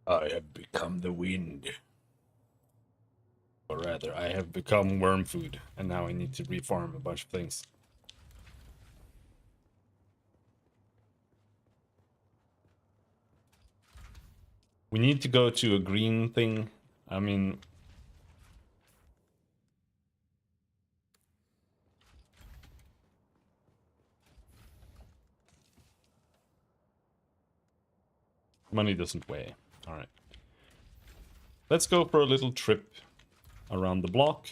I have become the wind. Or rather, I have become worm food, and now I need to reform a bunch of things. We need to go to a green thing. I mean... Money doesn't weigh. Alright. Let's go for a little trip around the block.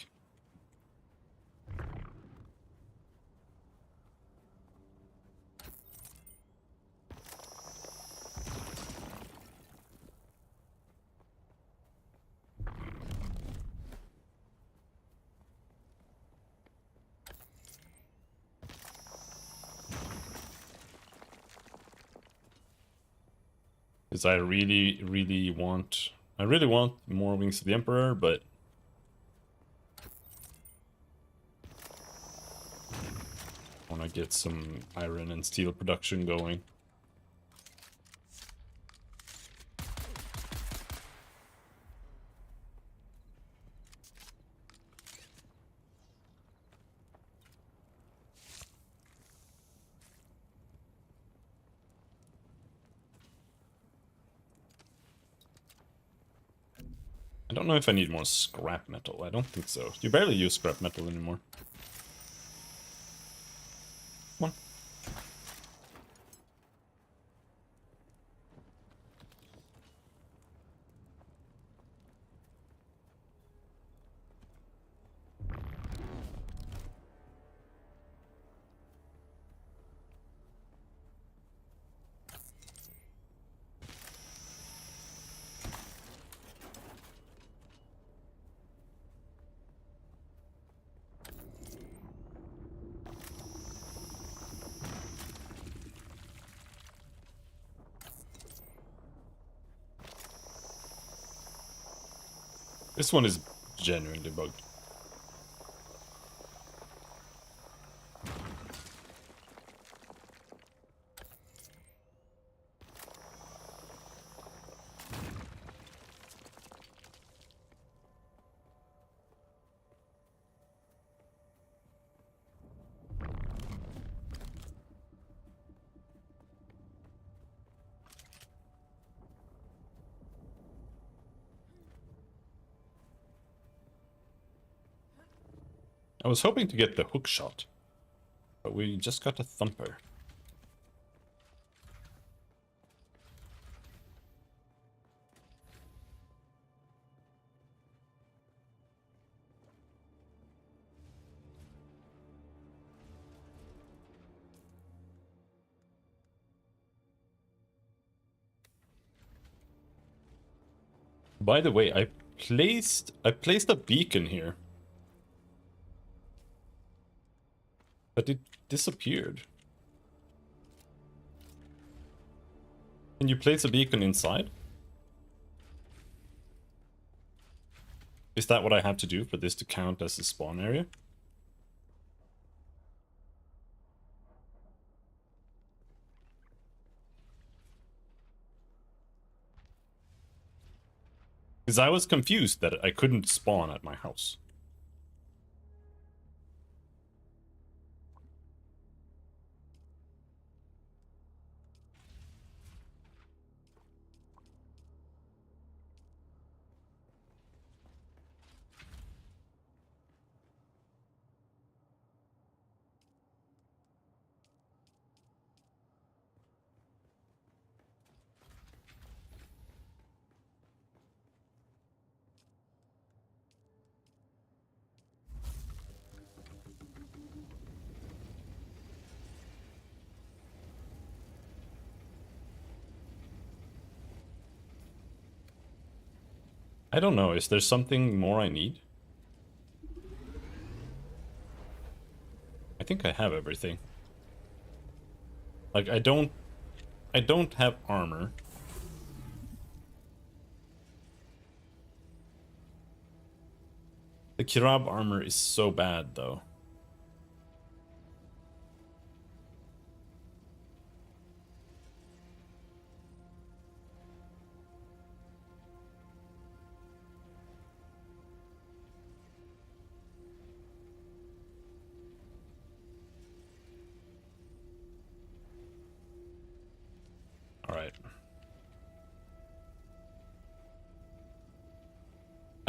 Because I really want more Wings of the Emperor, but I want to get some iron and steel production going. I don't know if I need more scrap metal. I don't think so. You barely use scrap metal anymore. Come on. This one is genuinely bugged. I was hoping to get the hook shot, but we just got a thumper. By the way, I placed a beacon here, but it disappeared. Can you place a beacon inside? Is that what I have to do for this to count as a spawn area? Because I was confused that I couldn't spawn at my house. I don't know, is there something more I need? I think I have everything. Like, I don't have armor. The Kirab armor is so bad, though.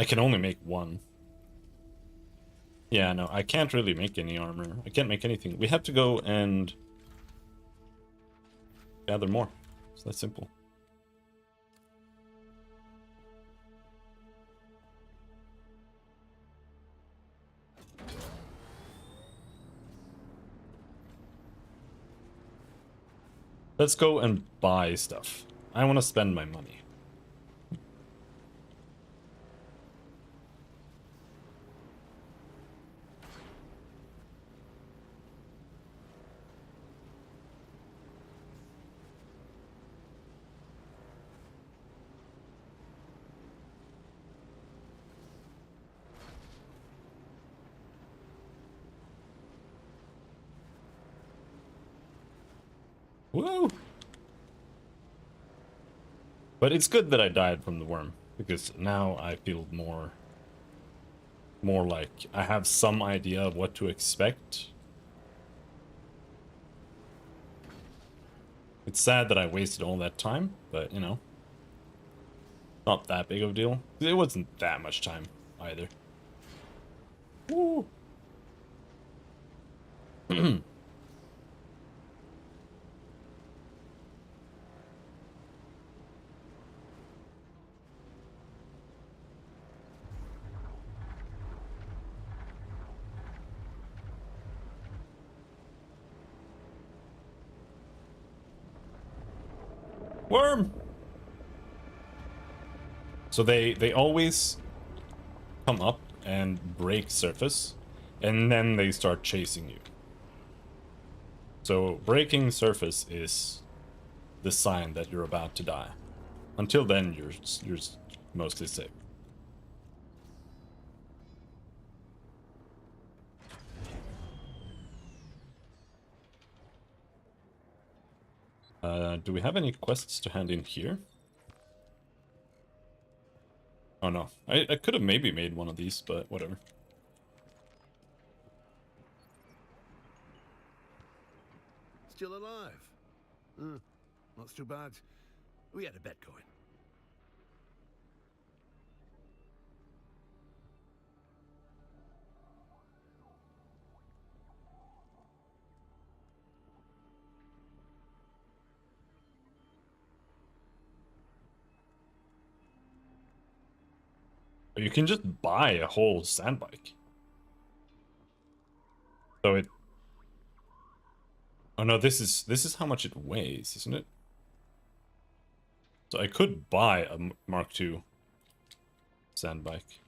I can only make one. Yeah, no, I can't really make any armor. I can't make anything. We have to go and gather more. It's that simple. Let's go and buy stuff. I want to spend my money. Woo! But it's good that I died from the worm, because now I feel more like I have some idea of what to expect. It's sad that I wasted all that time, but you know, not that big of a deal. It wasn't that much time either. Woo! Worm! So they always come up and break surface, and then they start chasing you. So breaking surface is the sign that you're about to die. Until then, you're mostly safe. Do we have any quests to hand in here? Oh no, I could have maybe made one of these, but whatever. Still alive? Not too bad. We had a bet going. You can just buy a whole sand bike. So it... Oh no, this is how much it weighs, isn't it? So I could buy a Mark II sand bike.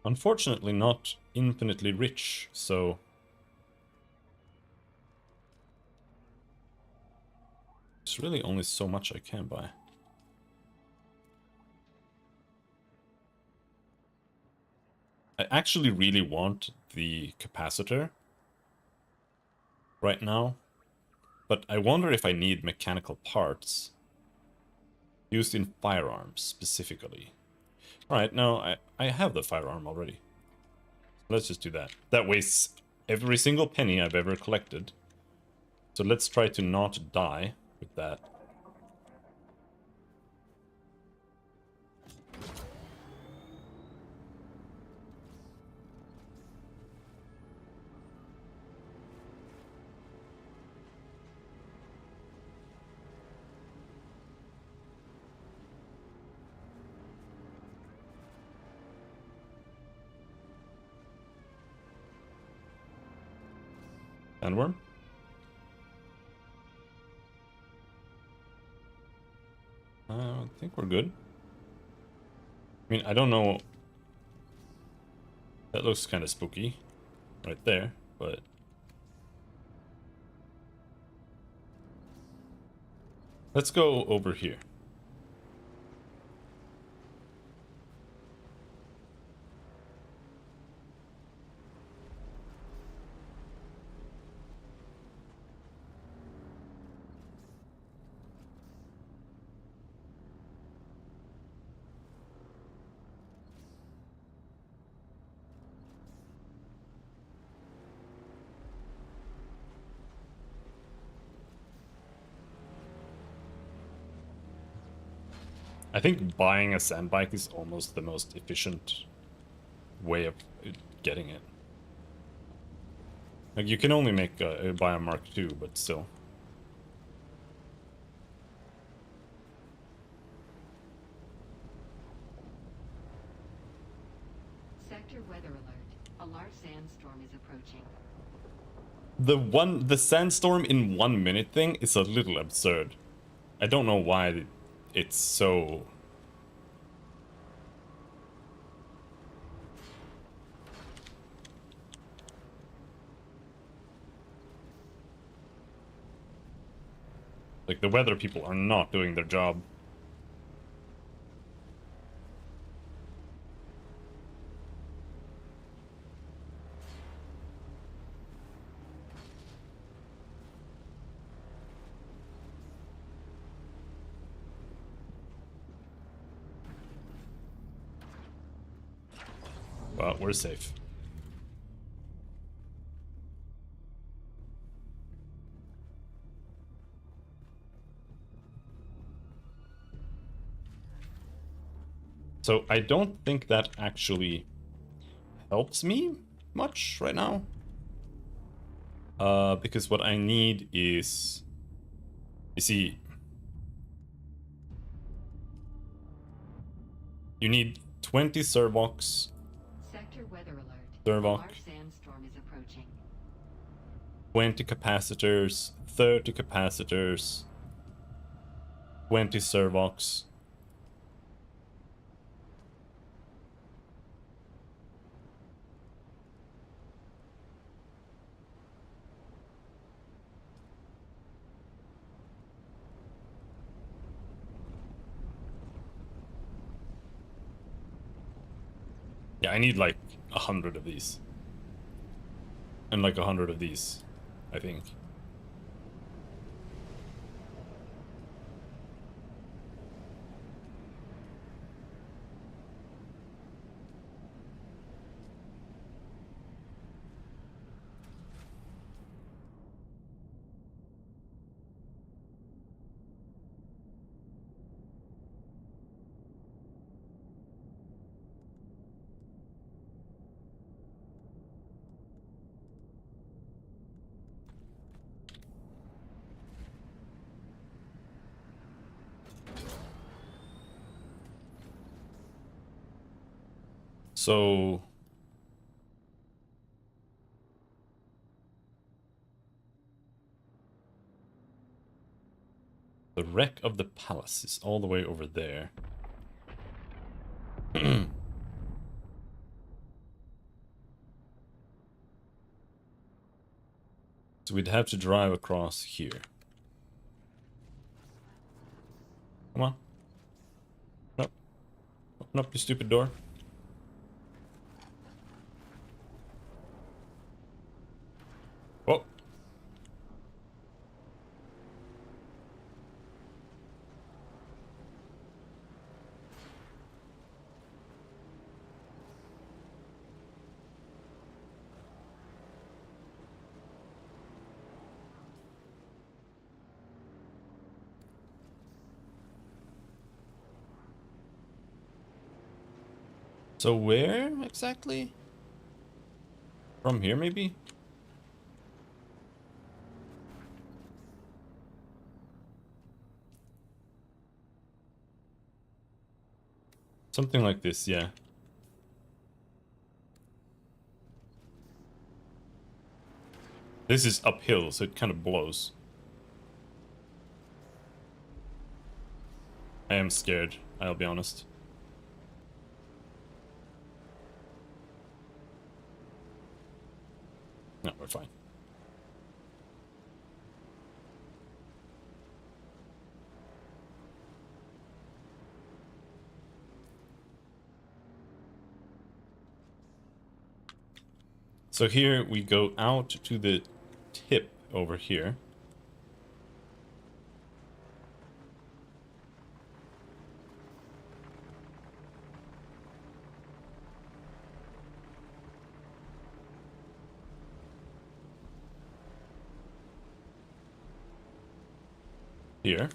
Unfortunately not infinitely rich, so... There's really only so much I can buy. I actually really want the capacitor right now, but I wonder if I need mechanical parts used in firearms specifically. Alright, no, I have the firearm already. Let's just do that. That wastes every single penny I've ever collected. So let's try to not die with that. Sandworm? I think we're good. I mean, I don't know. That looks kind of spooky right there. but let's go over here. I think buying a sand bike is almost the most efficient way of getting it. Like, you can only make buy a Mark II, but still. Sector weather alert. A large sandstorm is approaching. The sandstorm in 1 minute thing is a little absurd. I don't know why it's so... Like, the weather people are not doing their job. Well, we're safe. So I don't think that actually helps me much right now. Because what I need is... You see... You need 20 servox. Sector weather alert. Servoc. A large sandstorm is approaching. 20 capacitors, 30 capacitors, 20 servox. Yeah, I need like 100 of these. And like 100 of these, I think. So... The wreck of the palace is all the way over there. So we'd have to drive across here. Come on. Nope. Open up, you stupid door. Oh. So where exactly? From here, maybe? Something like this, yeah. This is uphill, so it kind of blows. I am scared, I'll be honest. No, We're fine. So here we go out to the tip over here. Here.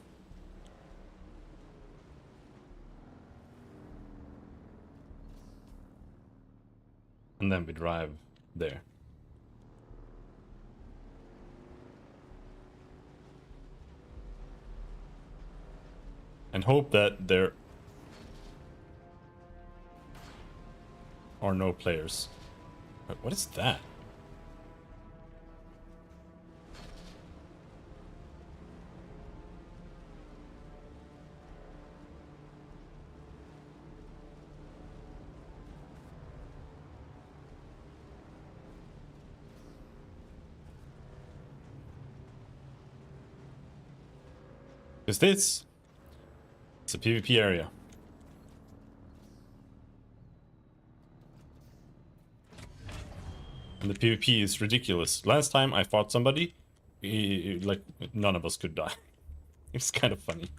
And then we drive there. And hope that there are no players. Wait, what is that? Is this? It's a PvP area. And the PvP is ridiculous. Last time I fought somebody, like, none of us could die. It's kind of funny.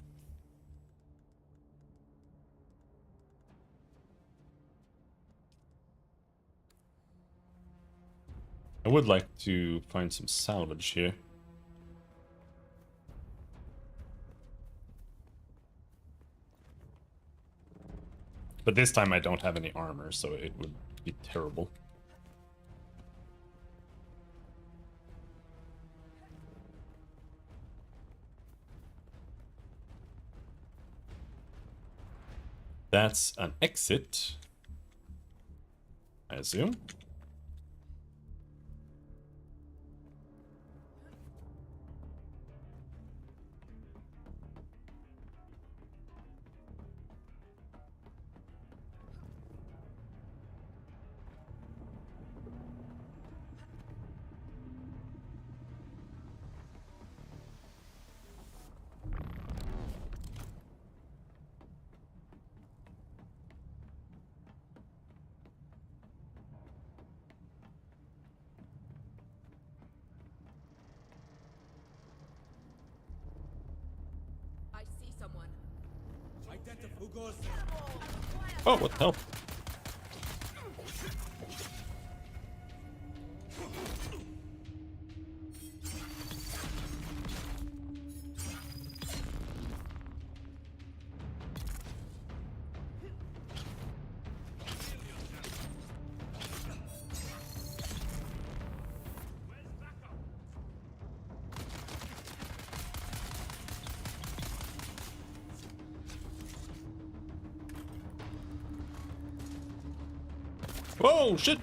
I would like to find some salvage here. But this time I don't have any armor, so it would be terrible. That's an exit, I assume. I see someone. Oh, what the hell? Whoa, shit!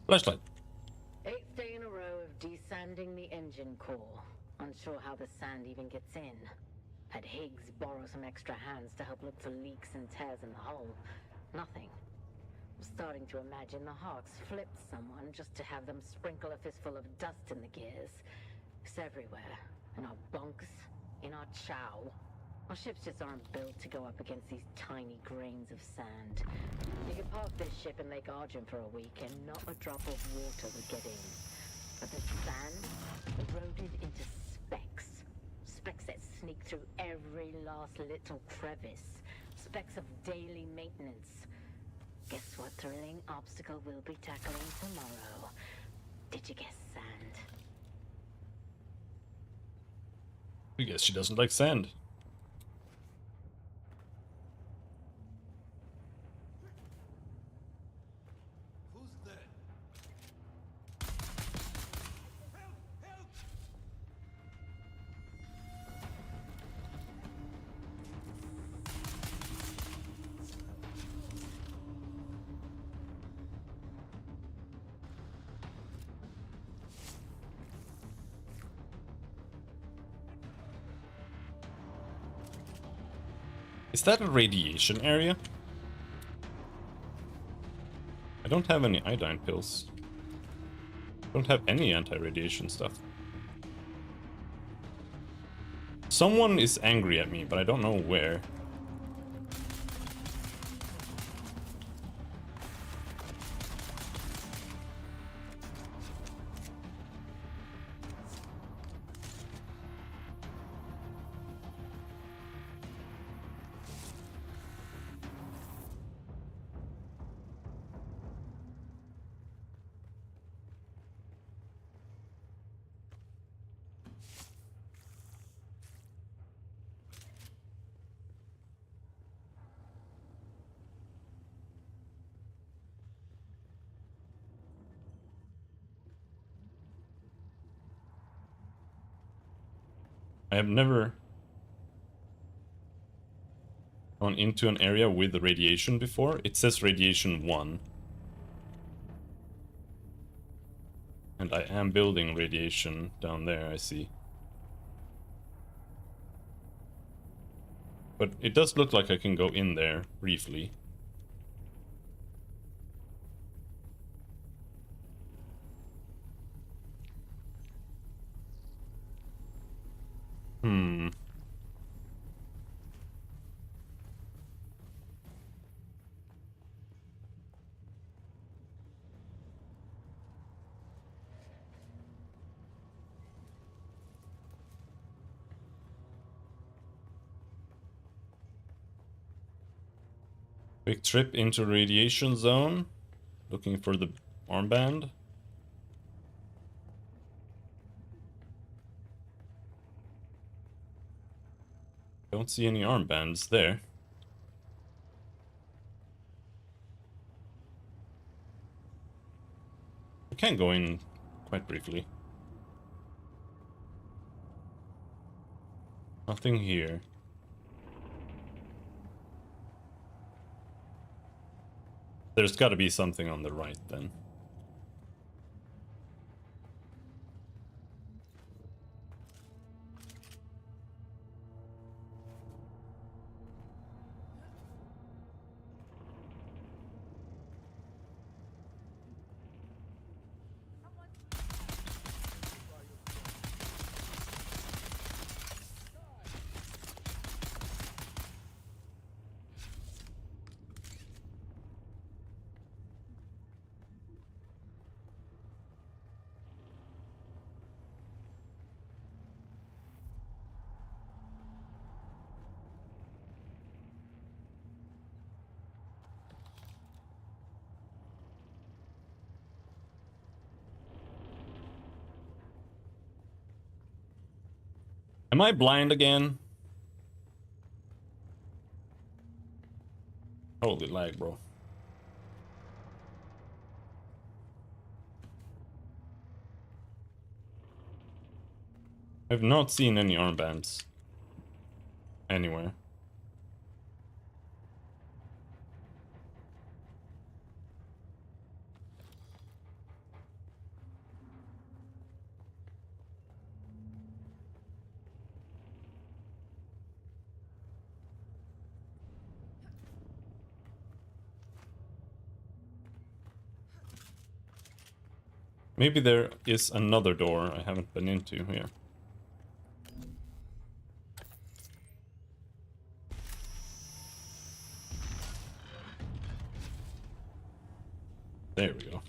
Flashlight. engine core. Unsure how the sand even gets in. Had Higgs borrow some extra hands to help look for leaks and tears in the hull. Nothing. I'm starting to imagine the Hawks flipped someone just to have them sprinkle a fistful of dust in the gears. It's everywhere. In our bunks, in our chow. Our ships just aren't built to go up against these tiny grains of sand. You could park this ship in Lake Argent for a week and not a drop of water would get in. But the sand eroded into specks. Specks that sneak through every last little crevice. Specks of daily maintenance. Guess what thrilling obstacle we'll be tackling tomorrow? Did you guess sand? I guess she doesn't like sand. Who's there? Help! Help! Is that a radiation area? I don't have any iodine pills. Don't have any anti-radiation stuff. Someone is angry at me, but I don't know where. I have never gone into an area with the radiation before. It says radiation 1. And I am building radiation down there, I see. But it does look like I can go in there briefly. Quick trip into radiation zone. Looking for the armband. Don't see any armbands there. I can go in quite briefly. Nothing here. There's got to be something on the right then. Am I blind again? Holy lag, bro. I've not seen any armbands anywhere. Maybe there is another door I haven't been into here. There we go.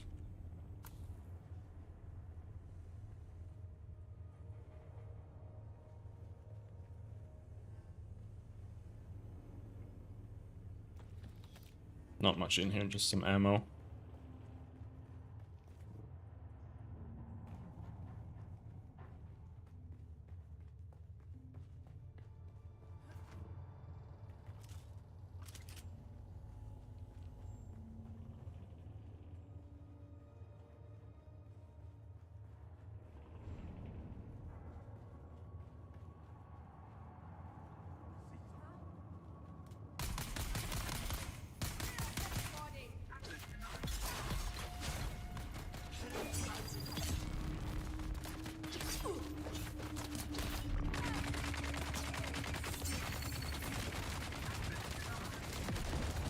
Not much in here, just some ammo.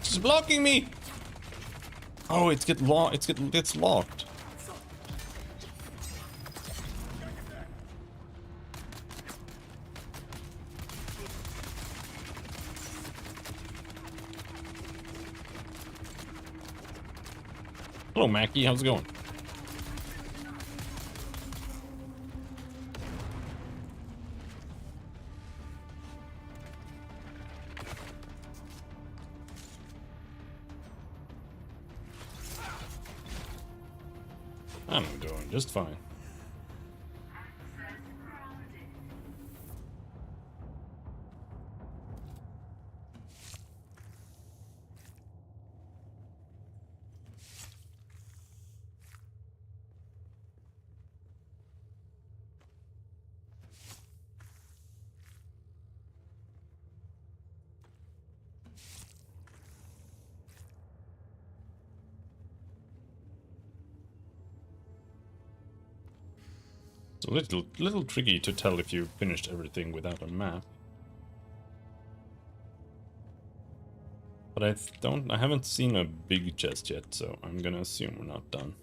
It's blocking me. Oh, it's locked. Hello, Mackie. How's it going? I'm doing just fine. It's a little tricky to tell if you finished everything without a map. But I haven't seen a big chest yet, so I'm gonna assume we're not done.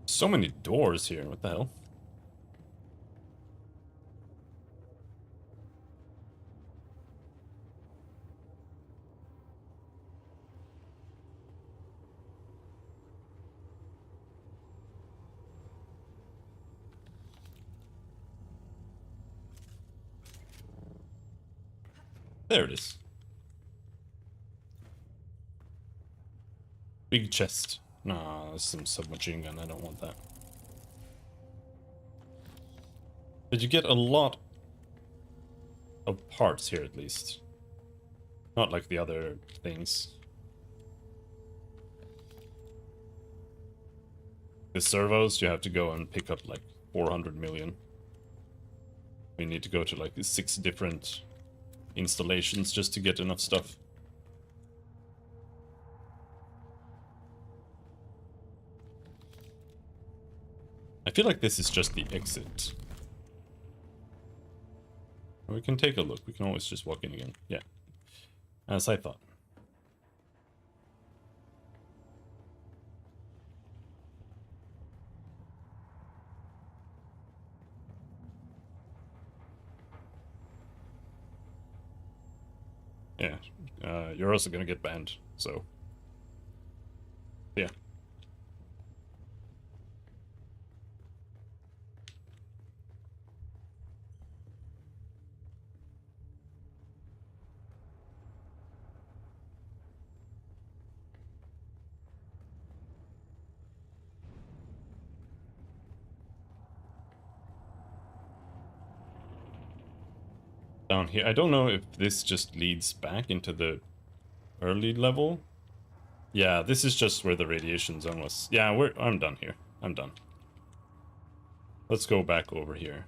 So many doors here, what the hell? There it is. Big chest. Nah, that's some submachine gun. I don't want that. But you get a lot of parts here, at least. Not like the other things. The servos, you have to go and pick up like 400 million. We need to go to like 6 different installations just to get enough stuff. I feel like this is just the exit. We can take a look. We can always just walk in again. Yeah. As I thought. Yeah. You're also gonna get banned, so... yeah. Down here. I don't know if this just leads back into the early level. Yeah, this is just where the radiation zone was. Yeah, I'm done here. I'm done. Let's go back over here.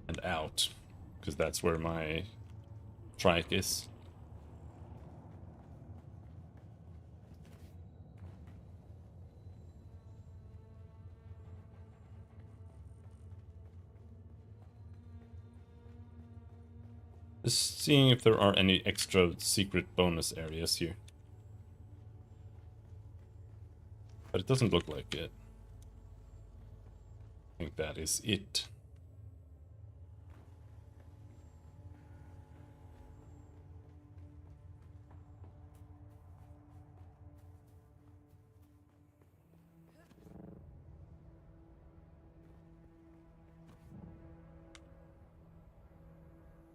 And out. Because that's where my trike is. Just seeing if there are any extra secret bonus areas here. But it doesn't look like it. I think that is it.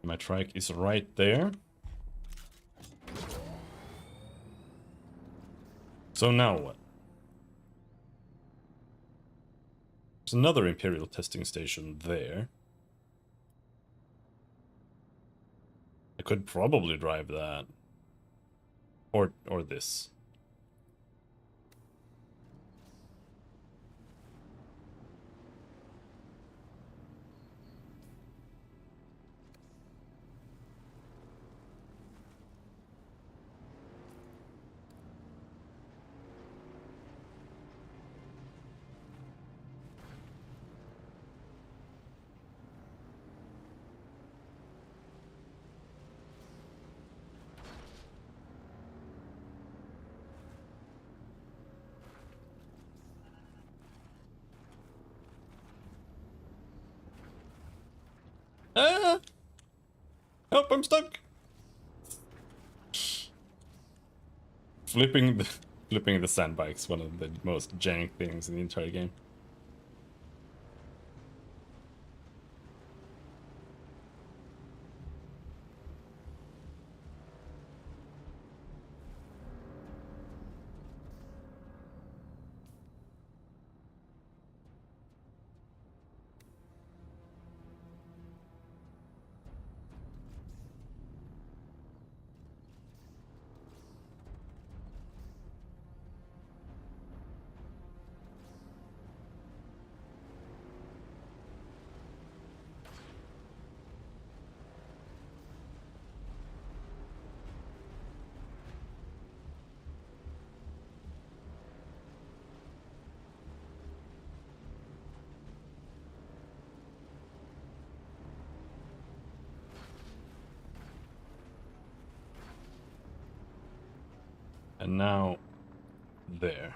My trike is right there. So now what? There's another Imperial testing station there. I could probably drive that. Or this. Ah! Help, I'm stuck! Flipping the sandbike's one of the most jank things in the entire game. And now, there.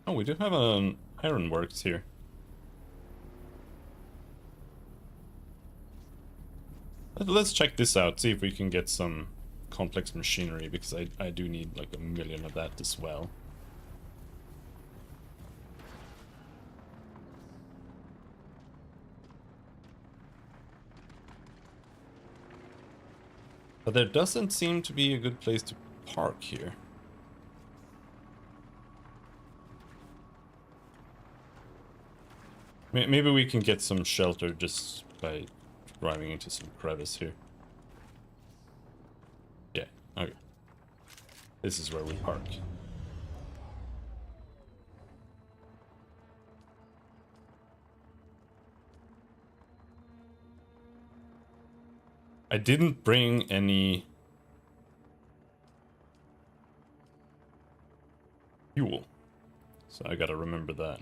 Oh, we do have an ironworks here. Let's check this out, see if we can get some complex machinery, because I do need like 1,000,000 of that as well. But there doesn't seem to be a good place to park here. Maybe we can get some shelter just by driving into some crevice here. Yeah, okay. This is where we park. I didn't bring any fuel, so I gotta remember that.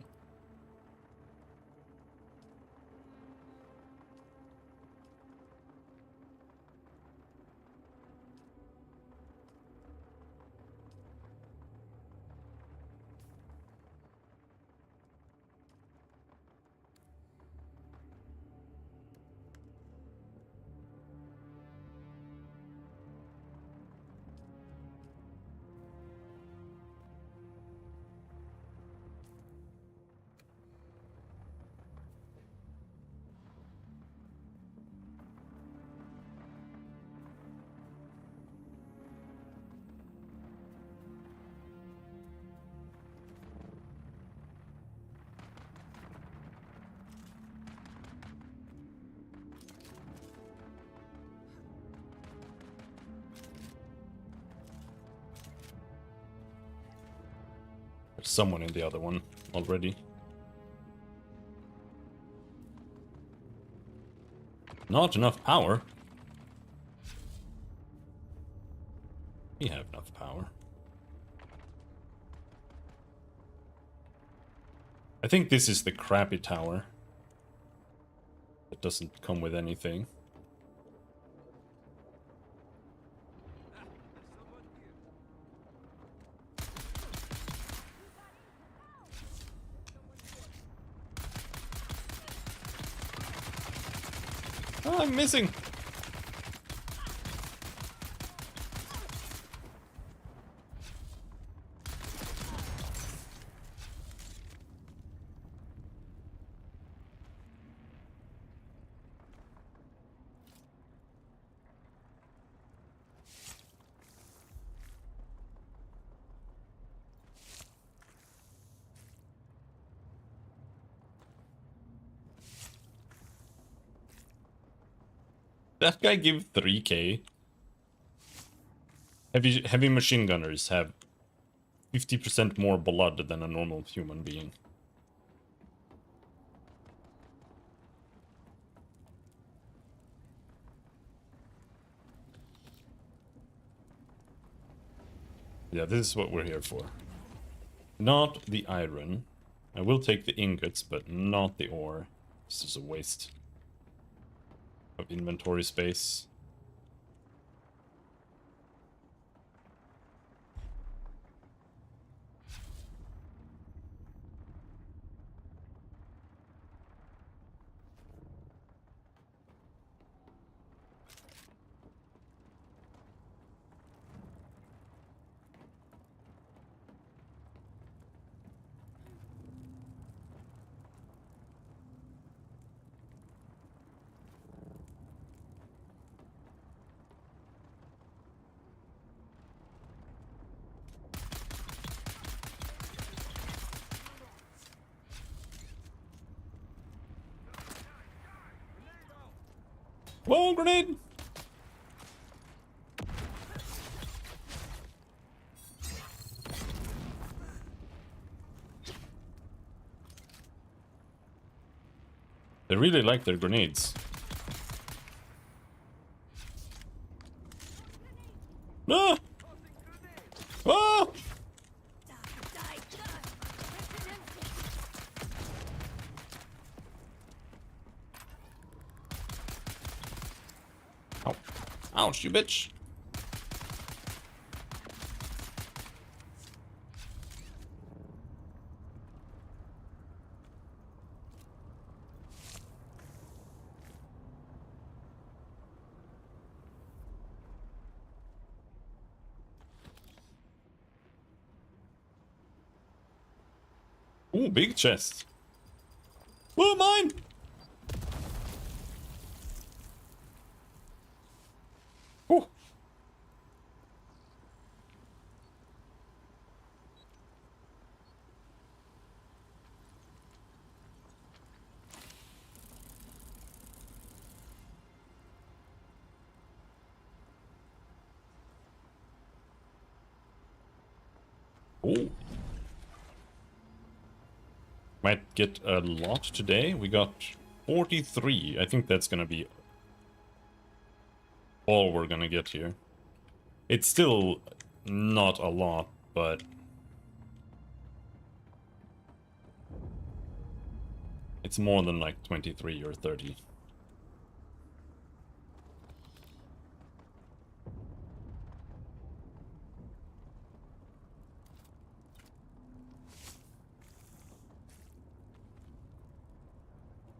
There's someone in the other one already. Not enough power. We have enough power. I think this is the crappy tower. It doesn't come with anything. Oh, I'm missing. That guy give 3k. Heavy machine gunners have 50% more blood than a normal human being. Yeah, this is what we're here for. Not the iron. I will take the ingots, but not the ore. This is a waste of inventory space. Whoa, grenade! They really like their grenades. Ah! Ah! Ow. Ouch, you bitch. Ooh, big chest. Oh, mine! Ooh. Ooh. Might get a lot today. We got 43. I think that's gonna be all we're gonna get here. It's still not a lot, but it's more than like 23 or 30.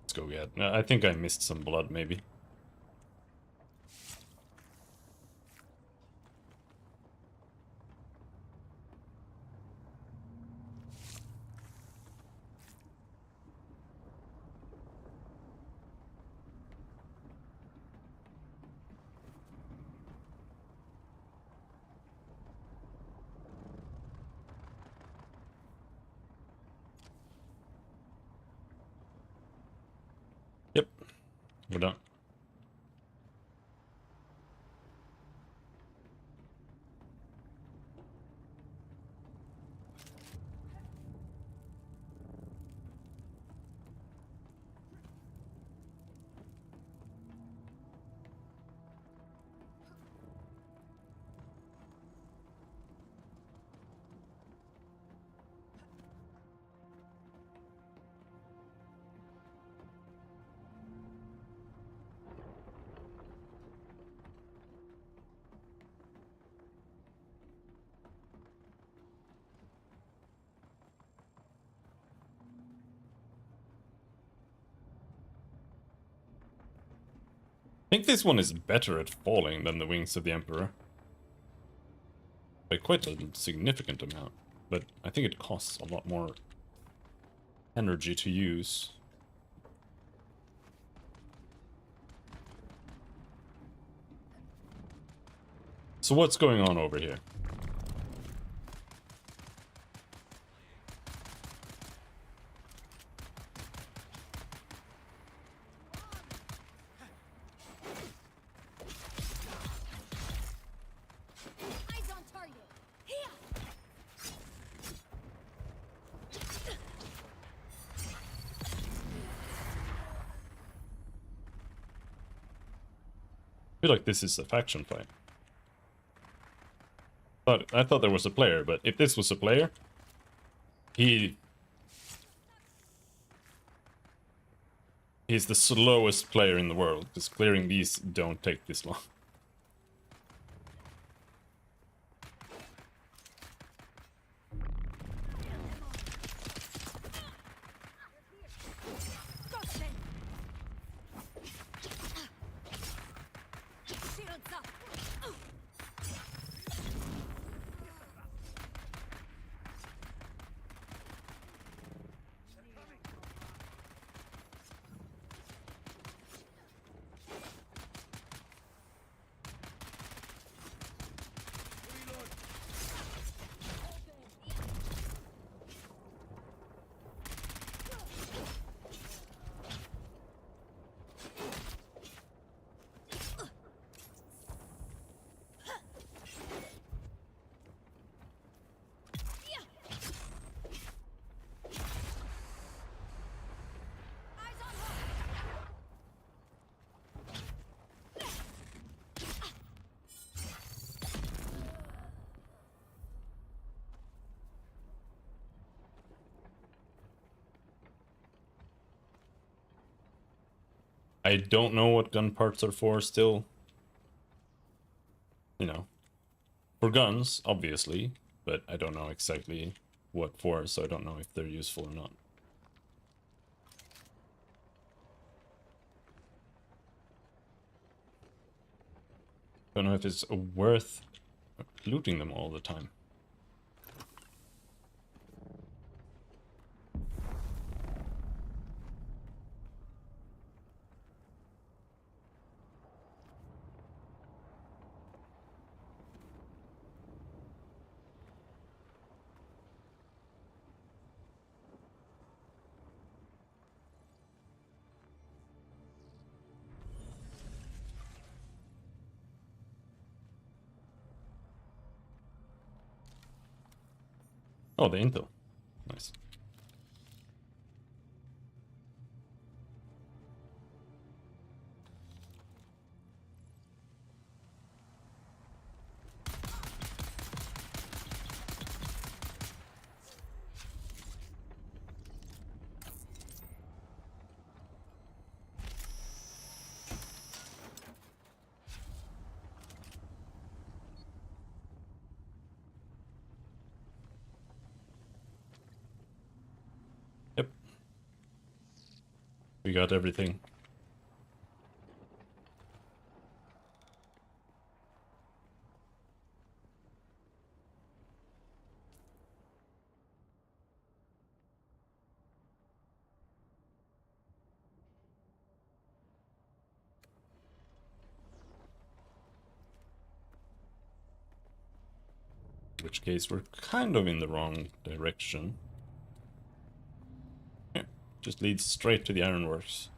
Let's go get. I think I missed some blood, maybe. Yep, we're done. think this one is better at falling than the Wings of the Emperor. By quite a significant amount. But I think it costs a lot more energy to use. So what's going on over here? Eyes on target. Here. I feel like this is a faction fight. I thought there was a player, but if this was a player, he's the slowest player in the world, because clearing these don't take this long. Shields up. Eyes on her. I don't know what gun parts are for still. You know, for guns, obviously, but I don't know exactly what for, so I don't know if they're useful or not. Don't know if it's worth looting them all the time. Oh, the intel. Nice. Yep. We got everything. In which case we're kind of in the wrong direction. Yeah, just leads straight to the ironworks.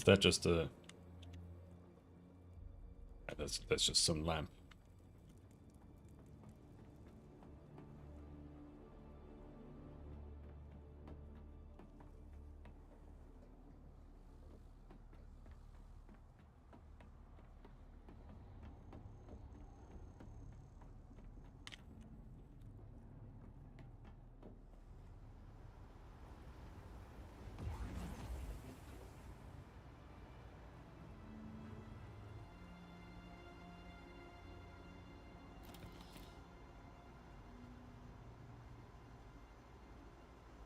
Is that just a... That's just some lamp.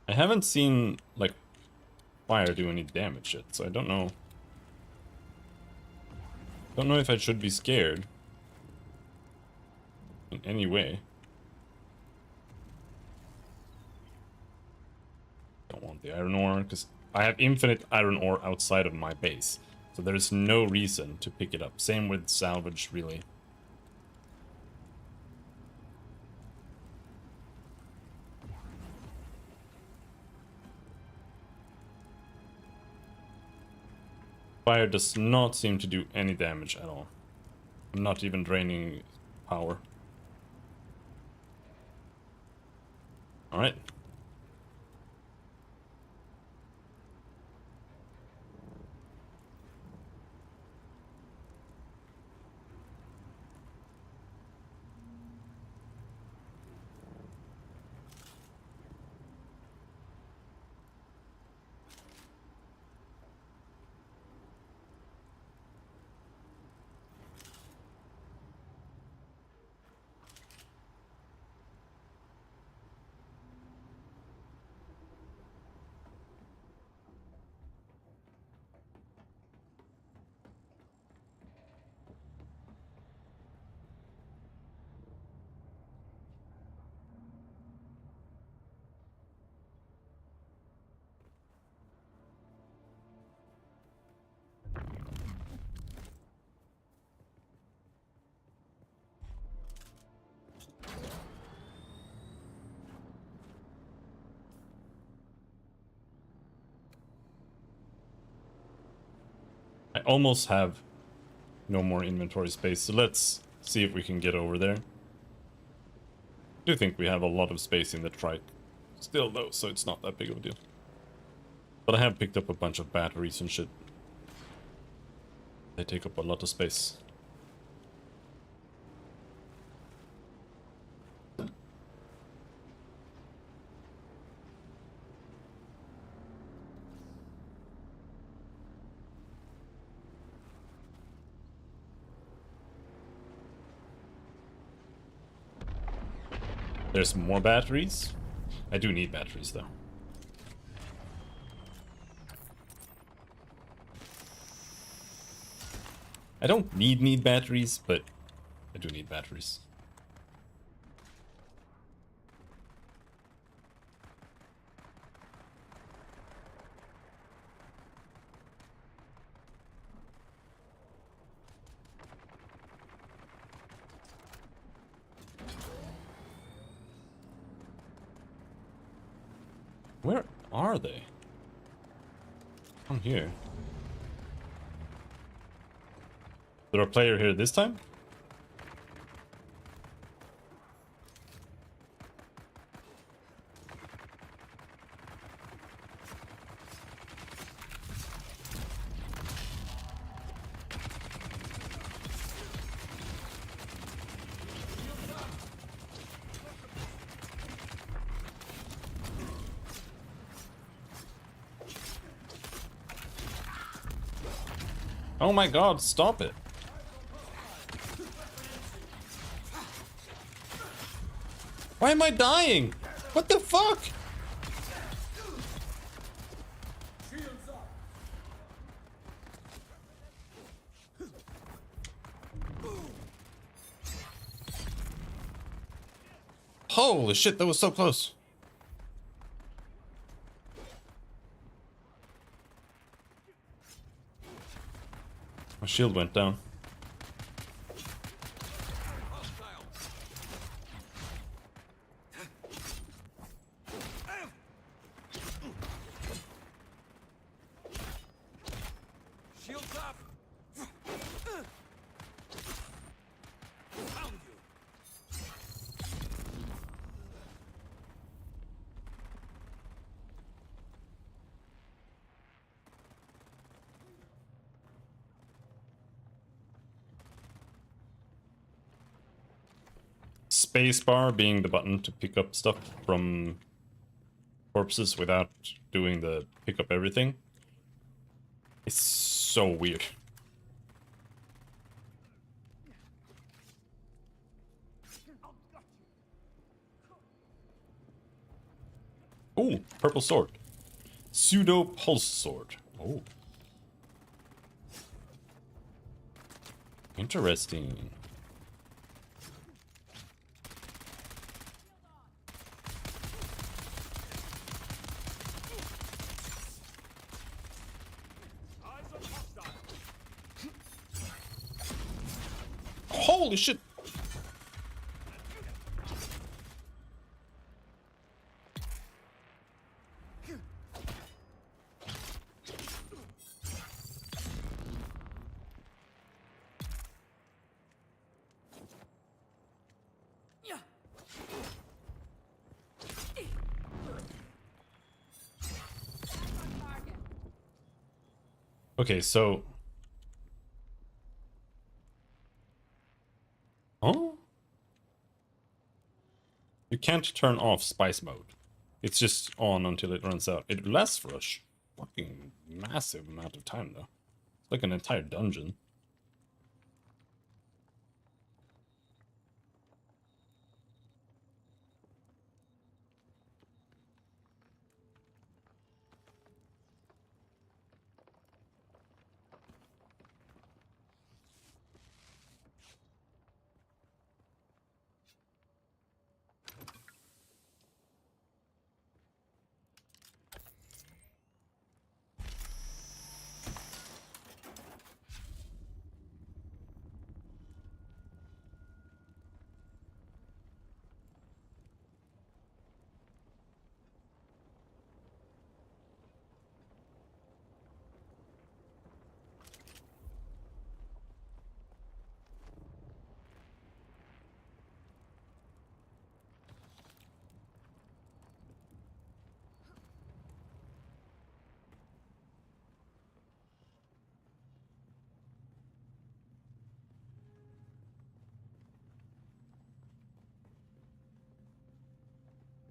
I haven't seen, like, fire do any damage yet, so I don't know. Don't know if I should be scared. In any way. Don't want the iron ore, because I have infinite iron ore outside of my base. So there's no reason to pick it up. Same with salvage, really. Fire does not seem to do any damage at all. I'm not even draining power. Alright. I almost have no more inventory space, so let's see if we can get over there. I do think we have a lot of space in the trike still, though, so it's not that big of a deal. But I have picked up a bunch of batteries and shit. They take up a lot of space. There's more batteries. I do need batteries, though. I don't need batteries, but I do need batteries. Where are they? I'm here. Is there a player here this time? Oh my god, stop it. Why am I dying? What the fuck? Holy shit, that was so close. My shield went down. Shields up! Found you! Spacebar being the button to pick up stuff from corpses without doing the pick up everything. It's so weird. Ooh, purple sword. Pseudo pulse sword. Oh. Interesting. Holy shit! Okay, so... Oh? You can't turn off spice mode. It's just on until it runs out. It lasts for a fucking massive amount of time, though. It's like an entire dungeon.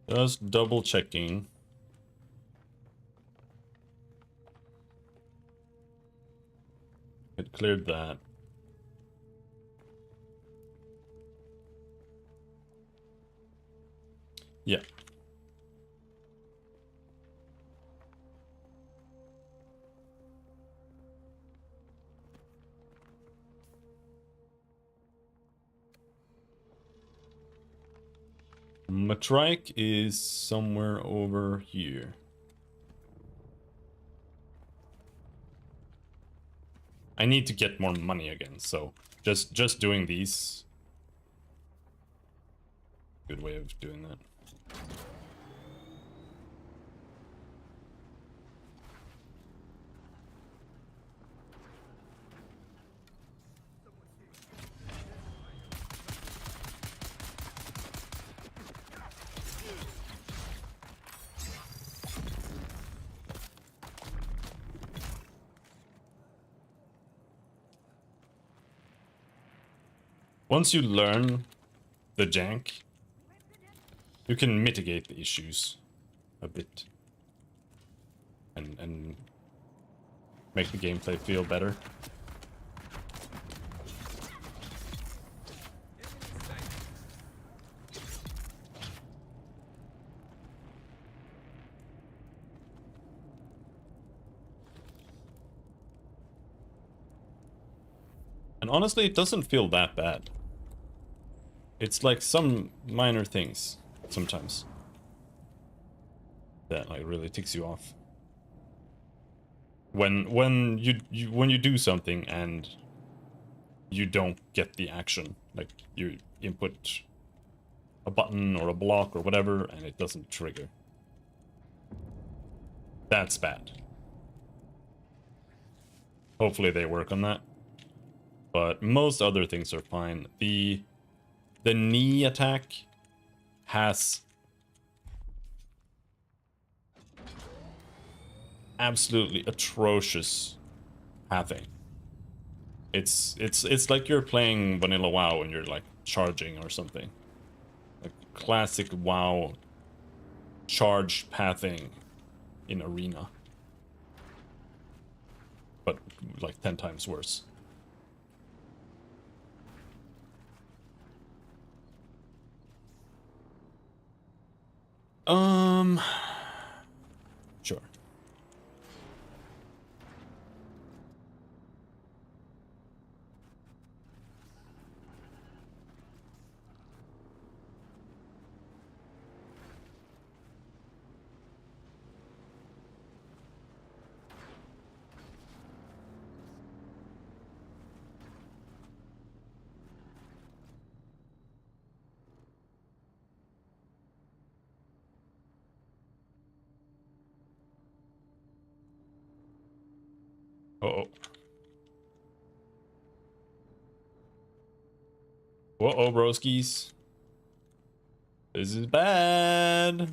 Just double checking. It cleared that. Yeah. Matrike is somewhere over here. I need to get more money again, so just doing these. Good way of doing that. Once you learn the jank, you can mitigate the issues a bit and make the gameplay feel better. And honestly, it doesn't feel that bad. It's like some minor things sometimes that like really ticks you off. When you do something and you don't get the action, like you input a button or a block or whatever and it doesn't trigger. That's bad. Hopefully they work on that. But most other things are fine. The knee attack has absolutely atrocious pathing. It's like you're playing vanilla WoW and you're like charging or something. Like classic WoW charge pathing in arena. But like 10 times worse. Sure. Uh-oh. Uh-oh, broskies. This is bad.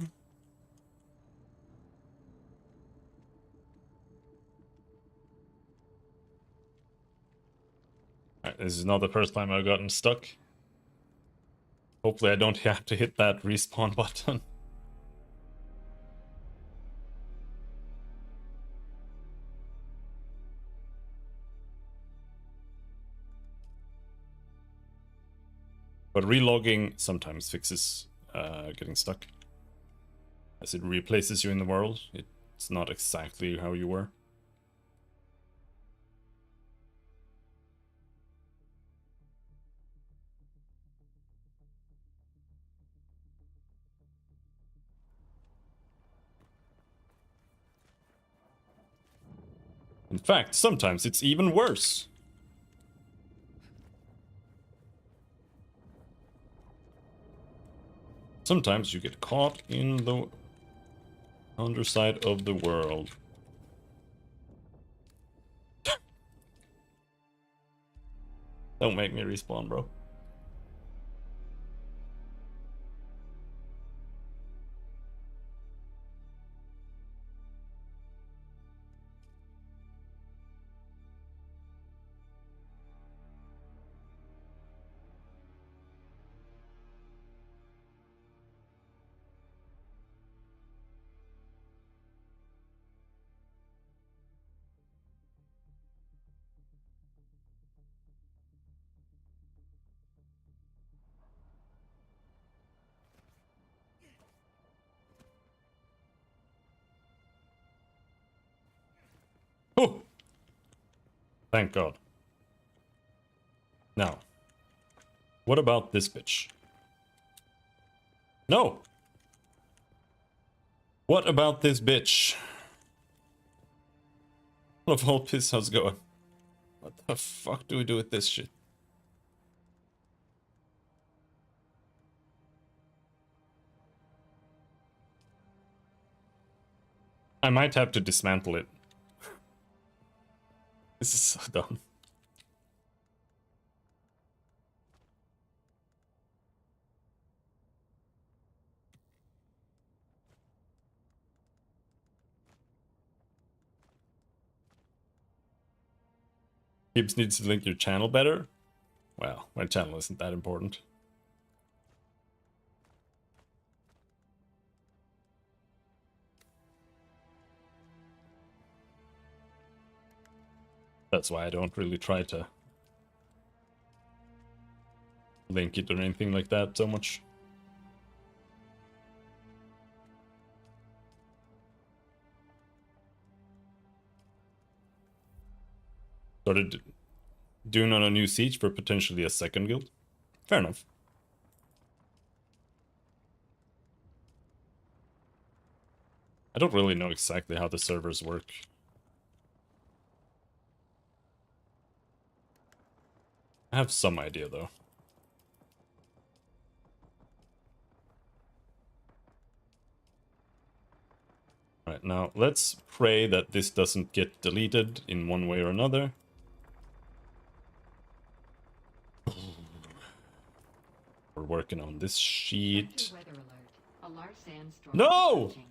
Alright, this is not the first time I've gotten stuck. Hopefully I don't have to hit that respawn button. But relogging sometimes fixes getting stuck. As it replaces you in the world. It's not exactly how you were. In fact, sometimes it's even worse. Sometimes you get caught in the underside of the world. Don't make me respawn, bro. Oh! Thank God. Now, what about this bitch? No! What about this bitch? Of all piss, how's it going? What the fuck do we do with this shit? I might have to dismantle it. This is so dumb. Gibbs needs to link your channel better? Well, my channel isn't that important. That's why I don't really try to link it or anything like that so much. Started Dune on a new siege for potentially a second guild. Fair enough. I don't really know exactly how the servers work. I have some idea though. Right, now let's pray that this doesn't get deleted in one way or another. We're working on this sheet. Sector weather alert. A large sandstorm No! is approaching.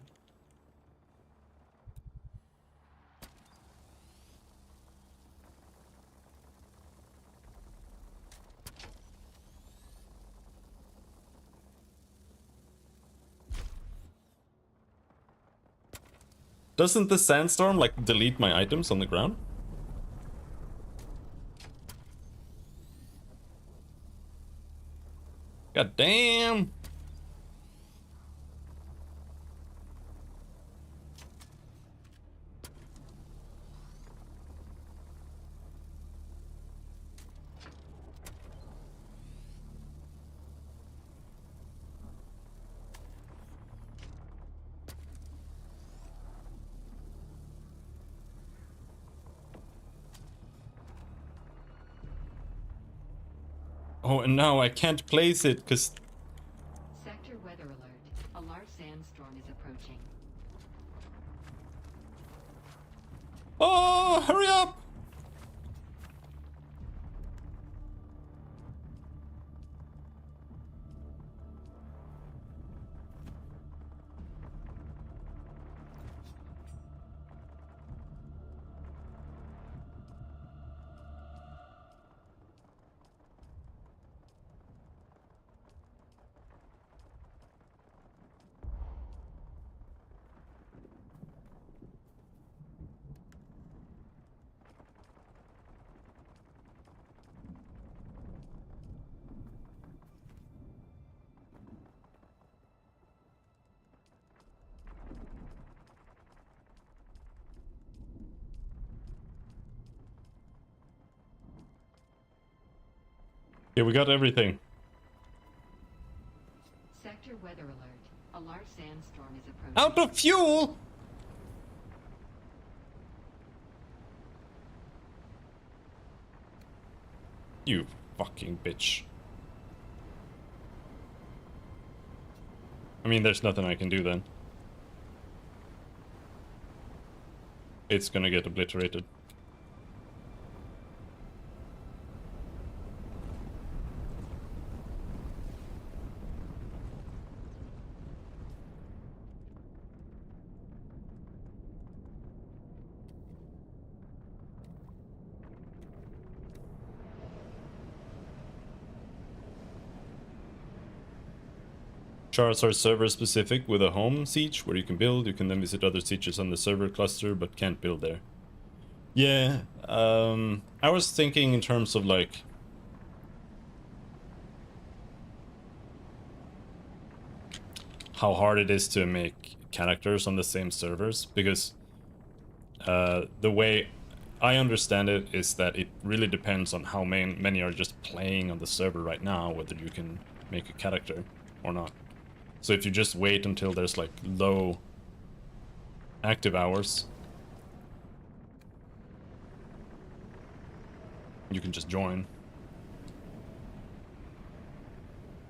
Doesn't the sandstorm like delete my items on the ground? God damn! Oh, and now I can't place it because Sector weather alert. A large sandstorm is approaching. oh, hurry up! Yeah, we got everything. Sector weather alert. A large sandstorm is approaching. Out of fuel! You fucking bitch. I mean, there's nothing I can do then. It's gonna get obliterated. Shards are server specific with a home siege where you can build. You can then visit other sieges on the server cluster but can't build there. Yeah, I was thinking in terms of like how hard it is to make characters on the same servers, because the way I understand it is that it really depends on how many are just playing on the server right now, whether you can make a character or not. So if you just wait until there's like low active hours, you can just join.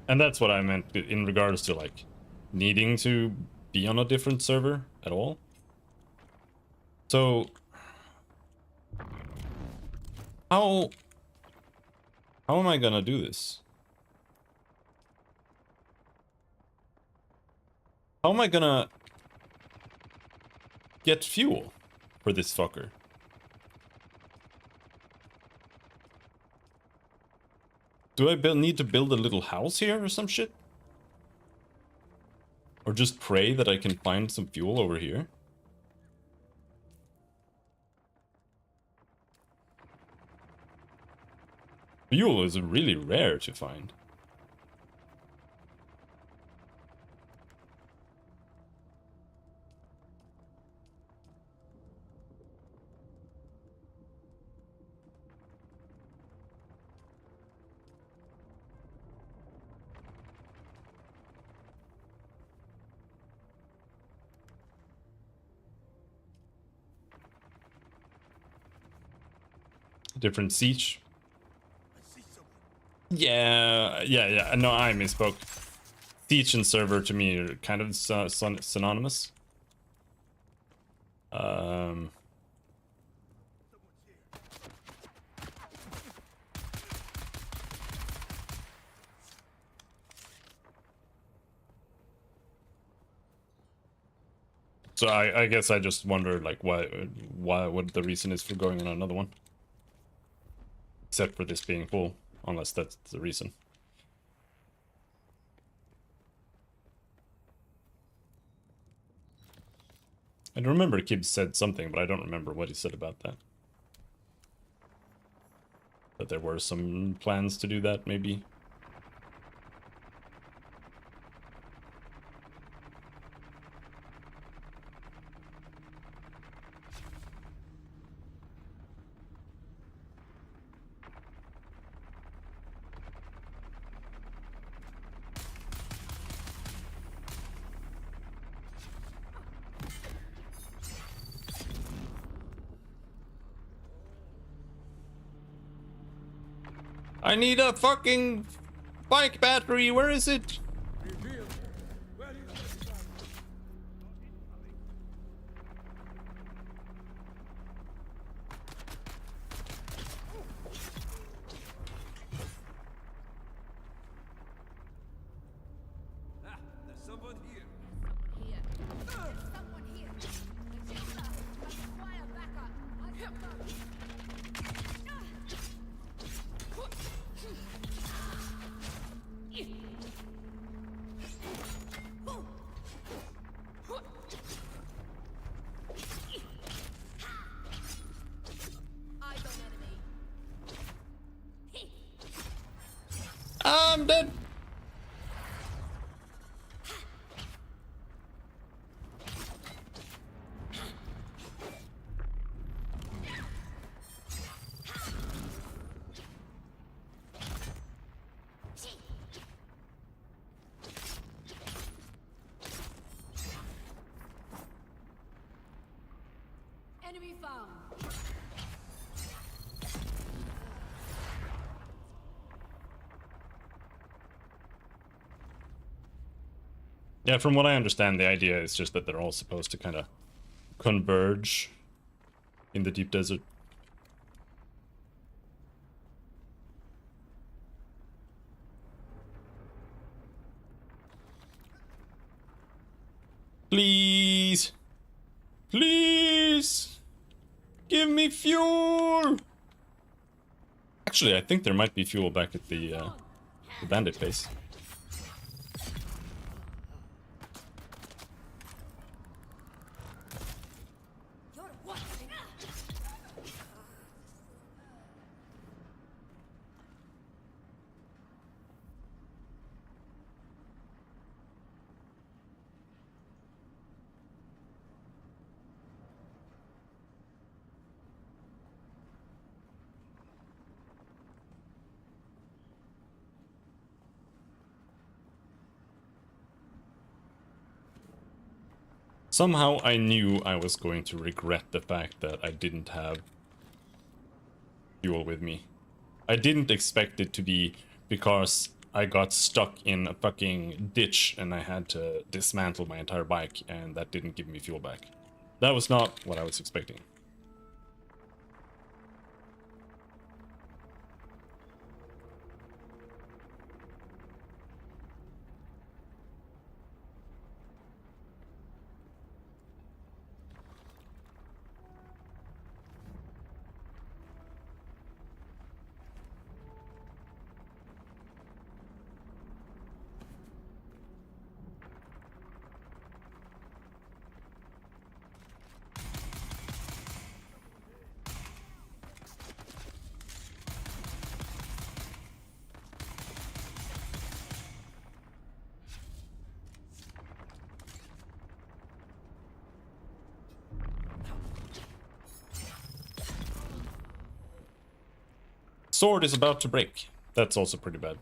And that's what I meant in regards to like needing to be on a different server at all. So how am I gonna do this? How am I gonna get fuel for this fucker? Do I need to build a little house here or some shit? Or just pray that I can find some fuel over here? Fuel is really rare to find. Different siege. Yeah. No, I misspoke. Siege and server to me are kind of synonymous. Um... So I guess I just wonder, like, what the reason is for going on another one. Except for this being full, unless that's the reason. I remember Kib said something, but I don't remember what he said about that. That there were some plans to do that, maybe. I need a fucking bike battery. Where is it? There's someone here. Here. There's someone here. Agenda. Require backup. I've got them. Eyes on enemy. I'm dead. Enemy found. Yeah, from what I understand, the idea is just that they're all supposed to kind of converge in the deep desert. Please! Please! Give me fuel! Actually, I think there might be fuel back at the bandit base. You're what? Somehow I knew I was going to regret the fact that I didn't have fuel with me. I didn't expect it to be because I got stuck in a fucking ditch and I had to dismantle my entire bike and that didn't give me fuel back. That was not what I was expecting. Sword is about to break. That's also pretty bad.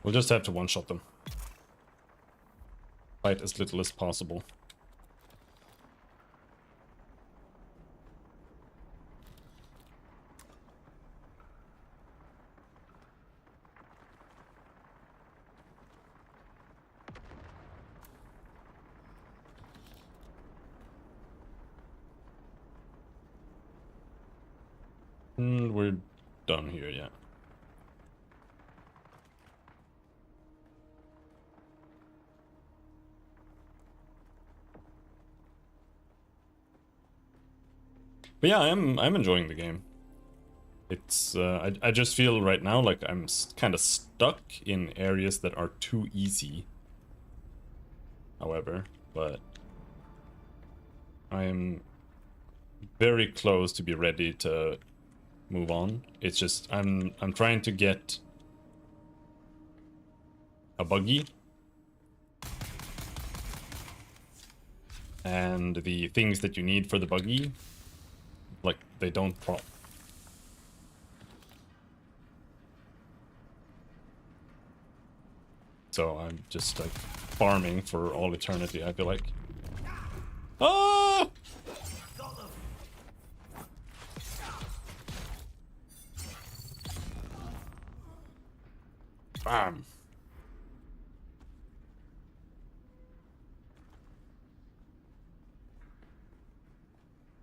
We'll just have to one-shot them. Fight as little as possible. We're done here, yeah. But yeah, I'm enjoying the game. It's I just feel right now like I'm kind of stuck in areas that are too easy. However, but I'm very close to be ready to move on. It's just I'm trying to get a buggy and the things that you need for the buggy, like, they don't drop. So I'm just like farming for all eternity, I feel like. Ah! Bam.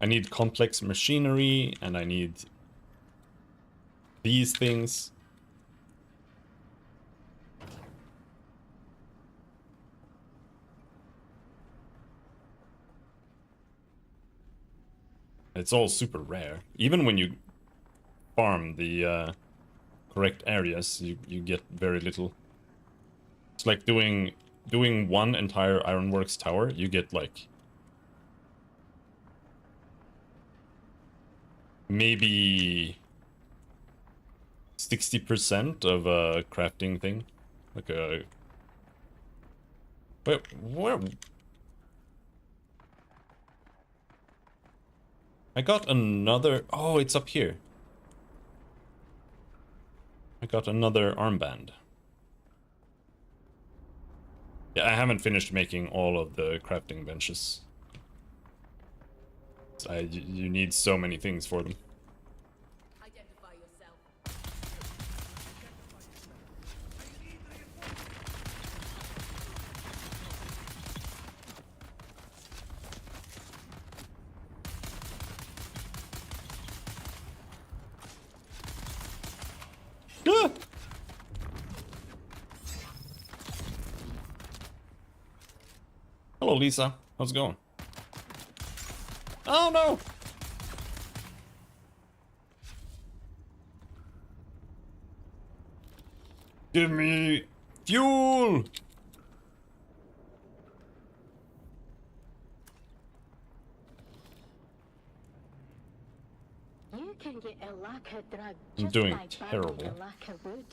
I need complex machinery, and I need these things. It's all super rare. Even when you farm the correct areas, you get very little. It's like doing one entire ironworks tower, you get like maybe 60% of a crafting thing. Like a... Wait, where? I got another... Oh, it's up here. I got another armband. Yeah, I haven't finished making all of the crafting benches. You need so many things for them. Identify yourself. Ah! Hello, Lisa. How's it going? Oh no! Give me fuel! You can get a lacquer drug I'm just doing by terrible. burning the lacquer wood.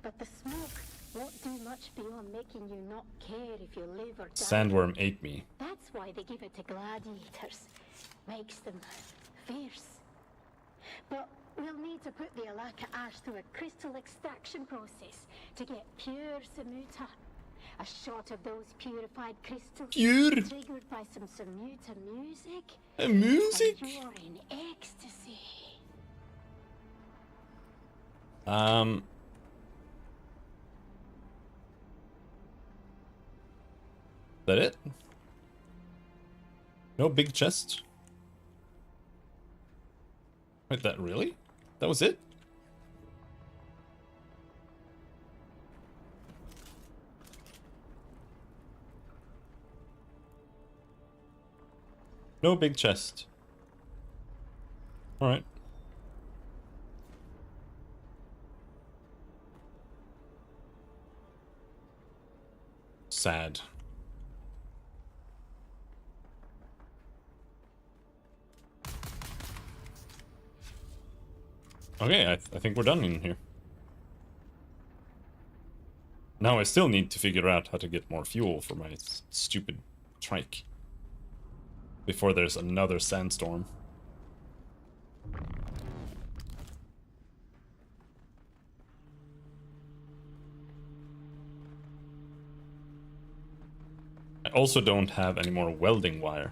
But the smoke won't do much beyond making you not care if you live or die. Sandworm ate me. That's why they give it to gladiators. Makes them fierce. But we'll need to put the Alaka ash through a crystal extraction process to get pure Samuta. A shot of those purified crystals Pure? triggered by some Samuta music. Music? And you're in ecstasy. That it? No big chest? Wait, that really? That was it? No big chest. Alright. Sad. Okay, I think we're done in here. Now I still need to figure out how to get more fuel for my stupid trike. Before there's another sandstorm. I also don't have any more welding wire.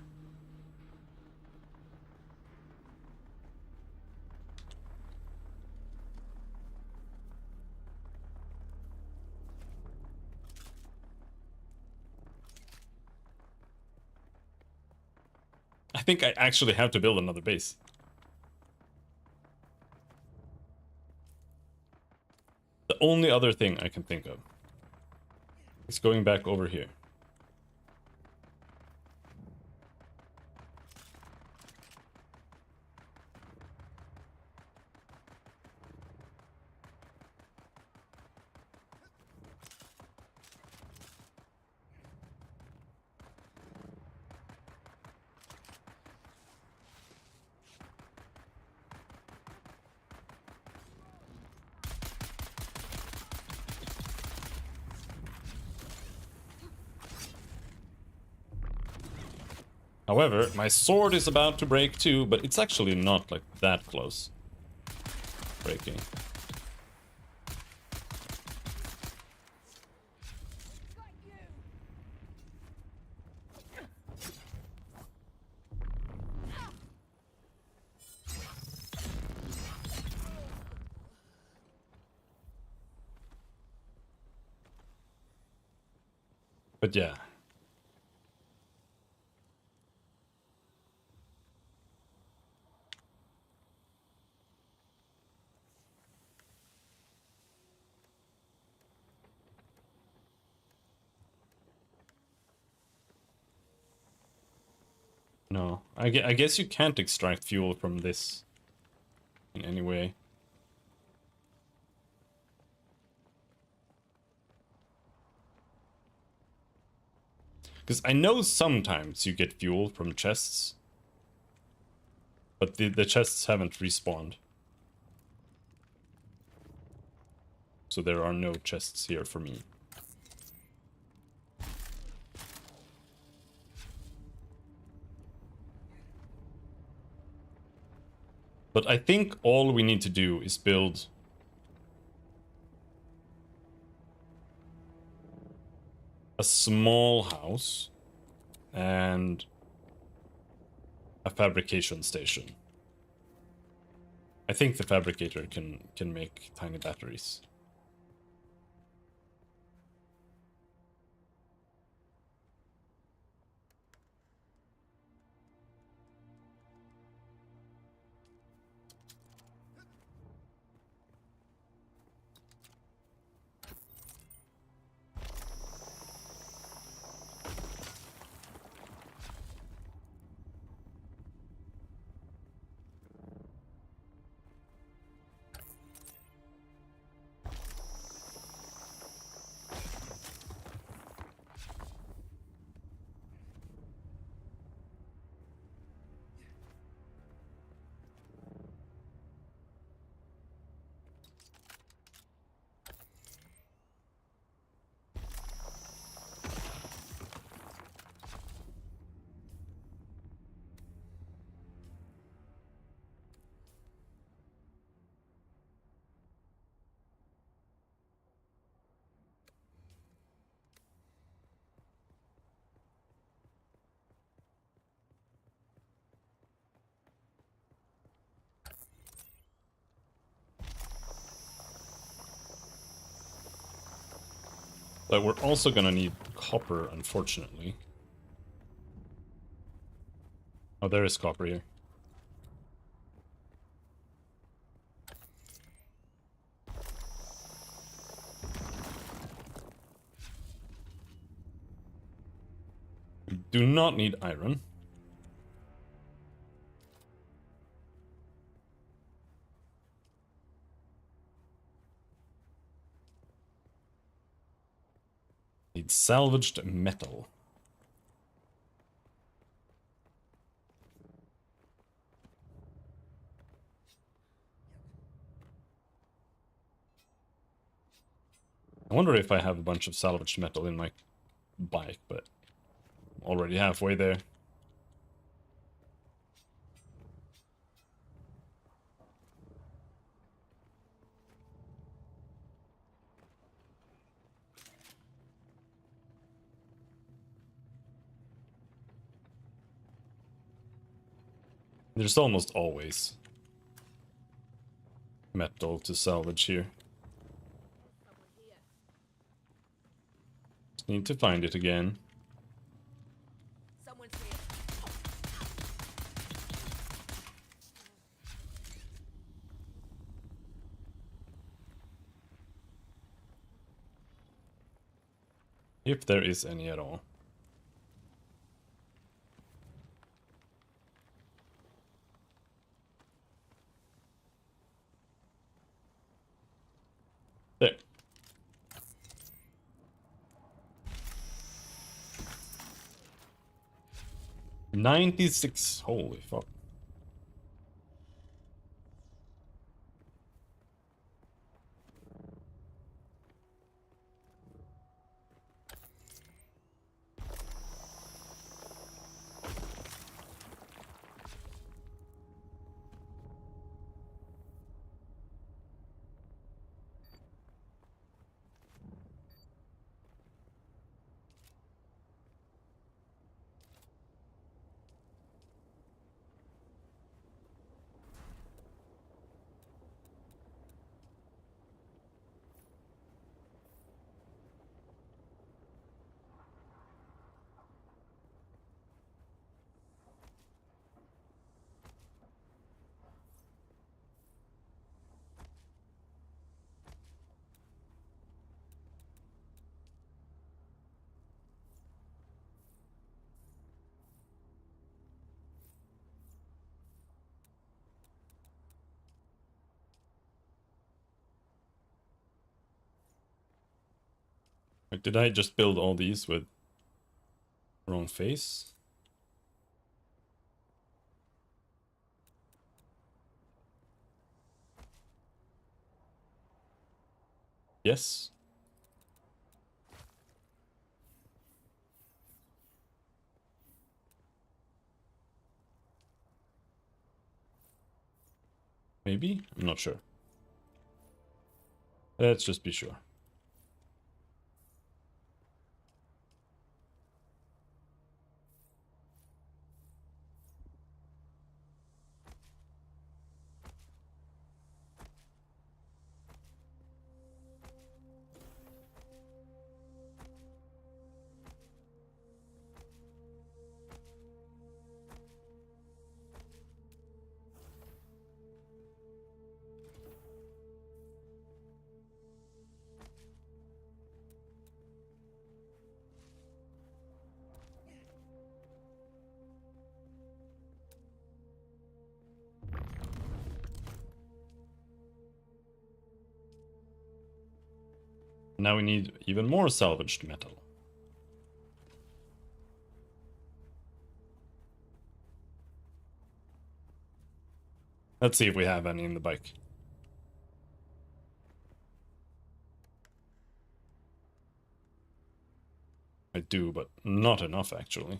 I think I actually have to build another base. The only other thing I can think of is going back over here. However, my sword is about to break too, but it's actually not like that close. Breaking. But yeah. No, I guess you can't extract fuel from this in any way. Because I know sometimes you get fuel from chests, but the chests haven't respawned. So there are no chests here for me. But I think all we need to do is build a small house and a fabrication station. I think the fabricator can make tiny batteries. But we're also gonna need copper, unfortunately. Oh, there is copper here. We do not need iron. Need salvaged metal. I wonder if I have a bunch of salvaged metal in my bike, but I'm already halfway there. There's almost always metal to salvage here. Someone here. Just need to find it again. Someone's here. If there is any at all. There. $96. Holy fuck. Like, did I just build all these with wrong face? Yes. Maybe? I'm not sure. Let's just be sure. Now we need even more salvaged metal. Let's see if we have any in the bike. I do, but not enough actually.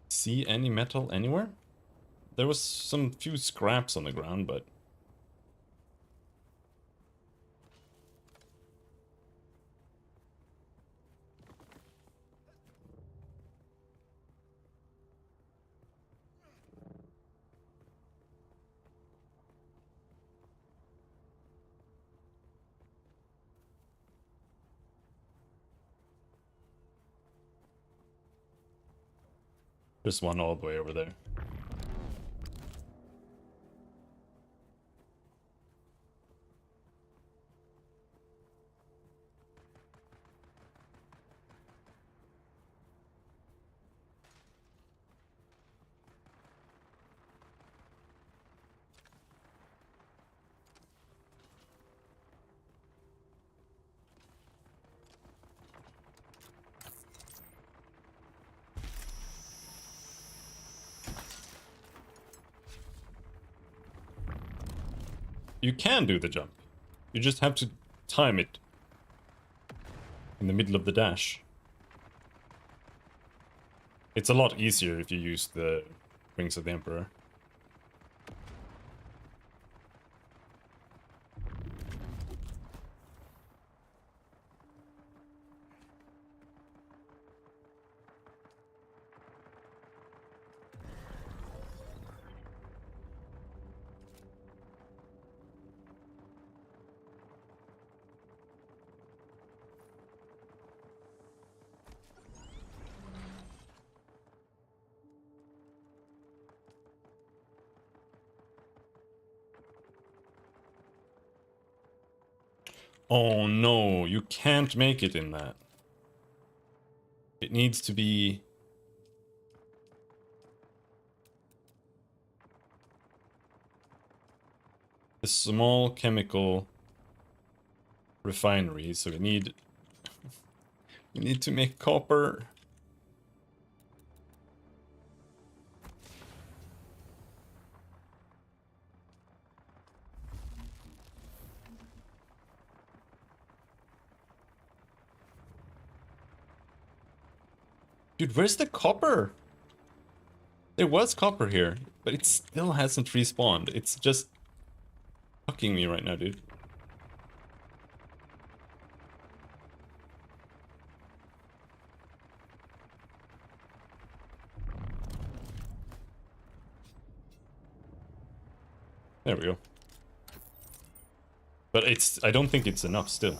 See any metal anywhere? There was some few scraps on the ground, but there's one all the way over there. You can do the jump. You just have to time it in the middle of the dash. It's a lot easier if you use the Wings of the Emperor. Oh no, you can't make it in that. It needs to be... a small chemical refinery, so we need... we need to make copper. Dude, where's the copper? There was copper here, but it still hasn't respawned. It's just fucking me right now, dude. There we go. But I don't think it's enough still.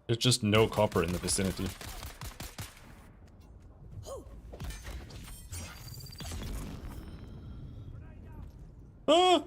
There's just no copper in the vicinity. Ah!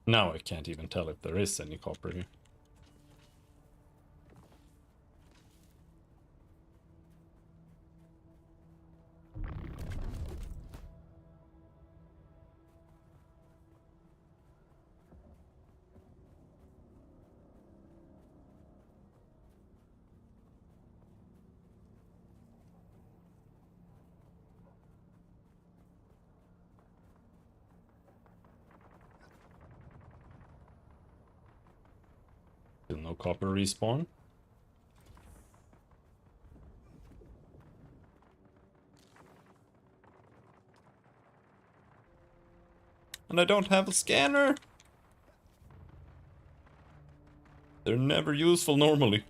Now I can't even tell if there is any copper here. Still no copper respawn. And I don't have a scanner! They're never useful normally.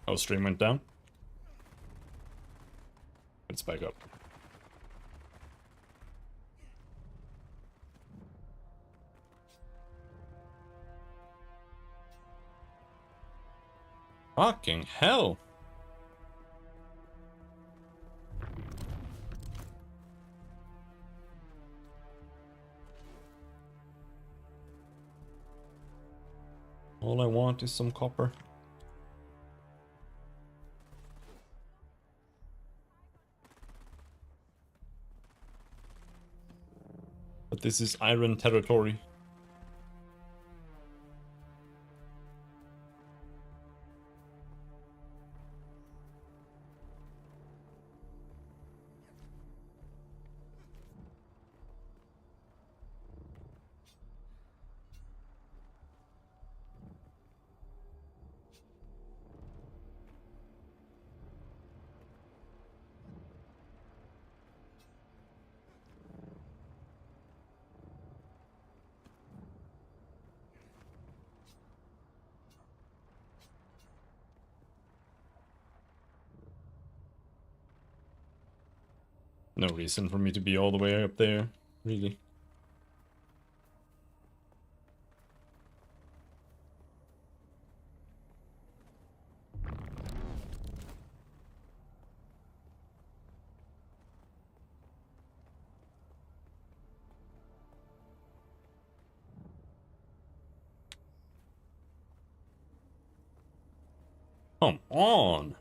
Oh, stream went down. speeds back up. Fucking hell! All I want is some copper. But this is iron territory. No reason for me to be all the way up there, really. Come on!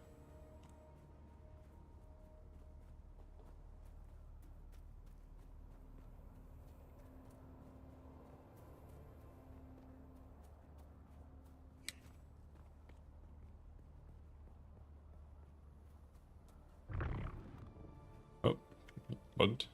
Oh, bugged.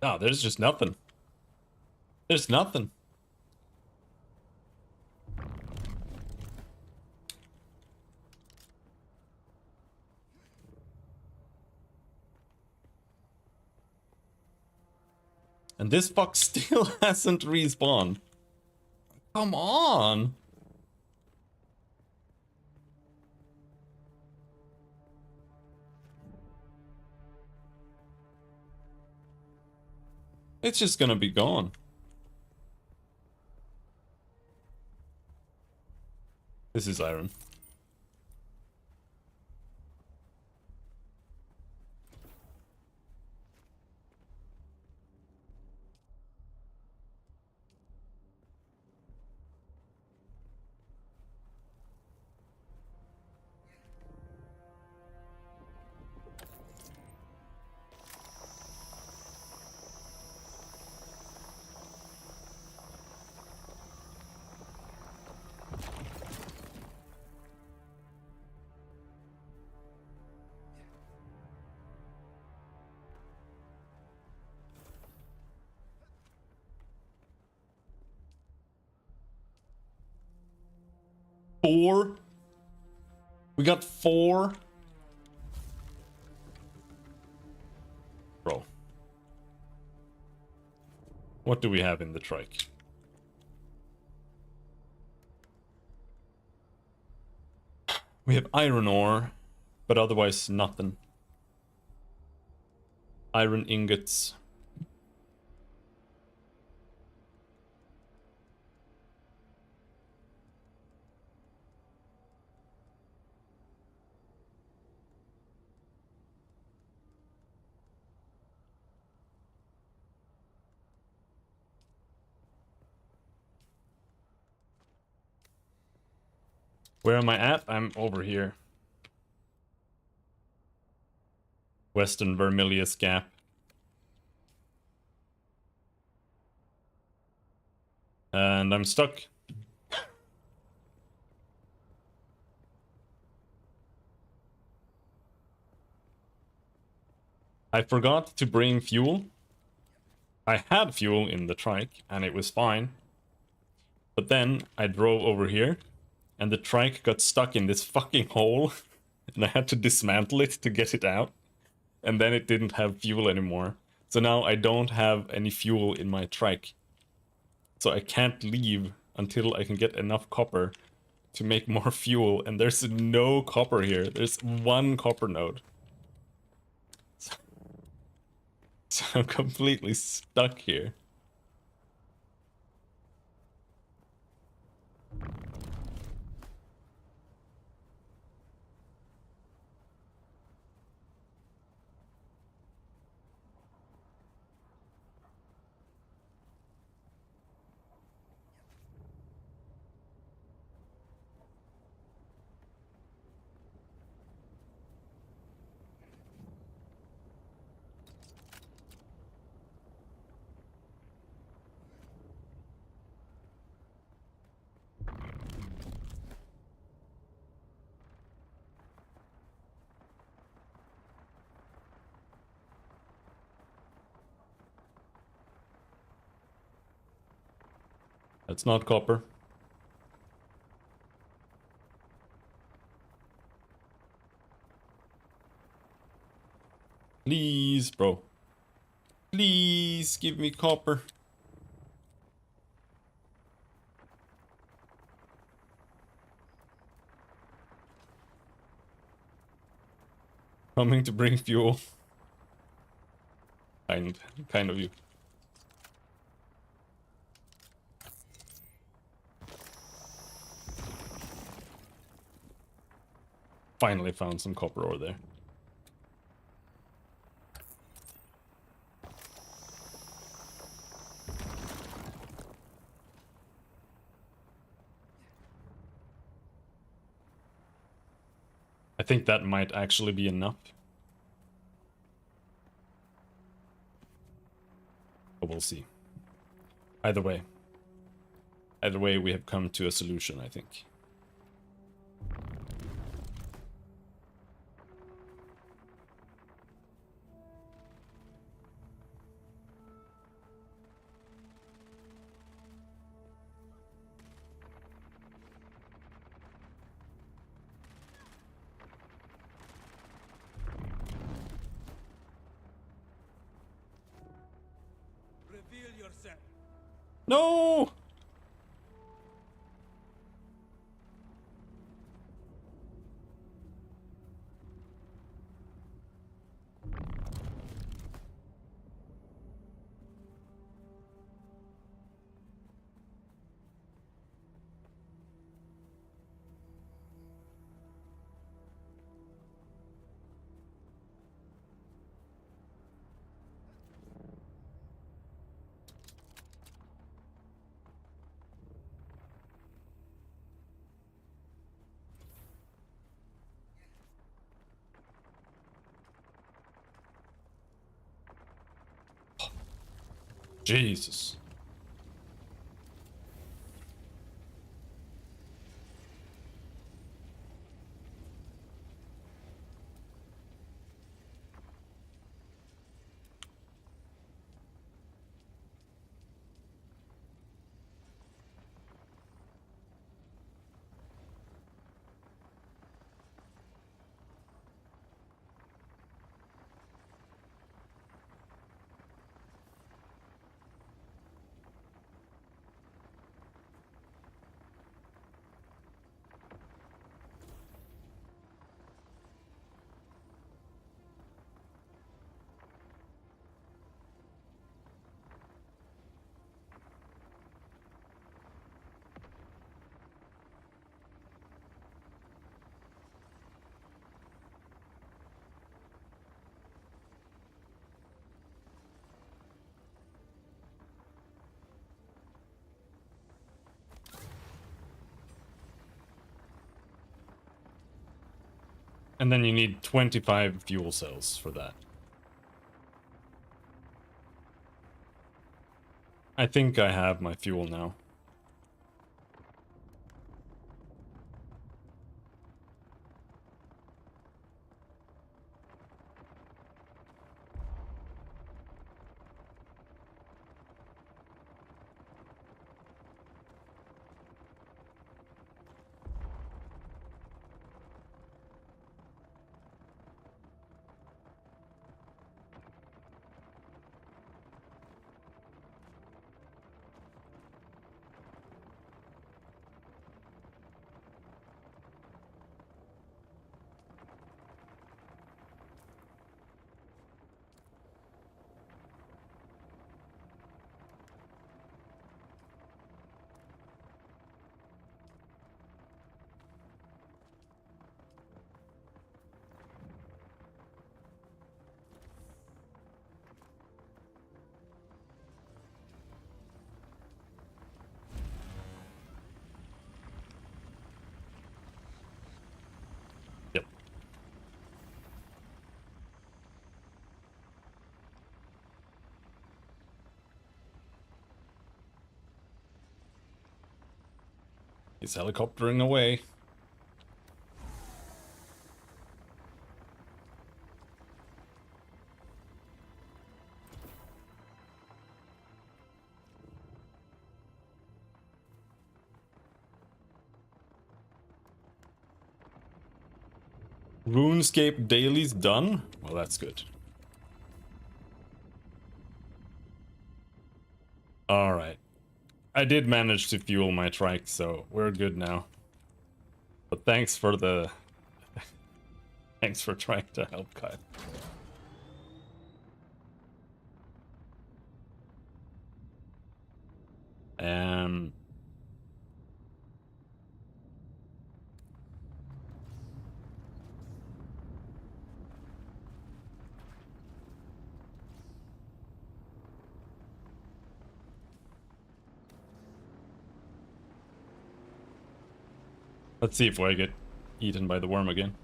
No, there's just nothing. There's nothing. And this fuck still hasn't respawned. Come on! It's just gonna be gone. This is iron. Four? We got 4? Bro. What do we have in the trike? We have iron ore, but otherwise nothing. Iron ingots. Where am I at? I'm over here. Western Vermilius Gap. And I'm stuck. I forgot to bring fuel. I had fuel in the trike, and it was fine. But then I drove over here, and the trike got stuck in this fucking hole, and I had to dismantle it to get it out. And then it didn't have fuel anymore. So now I don't have any fuel in my trike. So I can't leave until I can get enough copper to make more fuel, and there's no copper here. There's one copper node. So I'm completely stuck here. That's not copper. Please, bro. Please give me copper. Coming to bring fuel. Kind of you. Finally found some copper ore there. I think that might actually be enough. But we'll see. Either way, we have come to a solution, I think. Reveal yourself. No! Jesus. And then you need 25 fuel cells for that. I think I have my fuel now. Yep. He's helicoptering away. RuneScape daily's done? Well, that's good. Alright. I did manage to fuel my trike, so we're good now. But thanks for the... thanks for trying to help, Kyle. Let's see if I get eaten by the worm again.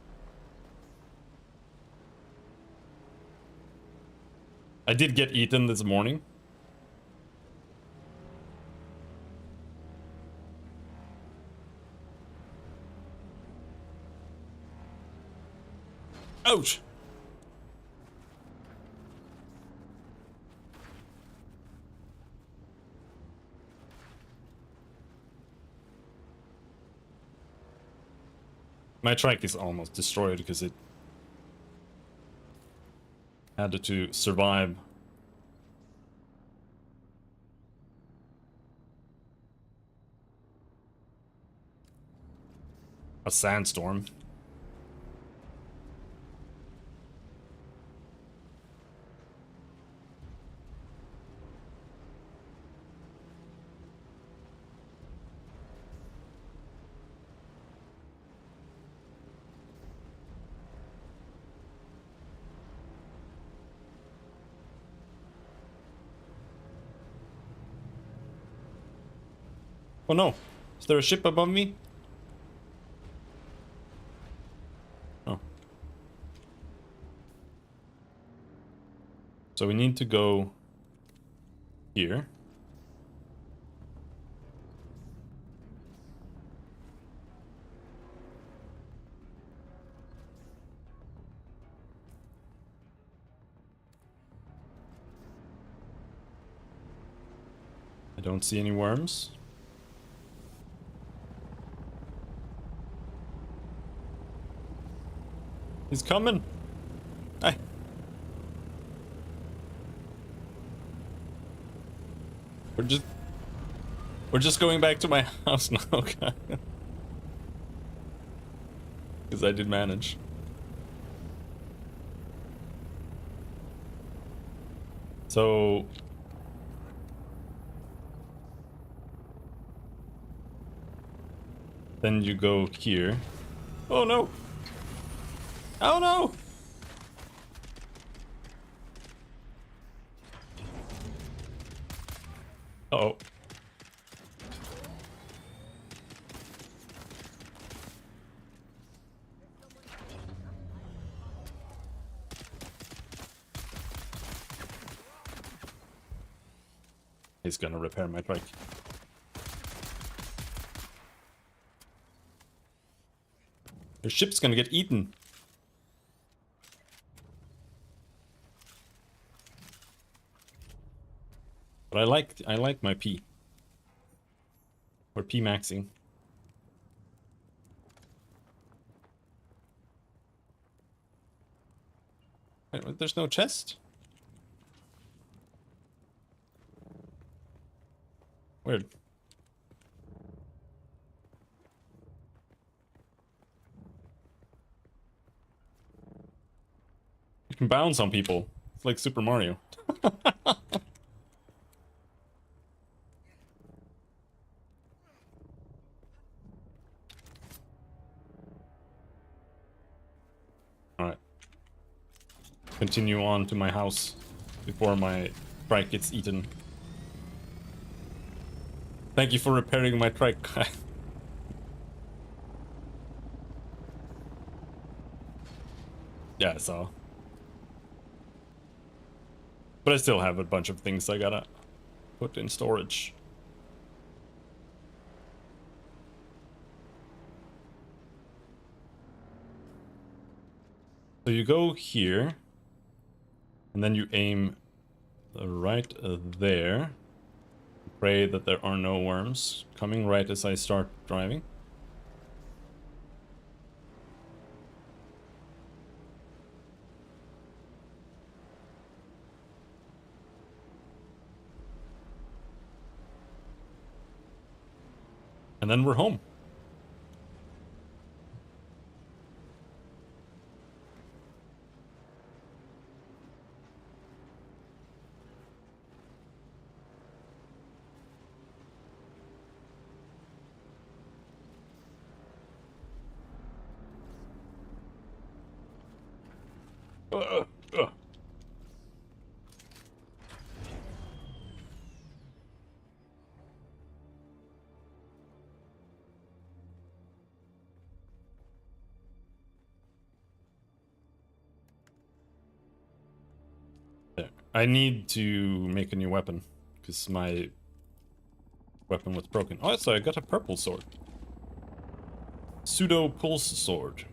I did get eaten this morning. Ouch! My trike is almost destroyed because it had to survive. A sandstorm. Oh no, is there a ship above me? Oh. So we need to go here. I don't see any worms. He's coming. Hi. We're just going back to my house now, okay? Because I did manage. So then you go here. Oh no! Oh no! Uh-oh. He's gonna repair my trike. Your ship's gonna get eaten. But I like my P. Or P maxing. Wait, there's no chest? Weird. You can bounce on people. It's like Super Mario. Alright. Continue on to my house before my trike gets eaten. Thank you for repairing my trike. Yeah, I saw. But I still have a bunch of things I gotta put in storage. So you go here, and then you aim right there. Pray that there are no worms coming right as I start driving. And then we're home. Uh. There. I need to make a new weapon because my weapon was broken. Oh, so I got a purple sword. Pseudo pulse sword.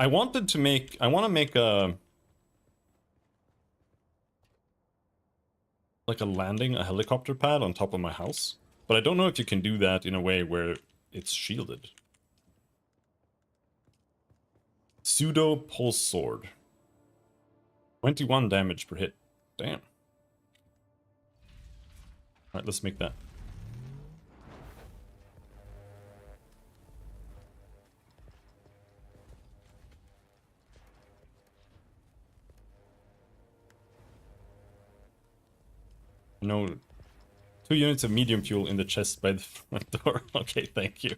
I want to make a like a landing, a helicopter pad on top of my house, but I don't know if you can do that in a way where it's shielded. Pseudo pulse sword. 21 damage per hit. Damn. Alright, let's make that. No. 2 units of medium fuel in the chest by the front door. Okay, thank you.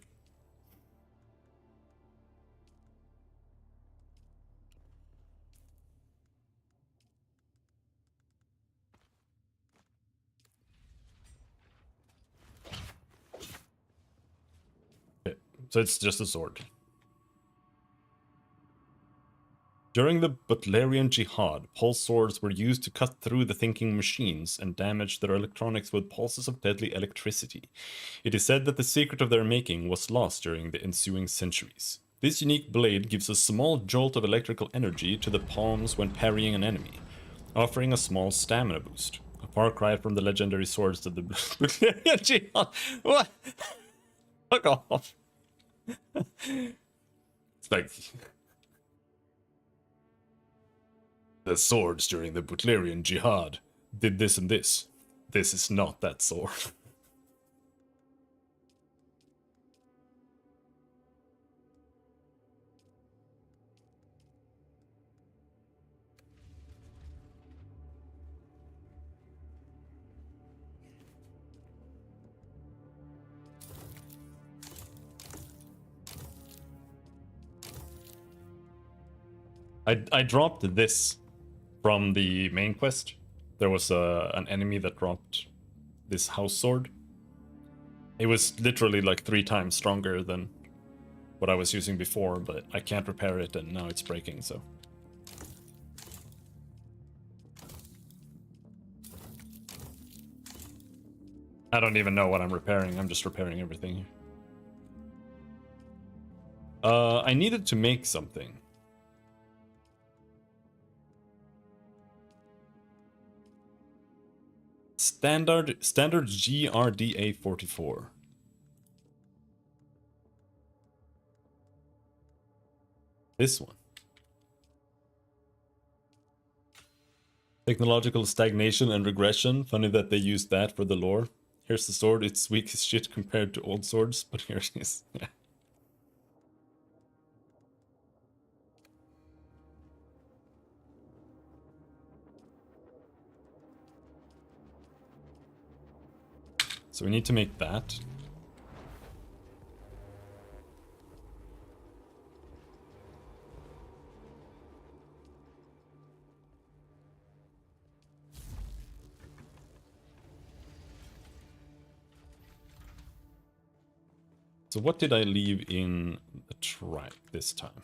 Okay, so it's just a sword. During the Butlerian Jihad, pulse swords were used to cut through the thinking machines and damage their electronics with pulses of deadly electricity. It is said that the secret of their making was lost during the ensuing centuries. This unique blade gives a small jolt of electrical energy to the palms when parrying an enemy, offering a small stamina boost. A far cry from the legendary swords of the Butlerian Jihad. What? Fuck off. It's like... The swords during the Butlerian Jihad did this and this. This is not that sword. I dropped this from the main quest. There was an enemy that dropped this house sword. It was literally like 3 times stronger than what I was using before, but I can't repair it and now it's breaking, so. I don't even know what I'm repairing, I'm just repairing everything here. I needed to make something. Standard GRDA 44. This one. Technological stagnation and regression. Funny that they used that for the lore. Here's the sword. It's weak as shit compared to old swords, but here it is. Yeah. So we need to make that. So what did I leave in the tribe this time?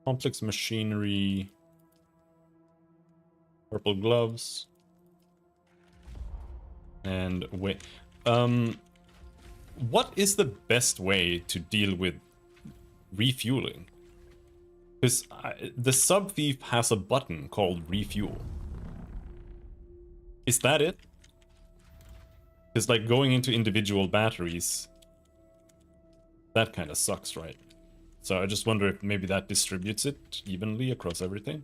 Complex machinery, purple gloves, and wait. What is the best way to deal with refueling? Because the sub thief has a button called refuel. Is that it? Because like going into individual batteries, that kind of sucks, right? So I just wonder if maybe that distributes it evenly across everything.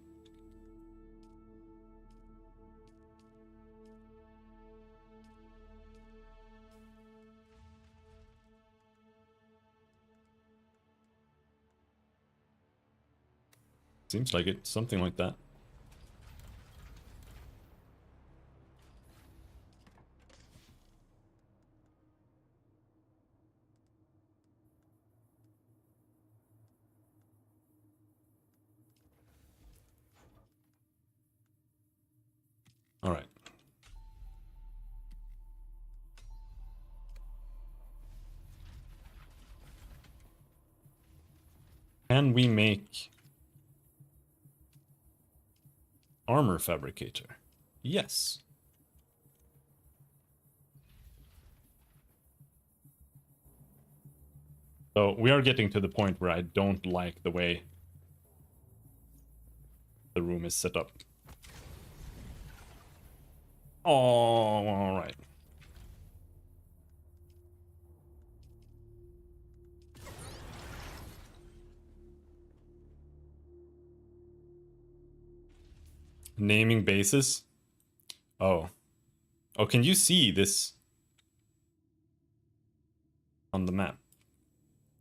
Seems like it, something like that. All right. Can we make armor fabricator? Yes. So we are getting to the point where I don't like the way the room is set up. Oh, all right. Naming bases. Oh. Oh, can you see this on the map?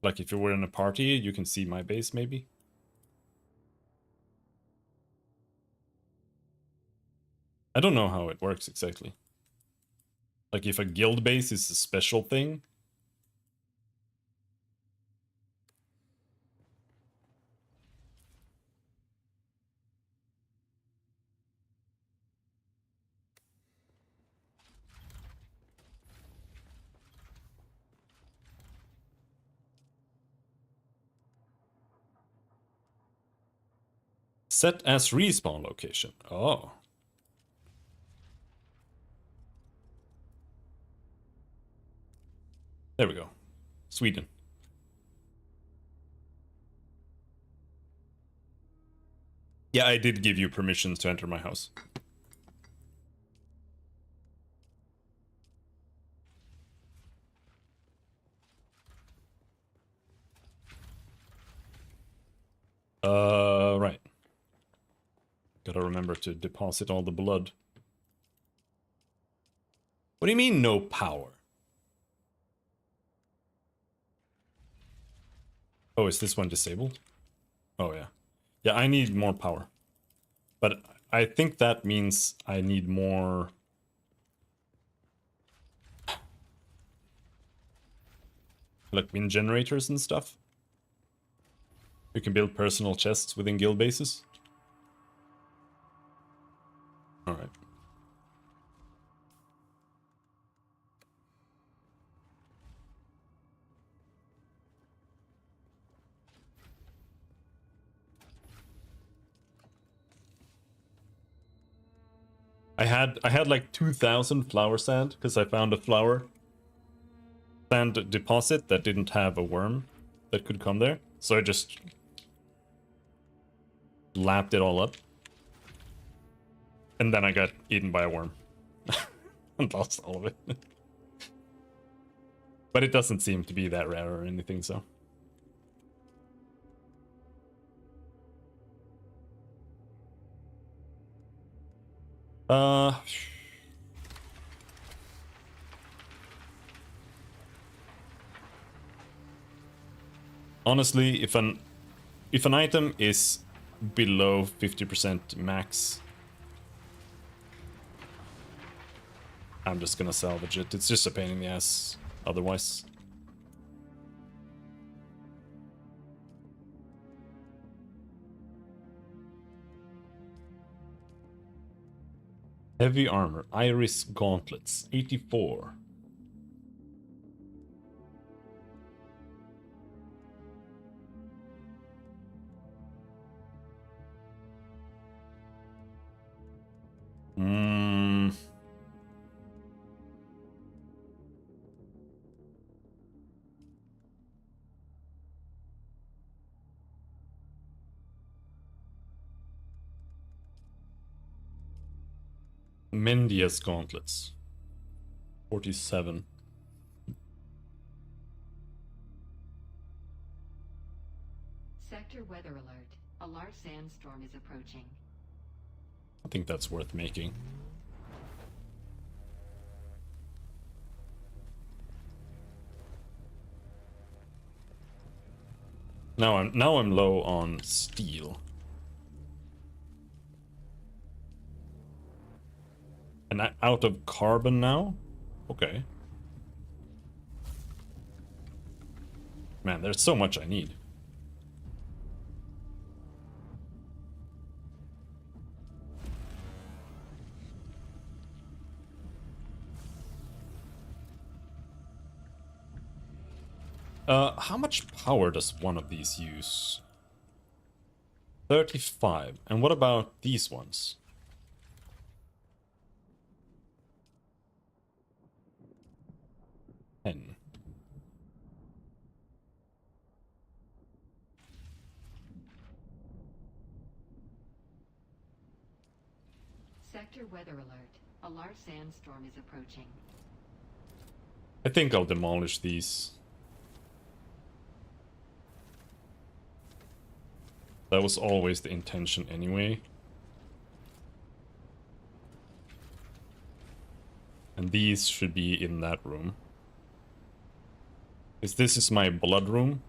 Like if you were in a party, you can see my base maybe? I don't know how it works exactly. Like if a guild base is a special thing. Set as respawn location. Oh. There we go. Sweden. Yeah, I did give you permissions to enter my house. Right. Gotta remember to deposit all the blood. What do you mean, no power? Oh, is this one disabled? Oh, yeah. Yeah, I need more power. But I think that means I need more... like wind generators and stuff. You can build personal chests within guild bases. Alright. I had like 2,000 flower sand because I found a flower sand deposit that didn't have a worm that could come there. So I just lapped it all up. And then I got eaten by a worm. And lost all of it. But it doesn't seem to be that rare or anything, so. Honestly, if an item is below 50% max, I'm just gonna salvage it. It's just a pain in the ass otherwise. Heavy armor, iris gauntlets, 84. Mendia's gauntlets, 47. Sector weather alert. A large sandstorm is approaching. I think that's worth making. Now I'm low on steel. And out of carbon now? Okay. Man, there's so much I need. How much power does one of these use? 35. And what about these ones? Sector weather alert. A large sandstorm is approaching. I think I'll demolish these. That was always the intention anyway. And these should be in that room. Because this is my blood room.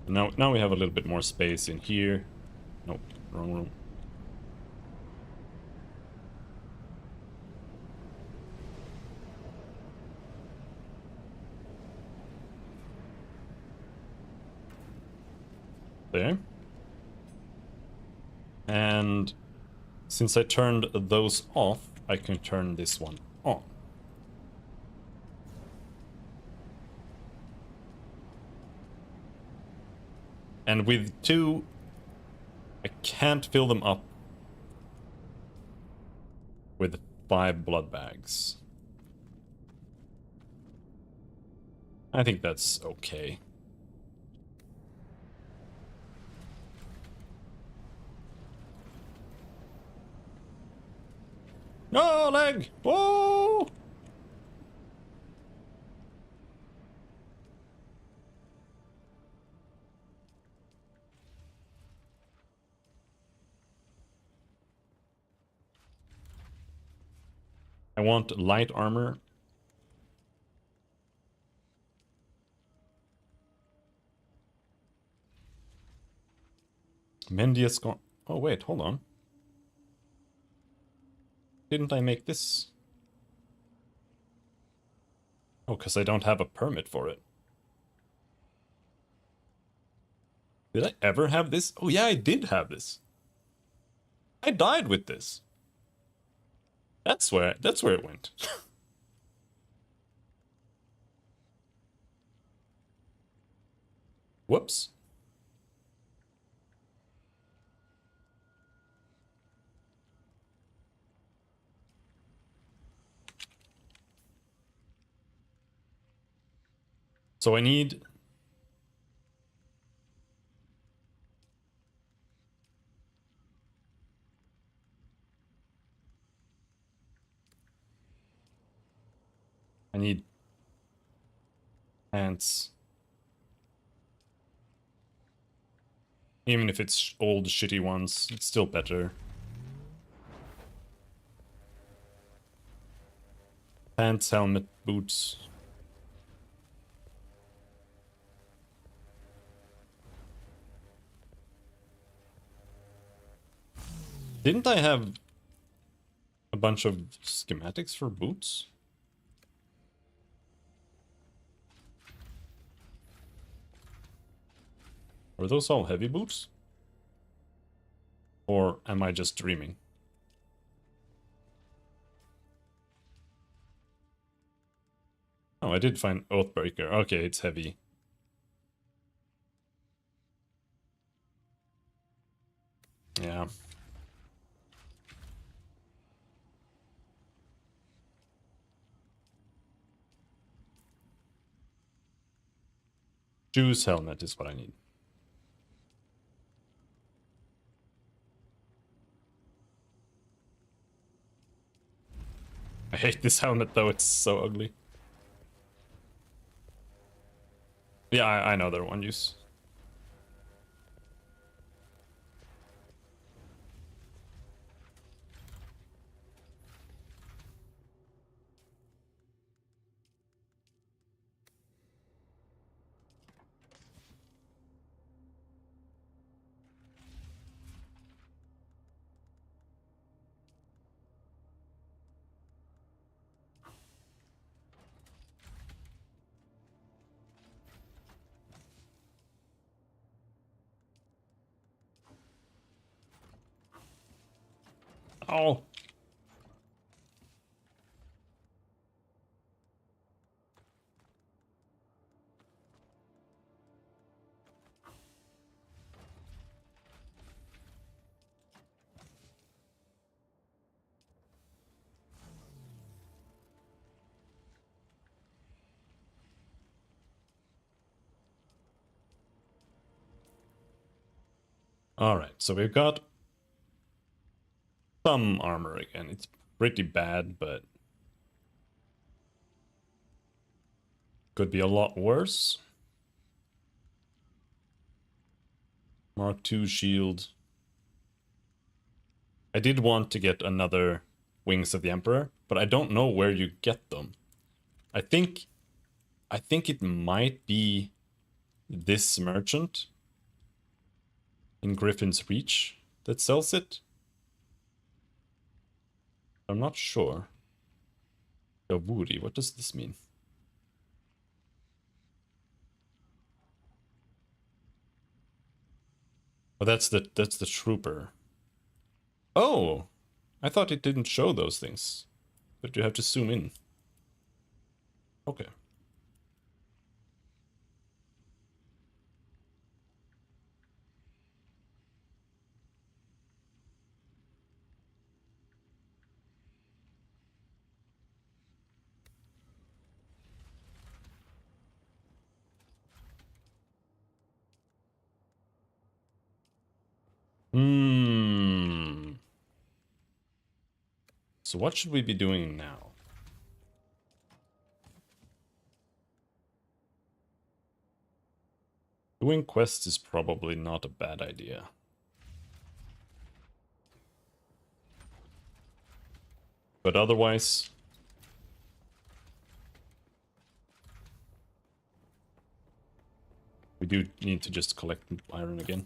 Now we have a little bit more space in here. Nope, wrong room. There. And since I turned those off, I can turn this one on. And with two, I can't fill them up with 5 blood bags. I think that's okay. No, leg! Whoa! I want light armor. Mendia's gone. Oh, wait, hold on. Didn't I make this? Oh, because I don't have a permit for it. Did I ever have this? Oh yeah, I did have this. I died with this. That's where it went. Whoops. So I need... I need pants. Even if it's old shitty ones, it's still better. Pants, helmet, boots. Didn't I have a bunch of schematics for boots? Are those all heavy boots? Or am I just dreaming? Oh, I did find Oathbreaker. Okay, it's heavy. Yeah. Shoes, helmet is what I need. I hate this helmet though, it's so ugly. Yeah, I know they're one use. Oh! Alright, so we've got some armor again. It's pretty bad, but could be a lot worse. Mark II shield. I did want to get another Wings of the Emperor, but I don't know where you get them. I think it might be this merchant in Griffin's Reach that sells it. I'm not sure. Yawuri, what does this mean? Oh, that's the trooper. Oh, I thought it didn't show those things, but you have to zoom in. Okay. Hmm. So what should we be doing now? Doing quests is probably not a bad idea. But otherwise... we do need to just collect iron again.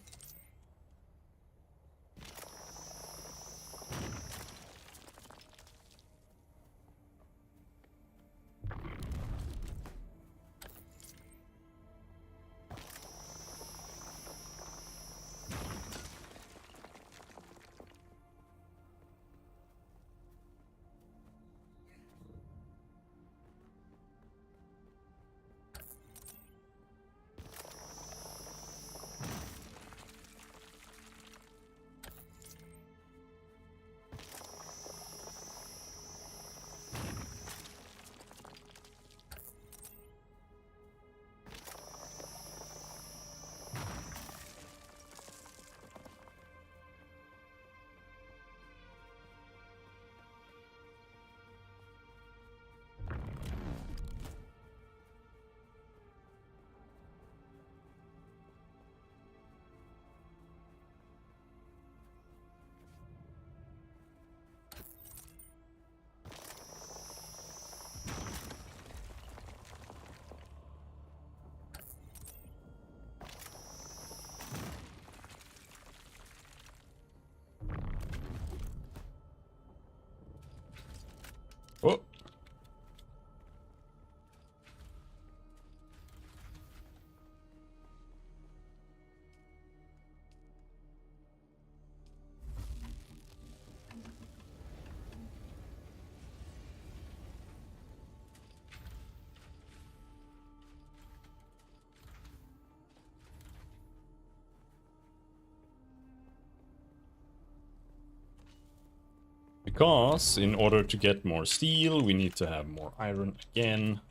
Because in order to get more steel, we need to have more iron again.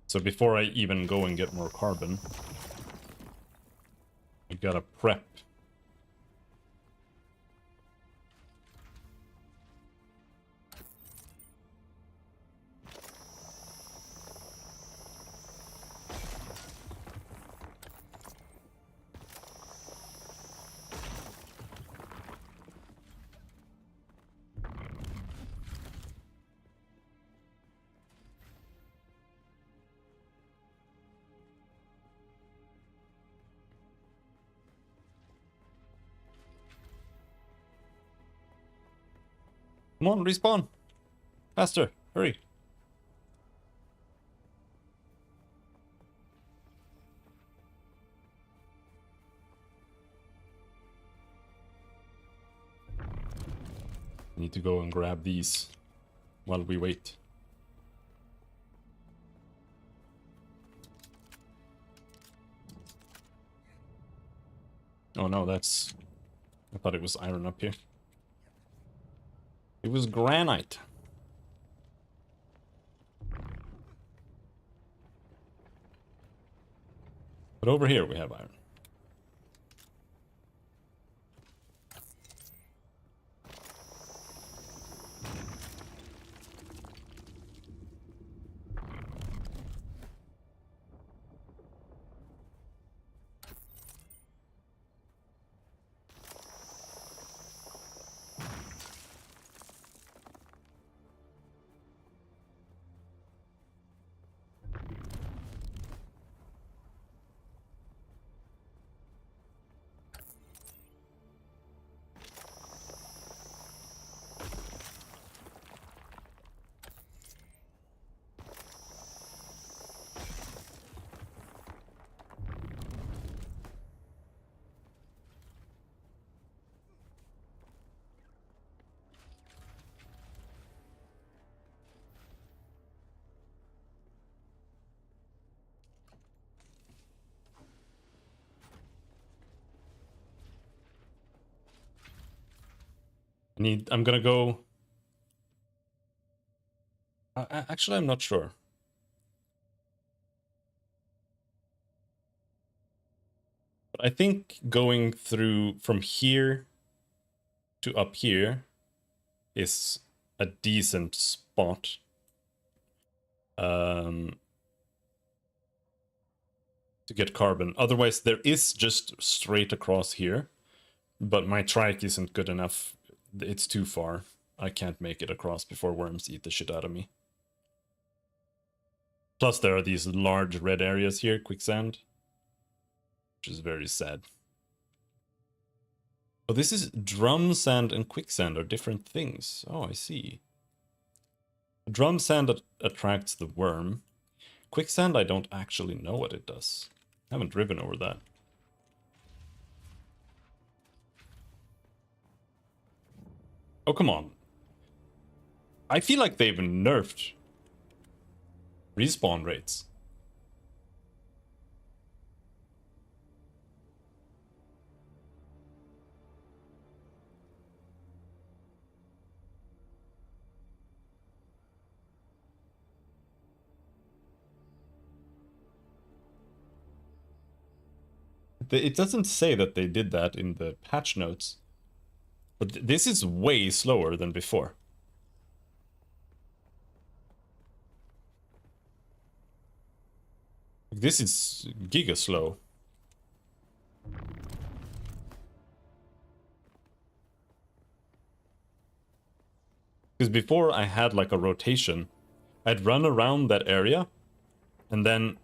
So before I even go and get more carbon, I gotta prep. Come on, respawn! Faster, hurry! Need to go and grab these while we wait. Oh no, that's... I thought it was iron up here. It was granite. But over here we have iron. I'm gonna go... actually, I'm not sure. But I think going through from here to up here is a decent spot. To get carbon. Otherwise, there is just straight across here. But my trike isn't good enough. It's too far. I can't make it across before worms eat the shit out of me. Plus, there are these large red areas here, quicksand. Which is very sad. Oh, this is drum sand and quicksand are different things. Oh, I see. Drum sand attracts the worm. Quicksand, I don't actually know what it does. I haven't driven over that. Oh, come on. I feel like they've nerfed respawn rates. It doesn't say that they did that in the patch notes. But this is way slower than before. This is giga slow. Because before I had like a rotation. I'd run around that area. And then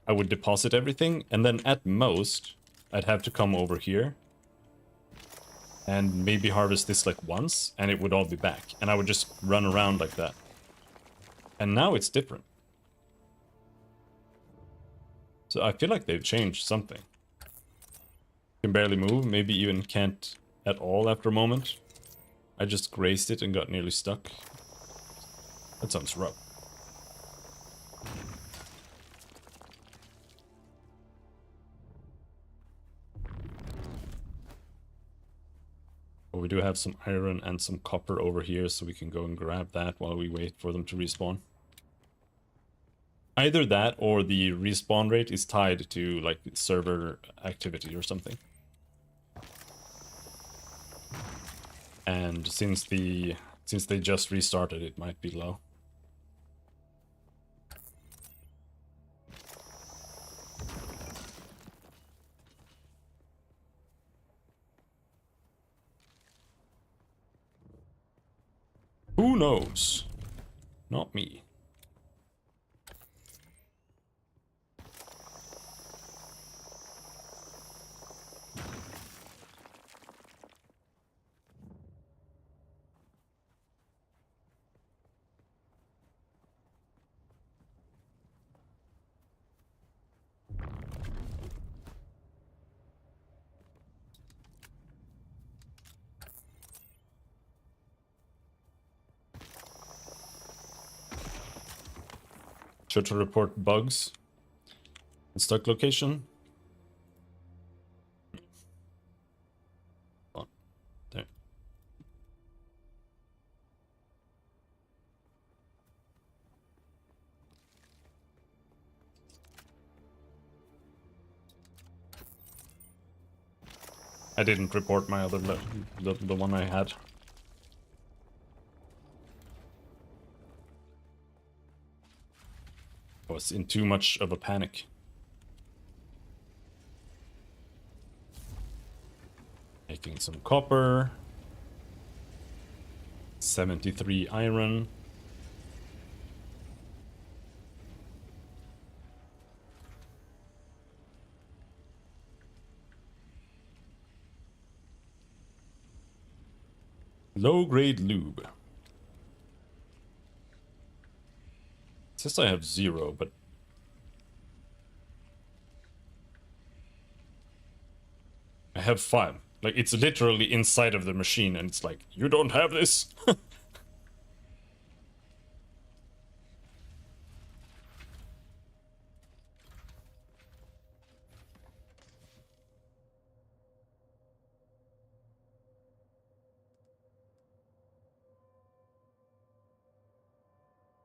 I would deposit everything. And then at most, I'd have to come over here. And maybe harvest this like once. And it would all be back. And I would just run around like that. And now it's different. So I feel like they've changed something. Can barely move, maybe even can't at all after a moment. I just grazed it and got nearly stuck. That sounds rough. But we do have some iron and some copper over here, so we can go and grab that while we wait for them to respawn. Either that or the respawn rate is tied to like server activity or something. And since they just restarted, it might be low. Who knows? Not me. Sure to report bugs in stuck location. Oh, there. I didn't report my other the one I had. I was in too much of a panic. Making some copper. 73 iron. Low-grade lube. It says I have 0, but... I have 5. Like, it's literally inside of the machine, and it's like, you don't have this!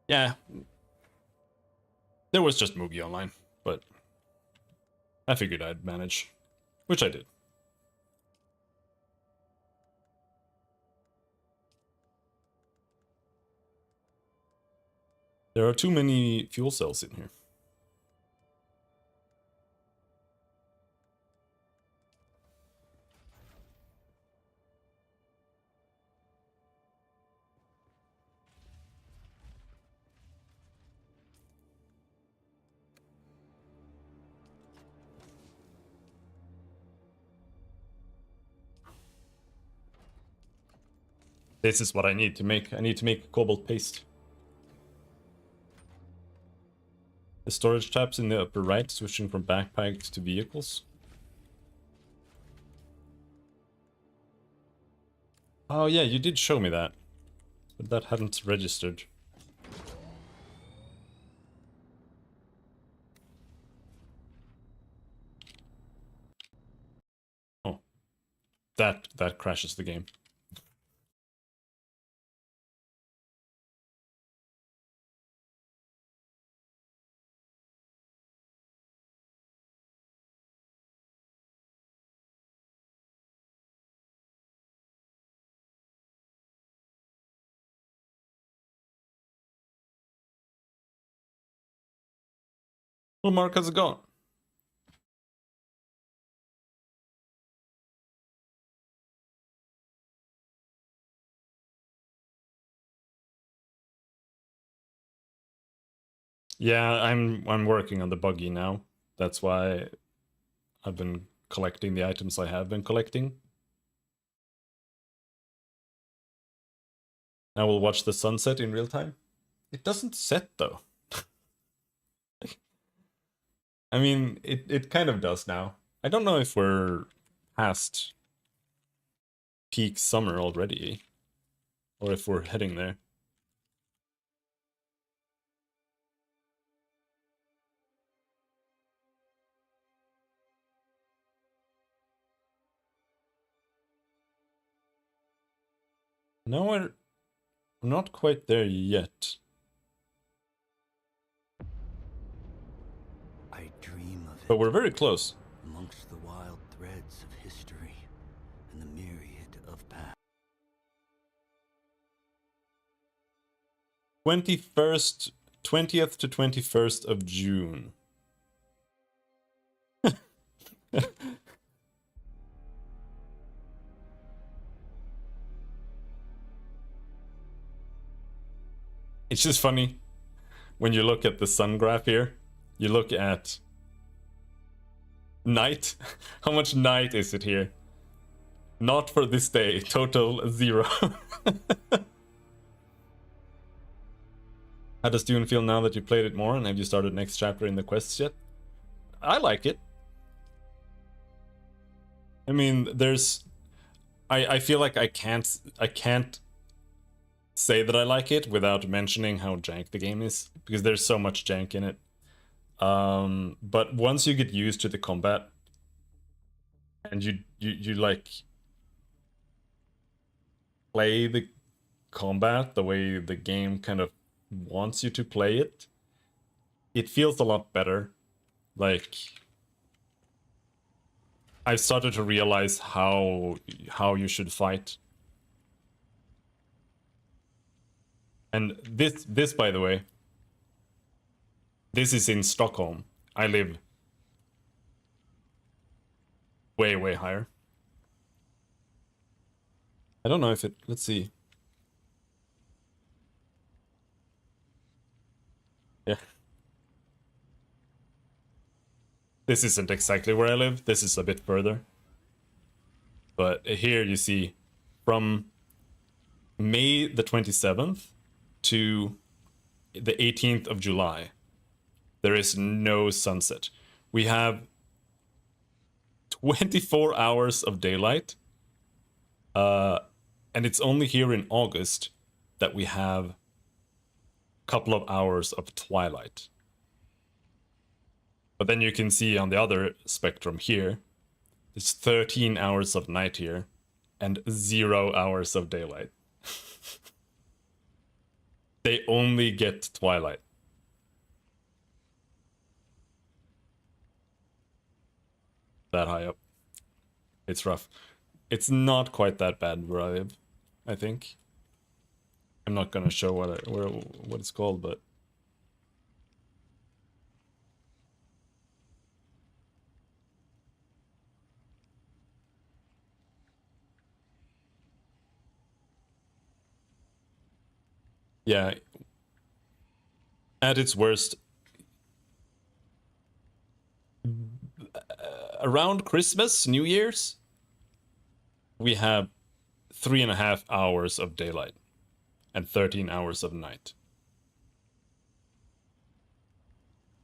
Yeah. There was just Mugi online, but I figured I'd manage, which I did. There are too many fuel cells in here. This is what I need to make. I need to make cobalt paste. The storage tabs in the upper right, switching from backpacks to vehicles. Oh yeah, you did show me that. But that hadn't registered. Oh. That crashes the game. Well, Mark, how's it going? Yeah, I'm working on the buggy now. That's why I've been collecting the items I have been collecting. I will watch the sunset in real time. It doesn't set though. I mean, it kind of does now. I don't know if we're past peak summer already, or if we're heading there. No, we're not quite there yet. I dream of But it we're very close. amongst the wild threads of history and the myriad of paths. 20th to 21st of June. It's just funny when you look at the sun graph here. You look at night. How much night is it here? Not for this day. Total 0. How does Dune feel now that you played it more, and have you started next chapter in the quests yet? I like it. I mean, there's... I feel like I can't say that I like it without mentioning how jank the game is, because there's so much jank in it. But once you get used to the combat, and you like play the combat the way the game kind of wants you to play it, it feels a lot better. Like, I've started to realize how you should fight. And this by the way, this is in Stockholm. I live way higher. I don't know if it, let's see. Yeah. This isn't exactly where I live. This is a bit further. But here you see from May the 27th to the 18th of July, there is no sunset. We have 24 hours of daylight. And it's only here in August that we have a couple of hours of twilight. But then you can see on the other spectrum here, it's 13 hours of night here and 0 hours of daylight. They only get twilight. That high up. It's rough. It's not quite that bad where I live, I think. I'm not gonna show what it's called, but yeah, at its worst, around Christmas, New Year's, we have 3.5 hours of daylight and 13 hours of night.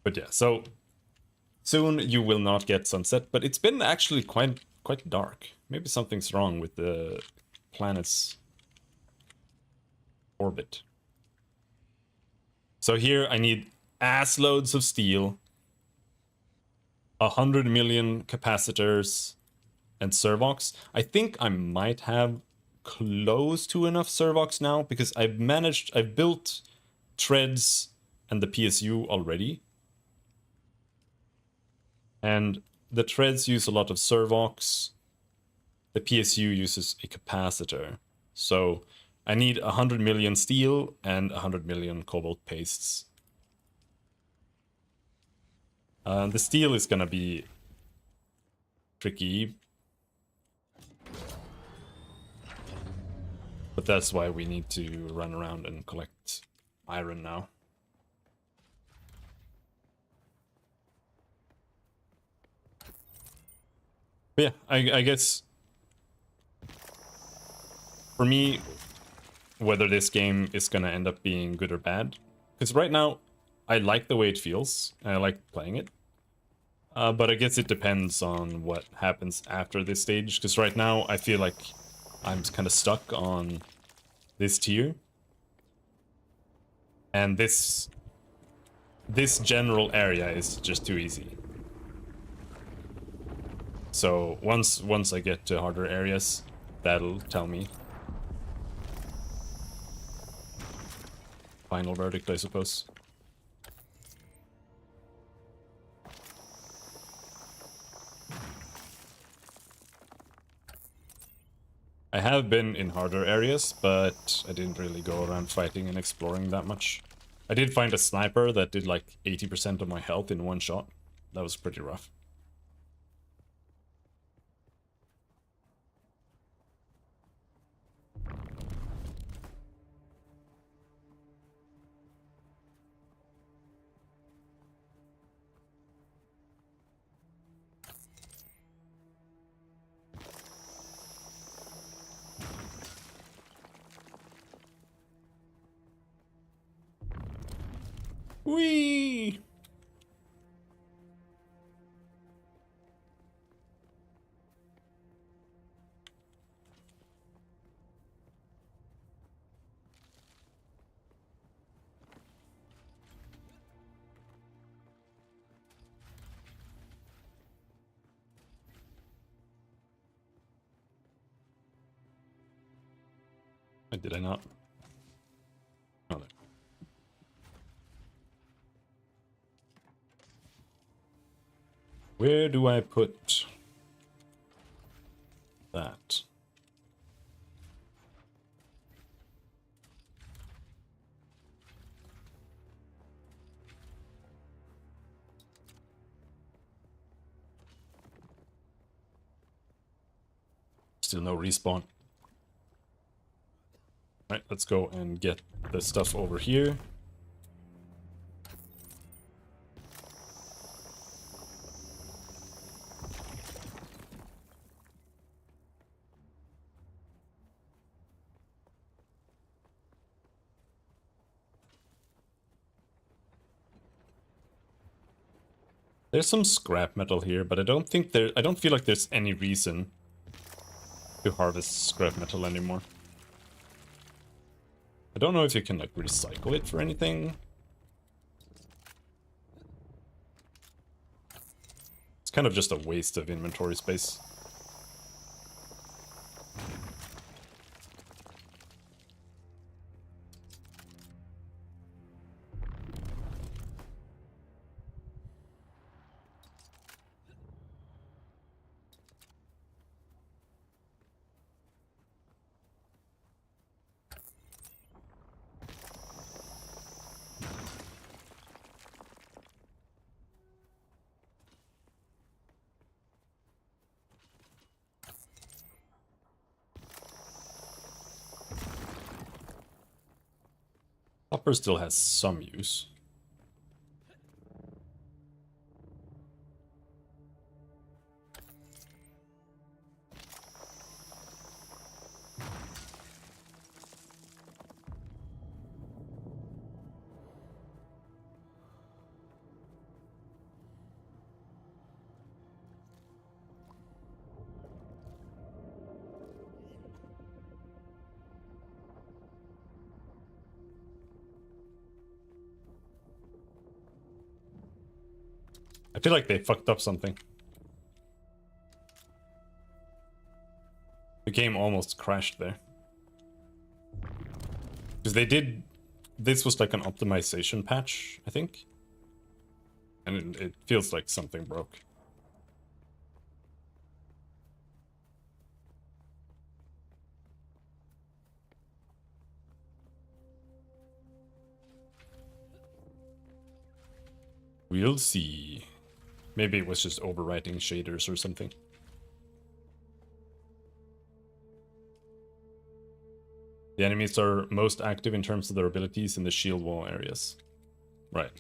But yeah, so soon you will not get sunset, but it's been actually quite dark. Maybe something's wrong with the planet's orbit. So here I need ass loads of steel, 100 million capacitors, and servox. I think I might have close to enough servox now, because I've built treads and the PSU already. And the treads use a lot of servox. The PSU uses a capacitor. So I need 100 million steel and 100 million cobalt pastes. The steel is gonna be tricky. But that's why we need to run around and collect iron now. But yeah, I guess for me, whether this game is gonna end up being good or bad, because right now I like the way it feels and I like playing it. But I guess it depends on what happens after this stage, because right now I feel like I'm kind of stuck on this tier. And this general area is just too easy. So once I get to harder areas, that'll tell me. final verdict, I suppose. I have been in harder areas, but I didn't really go around fighting and exploring that much. I did find a sniper that did like 80% of my health in one shot. That was pretty rough. Whee! Did I not? Oh, no. Where do I put that? Still no respawn. Alright, let's go and get the stuff over here. There's some scrap metal here, but I don't feel like there's any reason to harvest scrap metal anymore. I don't know if you can like recycle it for anything. It's kind of just a waste of inventory space. Copper still has some use. I feel like they fucked up something. The game almost crashed there. Because they did... This was like an optimization patch, I think. And it feels like something broke. We'll see. Maybe it was just overwriting shaders or something. The enemies are most active in terms of their abilities in the shield wall areas. Right.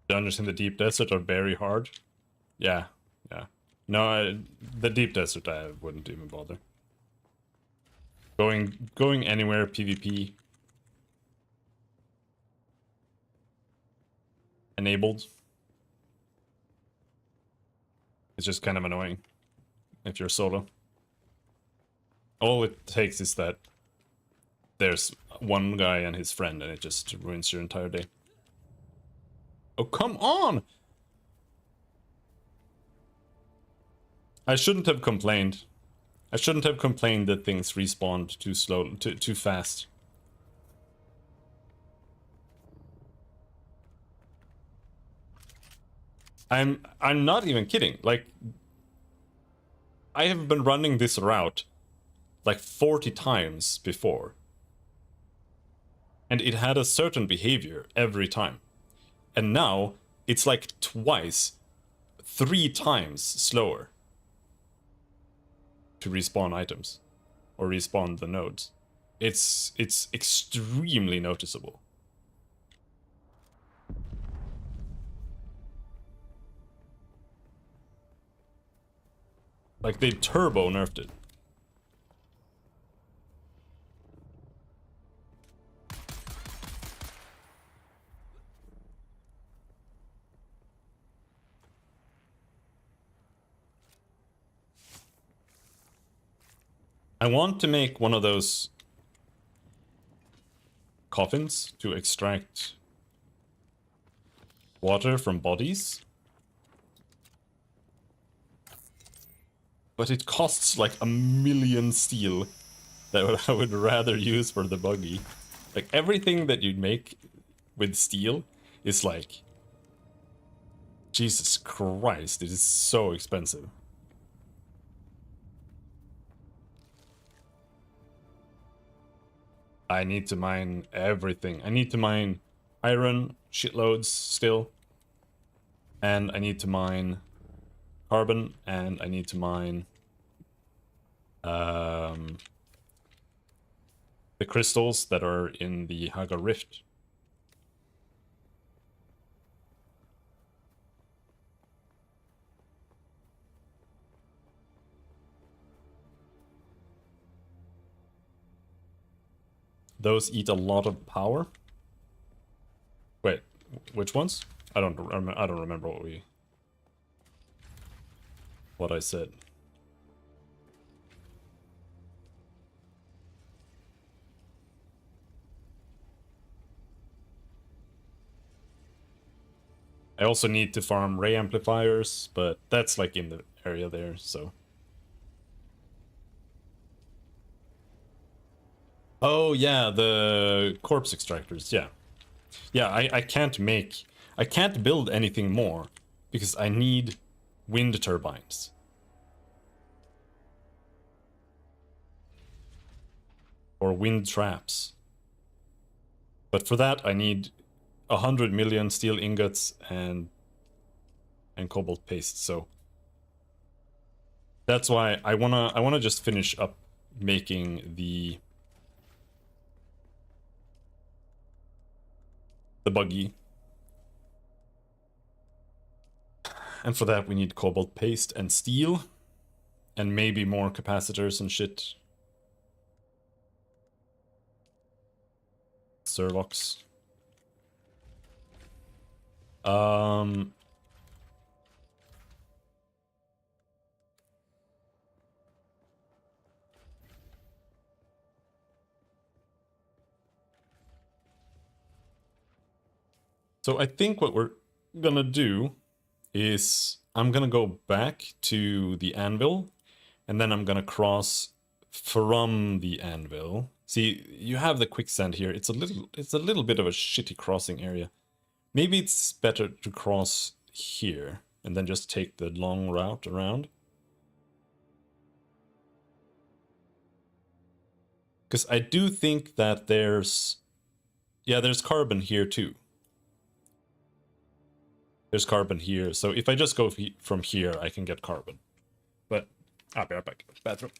Dungeons in the deep desert are very hard. Yeah, yeah. No, the deep desert I wouldn't even bother. Going anywhere PvP enabled. It's just kind of annoying if you're solo. All it takes is that there's one guy and his friend and it just ruins your entire day. Oh, come on! I shouldn't have complained. I shouldn't have complained that things respawned too slow, too fast. I'm not even kidding. Like, I have been running this route like 40 times before. And it had a certain behavior every time. And now it's like twice, 3 times slower to respawn items or respawn the nodes. It's extremely noticeable. Like they turbo nerfed it. I want to make one of those coffins to extract water from bodies. But it costs like 1,000,000 steel that I would rather use for the buggy. Like everything that you make with steel is like... Jesus Christ, it is so expensive. I need to mine everything. I need to mine iron, shitloads still. And I need to mine carbon, and I need to mine the crystals that are in the Haga Rift. Those eat a lot of power. Wait, which ones? I don't remember what I said. I also need to farm ray amplifiers, but that's like in the area there, so. Oh yeah, the corpse extractors, yeah. Yeah, I can't build anything more because I need wind turbines. Or wind traps. But for that I need 100 million steel ingots and cobalt paste, so that's why I wanna just finish up making the buggy. And for that we need cobalt paste and steel. And maybe more capacitors and shit. Servox. So I think what we're gonna do is I'm gonna go back to the anvil, and then I'm gonna cross from the anvil. See, you have the quicksand here. It's a little bit of a shitty crossing area. Maybe it's better to cross here and then just take the long route around. Because I do think that there's carbon here too. There's carbon here, so if I just go from here, I can get carbon. But I'll be right back. Bathroom.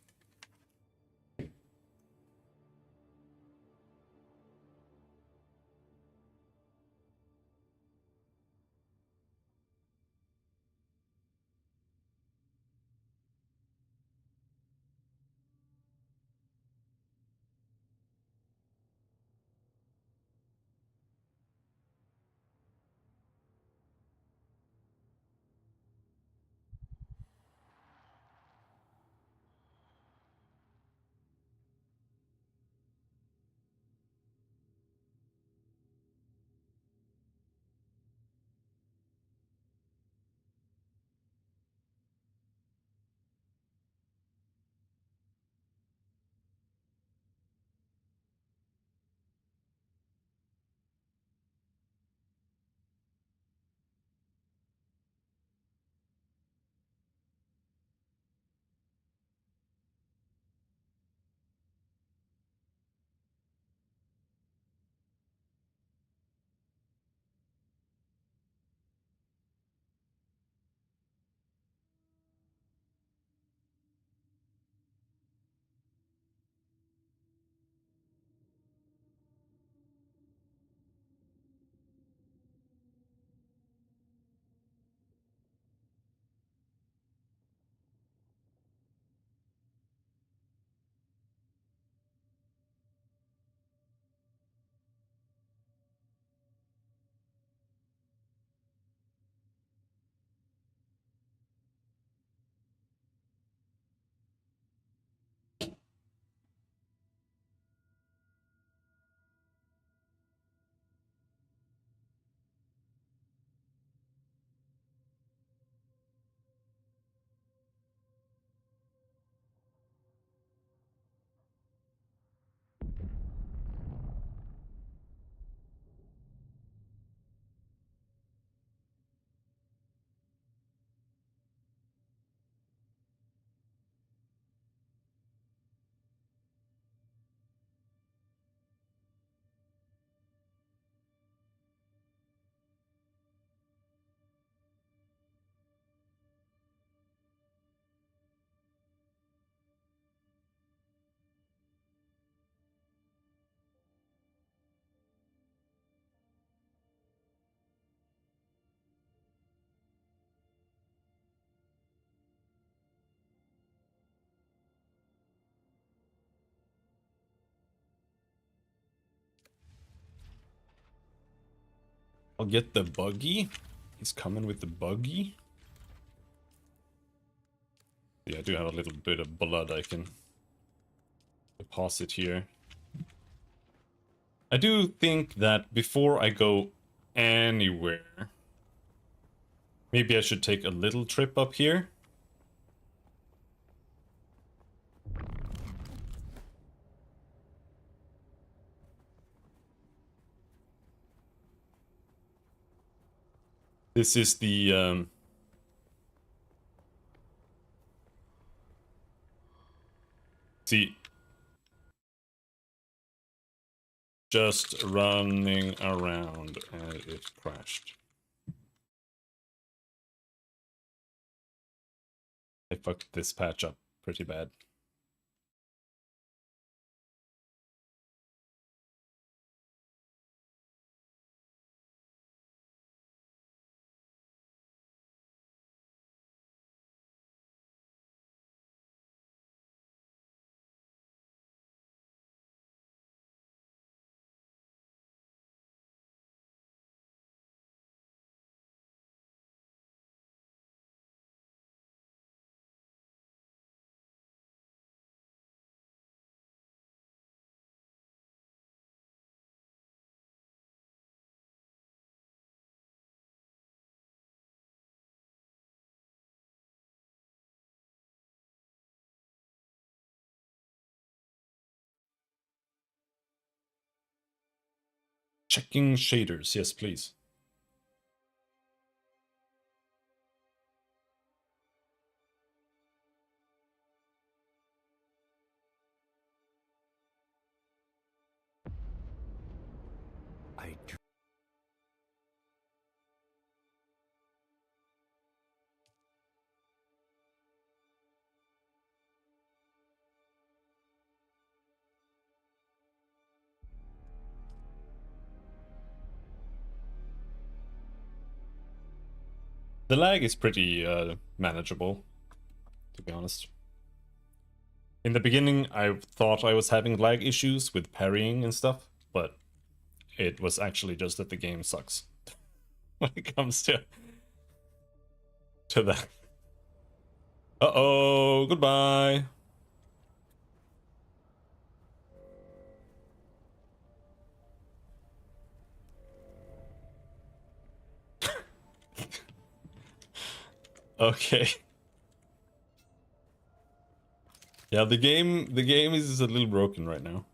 I'll get the buggy. He's coming with the buggy. Yeah, I do have a little bit of blood I can deposit here. I do think that before I go anywhere, maybe I should take a little trip up here. This is the see, just running around and it crashed. I fucked this patch up pretty bad. Checking shaders, yes, please. I do. The lag is pretty manageable, to be honest. In the beginning, I thought I was having lag issues with parrying and stuff, but it was actually just that the game sucks when it comes to that. Uh-oh, goodbye. Okay. Yeah, the game is a little broken right now.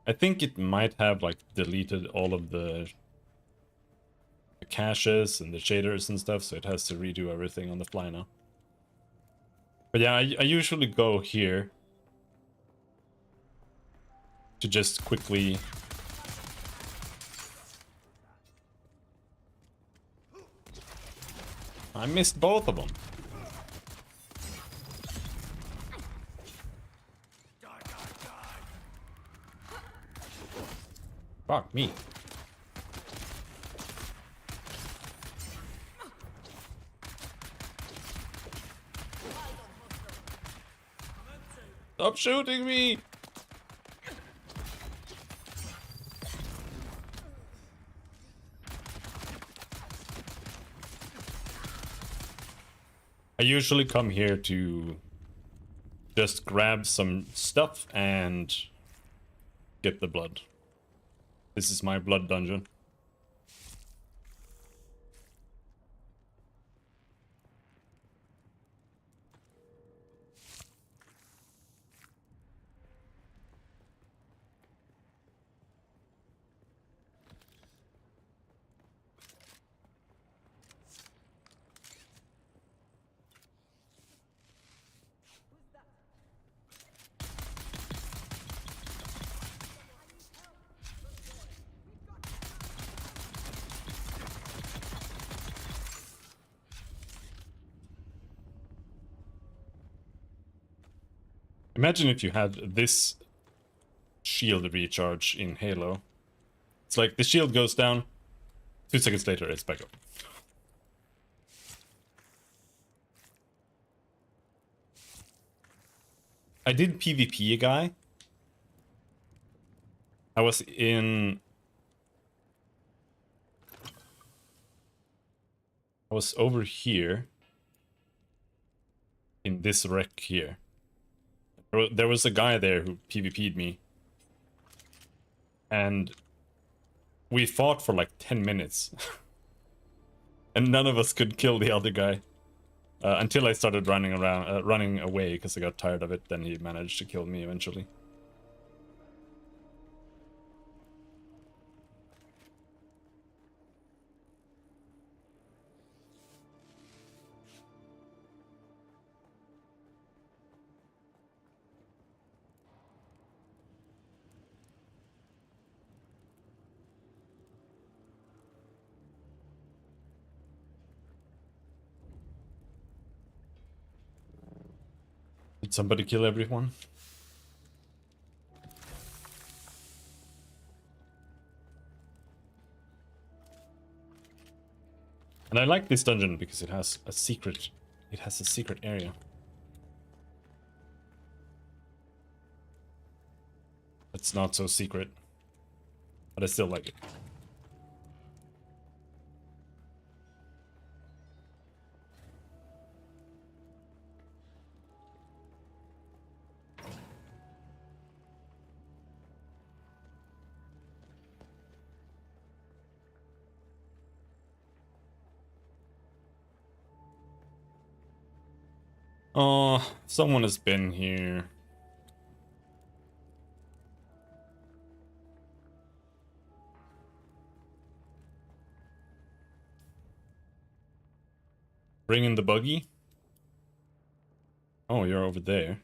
I think it might have like deleted all of the caches and the shaders and stuff, so it has to redo everything on the fly now. But yeah, I usually go here to just quickly... I missed both of them. Fuck me. Stop shooting me! I usually come here to just grab some stuff and get the blood. This is my blood dungeon. Imagine if you had this shield recharge in Halo. It's like the shield goes down, 2 seconds later it's back up. I did PvP a guy, I was in... I was over here. In this wreck here. There was a guy there who PvP'd me. And we fought for like 10 minutes. And none of us could kill the other guy. Until I started running away because I got tired of it. Then he managed to kill me eventually. Did somebody kill everyone? And I like this dungeon because it has a secret. It has a secret area. It's not so secret, but I still like it. Oh, someone has been here. Bring in the buggy? Oh, you're over there.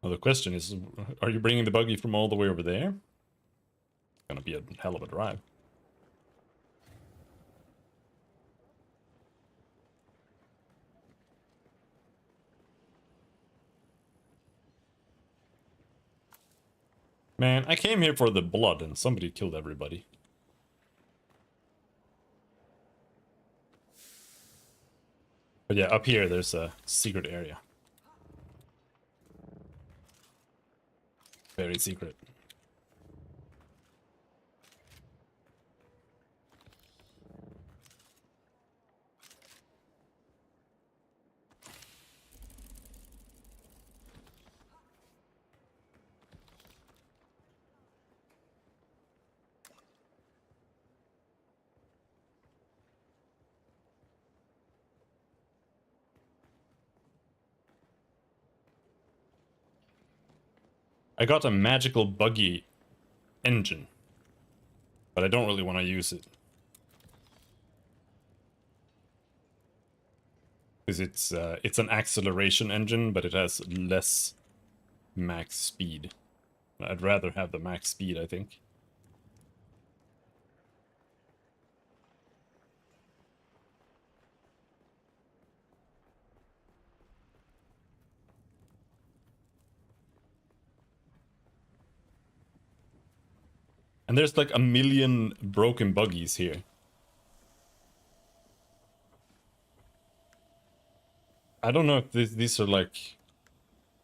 Well, the question is, are you bringing the buggy from all the way over there? It's gonna be a hell of a drive. Man, I came here for the blood and somebody killed everybody. But yeah, up here there's a secret area. Very secret. I got a magical buggy engine, but I don't really want to use it. Because it's an acceleration engine, but it has less max speed. I'd rather have the max speed, I think. And there's like a million broken buggies here. I don't know if these are like...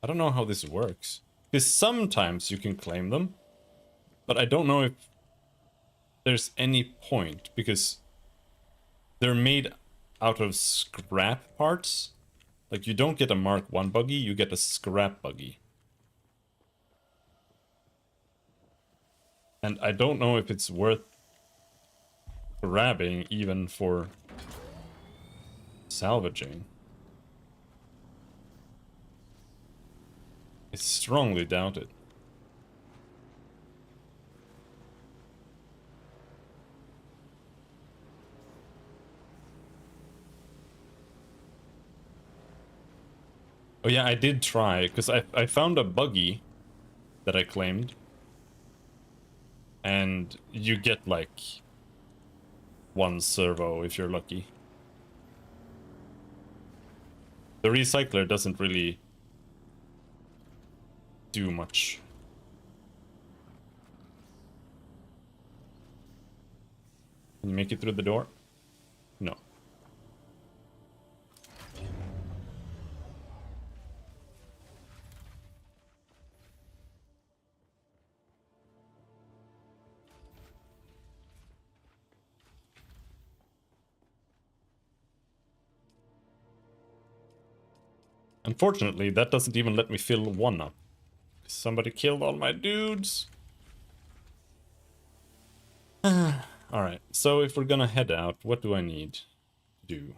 I don't know how this works. Because sometimes you can claim them, but I don't know if there's any point, because they're made out of scrap parts. Like, you don't get a Mark 1 buggy, you get a scrap buggy. And I don't know if it's worth grabbing even for salvaging. I strongly doubt it. Oh yeah, I did try, because I found a buggy that I claimed. And you get like one servo if you're lucky. The recycler doesn't really do much. Can you make it through the door? No. Unfortunately, that doesn't even let me fill one up. Somebody killed all my dudes. Alright, so if we're gonna head out, what do I need to do?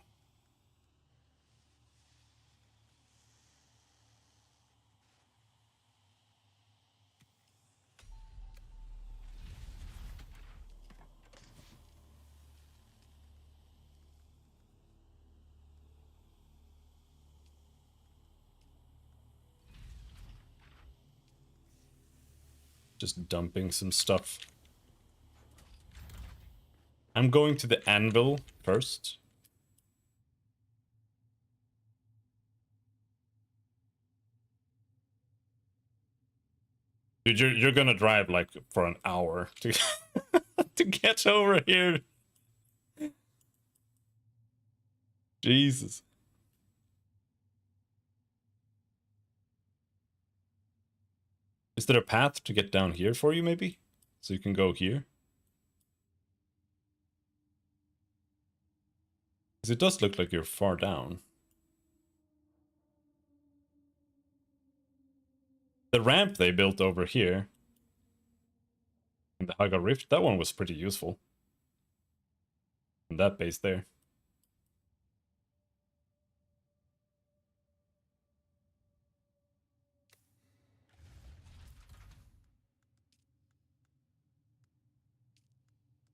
Just dumping some stuff. I'm going to the anvil first. Dude, you're gonna drive like for an hour to to get over here. Jesus. Is there a path to get down here for you, maybe? So you can go here? Because it does look like you're far down. The ramp they built over here in the Haga Rift, that one was pretty useful. In that base there.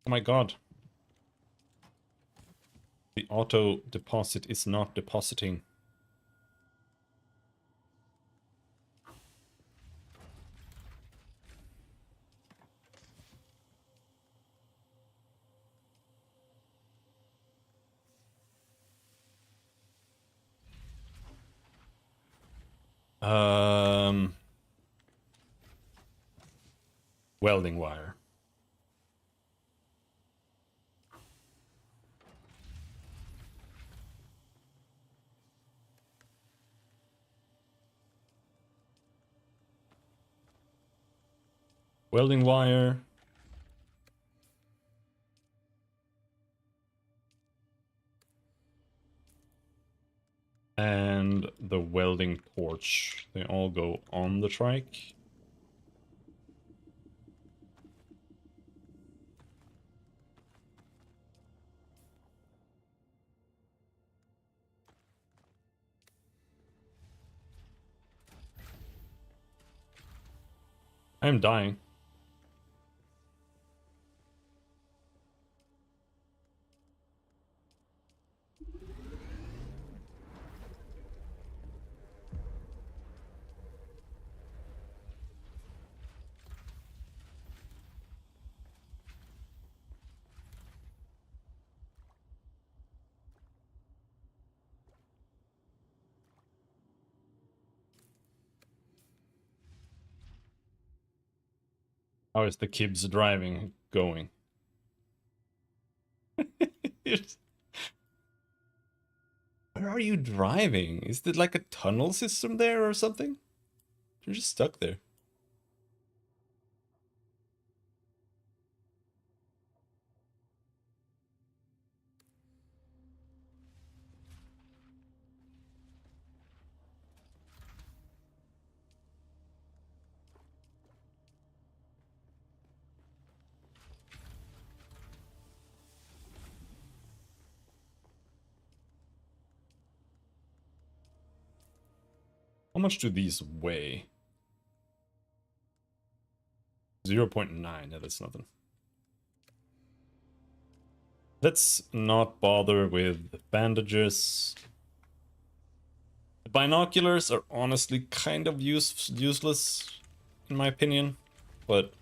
Oh my god. The auto deposit is not depositing. Welding wire. Welding wire. And the welding torch. They all go on the trike. I'm dying. How is the Kibs driving going? Where are you driving? Is there like a tunnel system there or something? You're just stuck there. How much do these weigh? 0.9, yeah, that's nothing. Let's not bother with bandages. The binoculars are honestly kind of useless, in my opinion, but...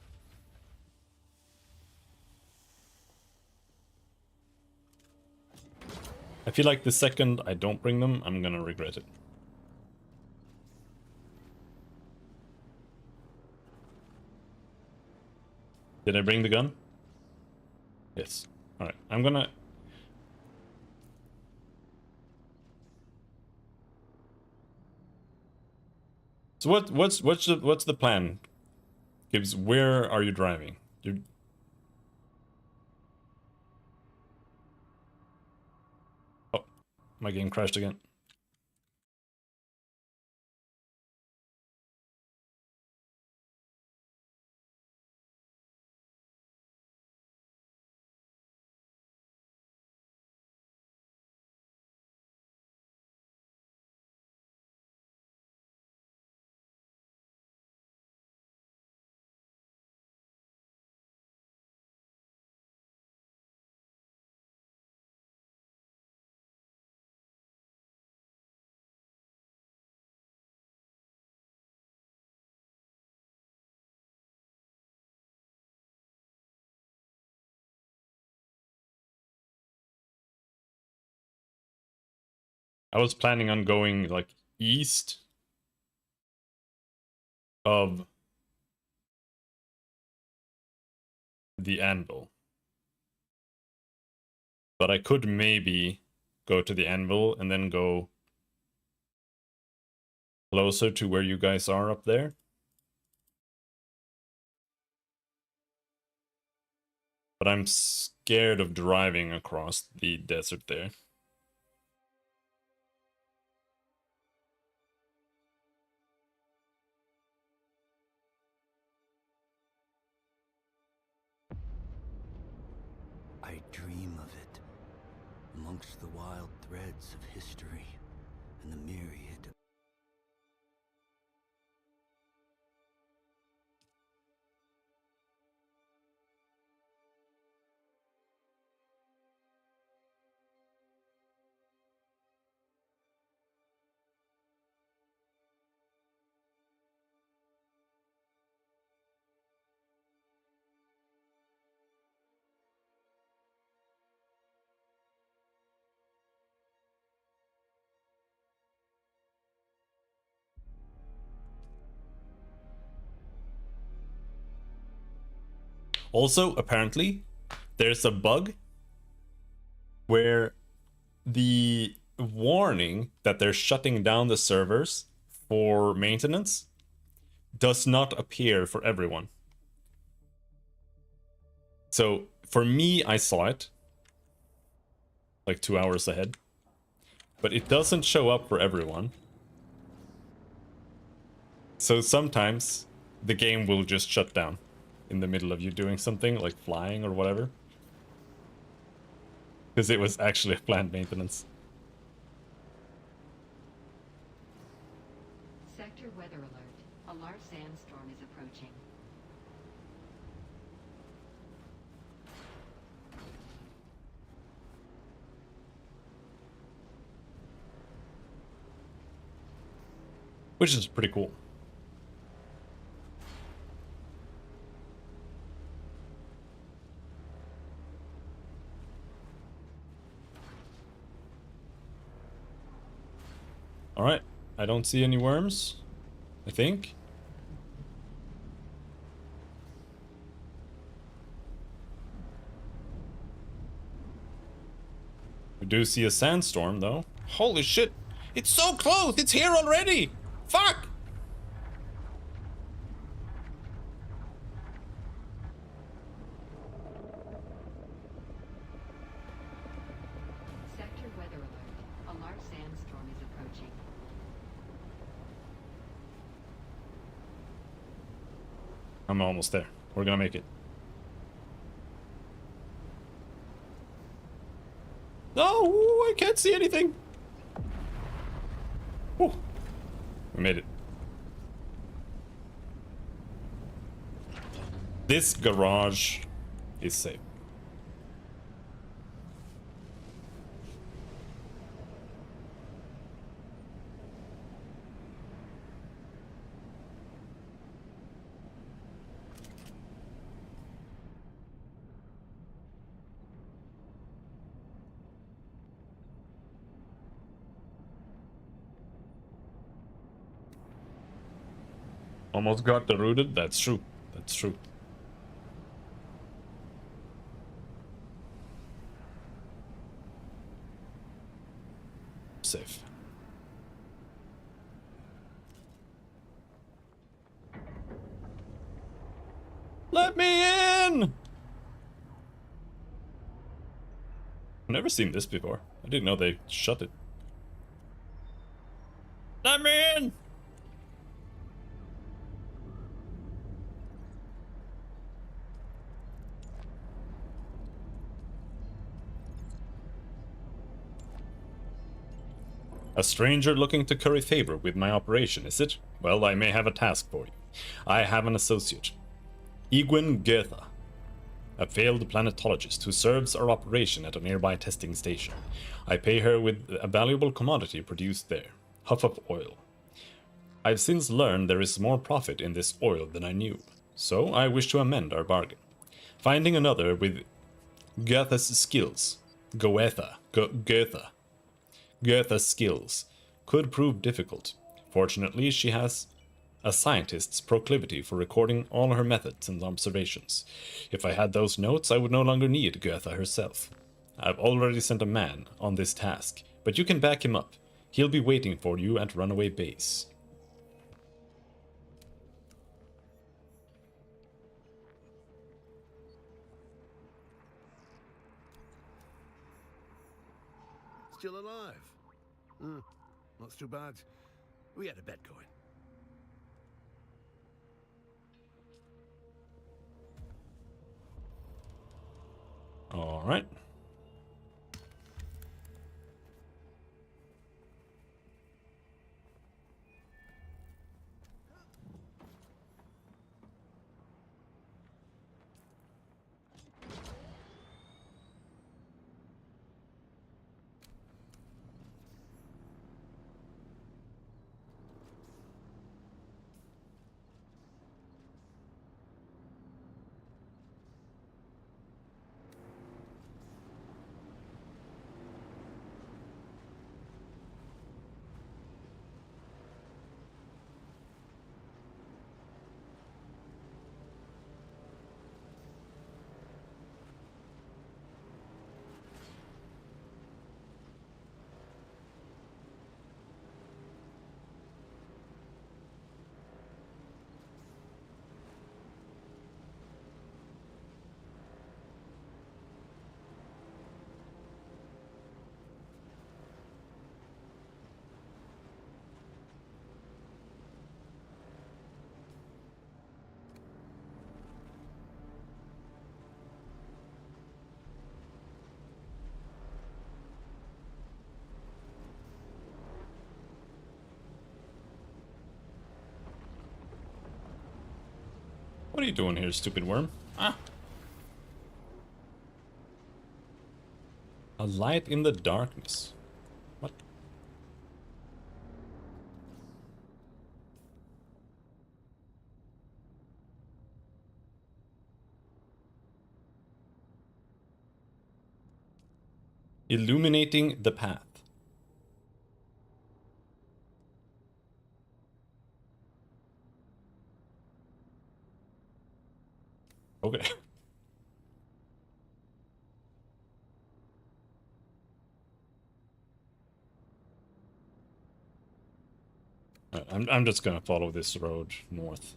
I feel like the second I don't bring them, I'm gonna regret it. Did I bring the gun? Yes. All right, I'm gonna. So what's the plan? Gibbs, where are you driving? You're... Oh, my game crashed again. I was planning on going like east of the anvil. But I could maybe go to the anvil and then go closer to where you guys are up there. But I'm scared of driving across the desert there. I dream of it, amongst the wild threads of history and the myriad. Also, apparently, there's a bug where the warning that they're shutting down the servers for maintenance does not appear for everyone. So for me, I saw it like 2 hours ahead, but it doesn't show up for everyone. So sometimes the game will just shut down in the middle of you doing something like flying or whatever. Because it was actually a planned maintenance. Sector weather alert. A large sandstorm is approaching. Which is pretty cool. Alright, I don't see any worms, I think. We do see a sandstorm, though. Holy shit! It's so close! It's here already! Fuck! Sector weather alert. A large sandstorm is approaching. I'm almost there. We're gonna make it. No, I can't see anything. Whew. We made it. This garage is safe. Almost got derooted. That's true. That's true. safe. Let me in! I've never seen this before. I didn't know they shut it. Let me in! A stranger looking to curry favor with my operation, is it? Well, I may have a task for you. I have an associate, Egwin Goethe, a failed planetologist who serves our operation at a nearby testing station. I pay her with a valuable commodity produced there, huff of oil. I've since learned there is more profit in this oil than I knew, so I wish to amend our bargain. Finding another with Goethe's skills, Goethe's skills could prove difficult. Fortunately, she has a scientist's proclivity for recording all her methods and observations. If I had those notes, I would no longer need Goethe herself. I've already sent a man on this task, but you can back him up. He'll be waiting for you at Runaway Base. Still alive? Not too bad. We had a bet going. All right. What are you doing here, stupid worm? Ah! A light in the darkness. What? Illuminating the path. Okay. I'm just gonna follow this road north.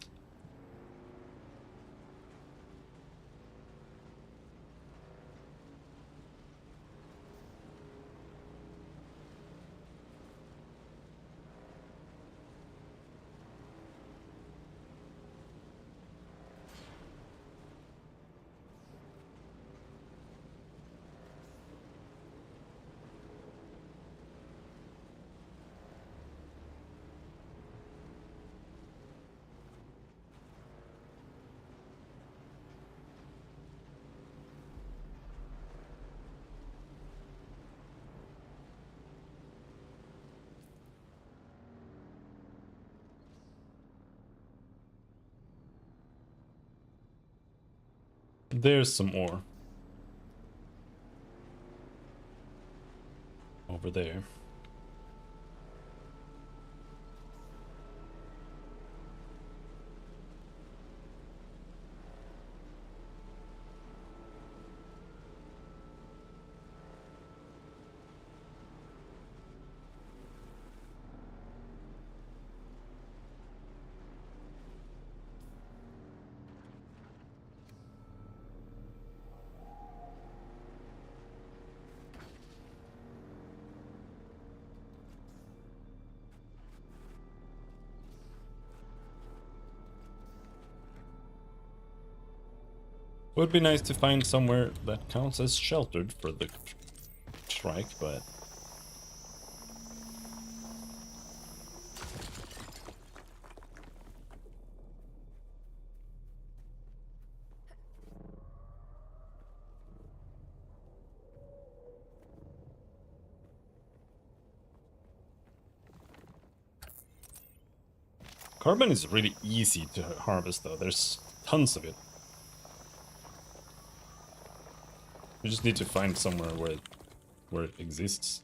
There's some more. Over there. Would be nice to find somewhere that counts as sheltered for the strike, but... Carbon is really easy to harvest though, there's tons of it. We just need to find somewhere where it exists.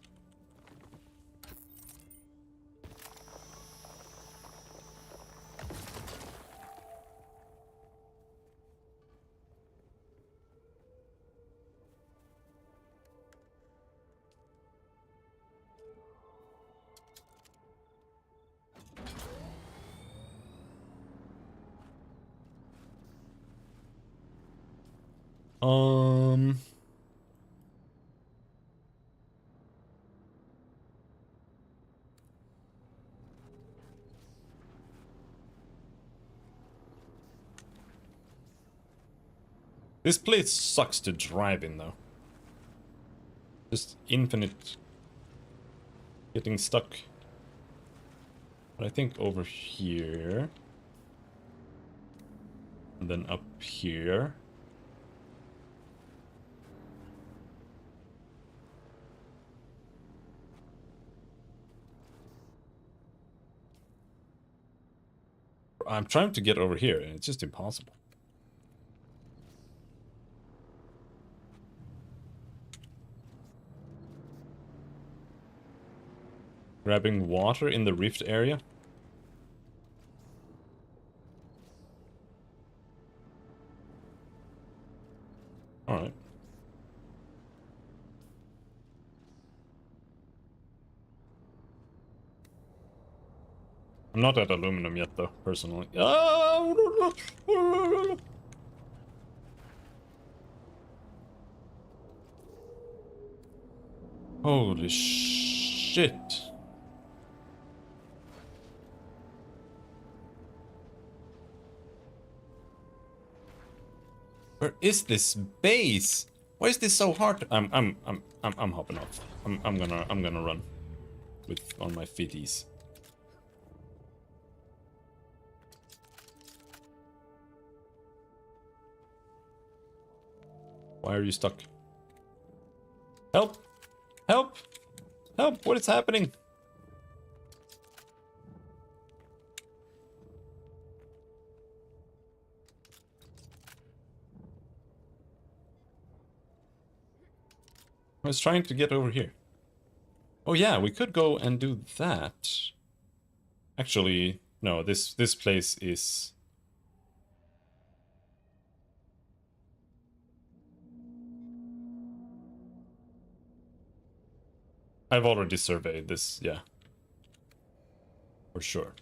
Um... This place sucks to drive in though. Just infinite getting stuck. But I think over here. And then up here. I'm trying to get over here and it's just impossible. Grabbing water in the rift area. Alright. I'm not at aluminum yet though, personally. Holy shit. Where is this base? Why is this so hard? I'm hopping off. I'm gonna run with on my fitties. Why are you stuck? Help! Help! Help! What is happening? I was trying to get over here. Oh yeah, we could go and do that. Actually, no, this place is... I've already surveyed this, yeah. For sure.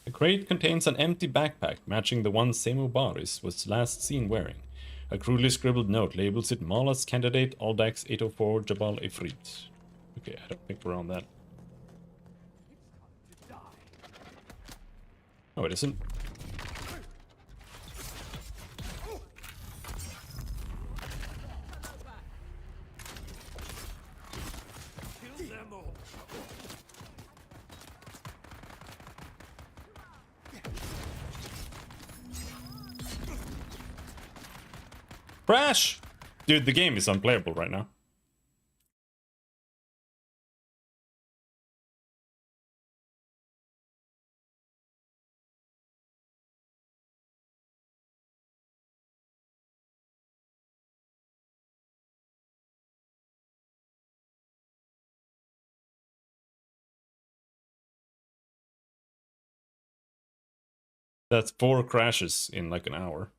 The crate contains an empty backpack matching the one Semu Baris was last seen wearing. A crudely scribbled note labels it Mala's candidate Aldax 804 Jabal Ifrit. Okay, I don't think we're on that. Oh, it isn't. Kill them all. Crash! Dude, the game is unplayable right now. That's 4 crashes in like an hour.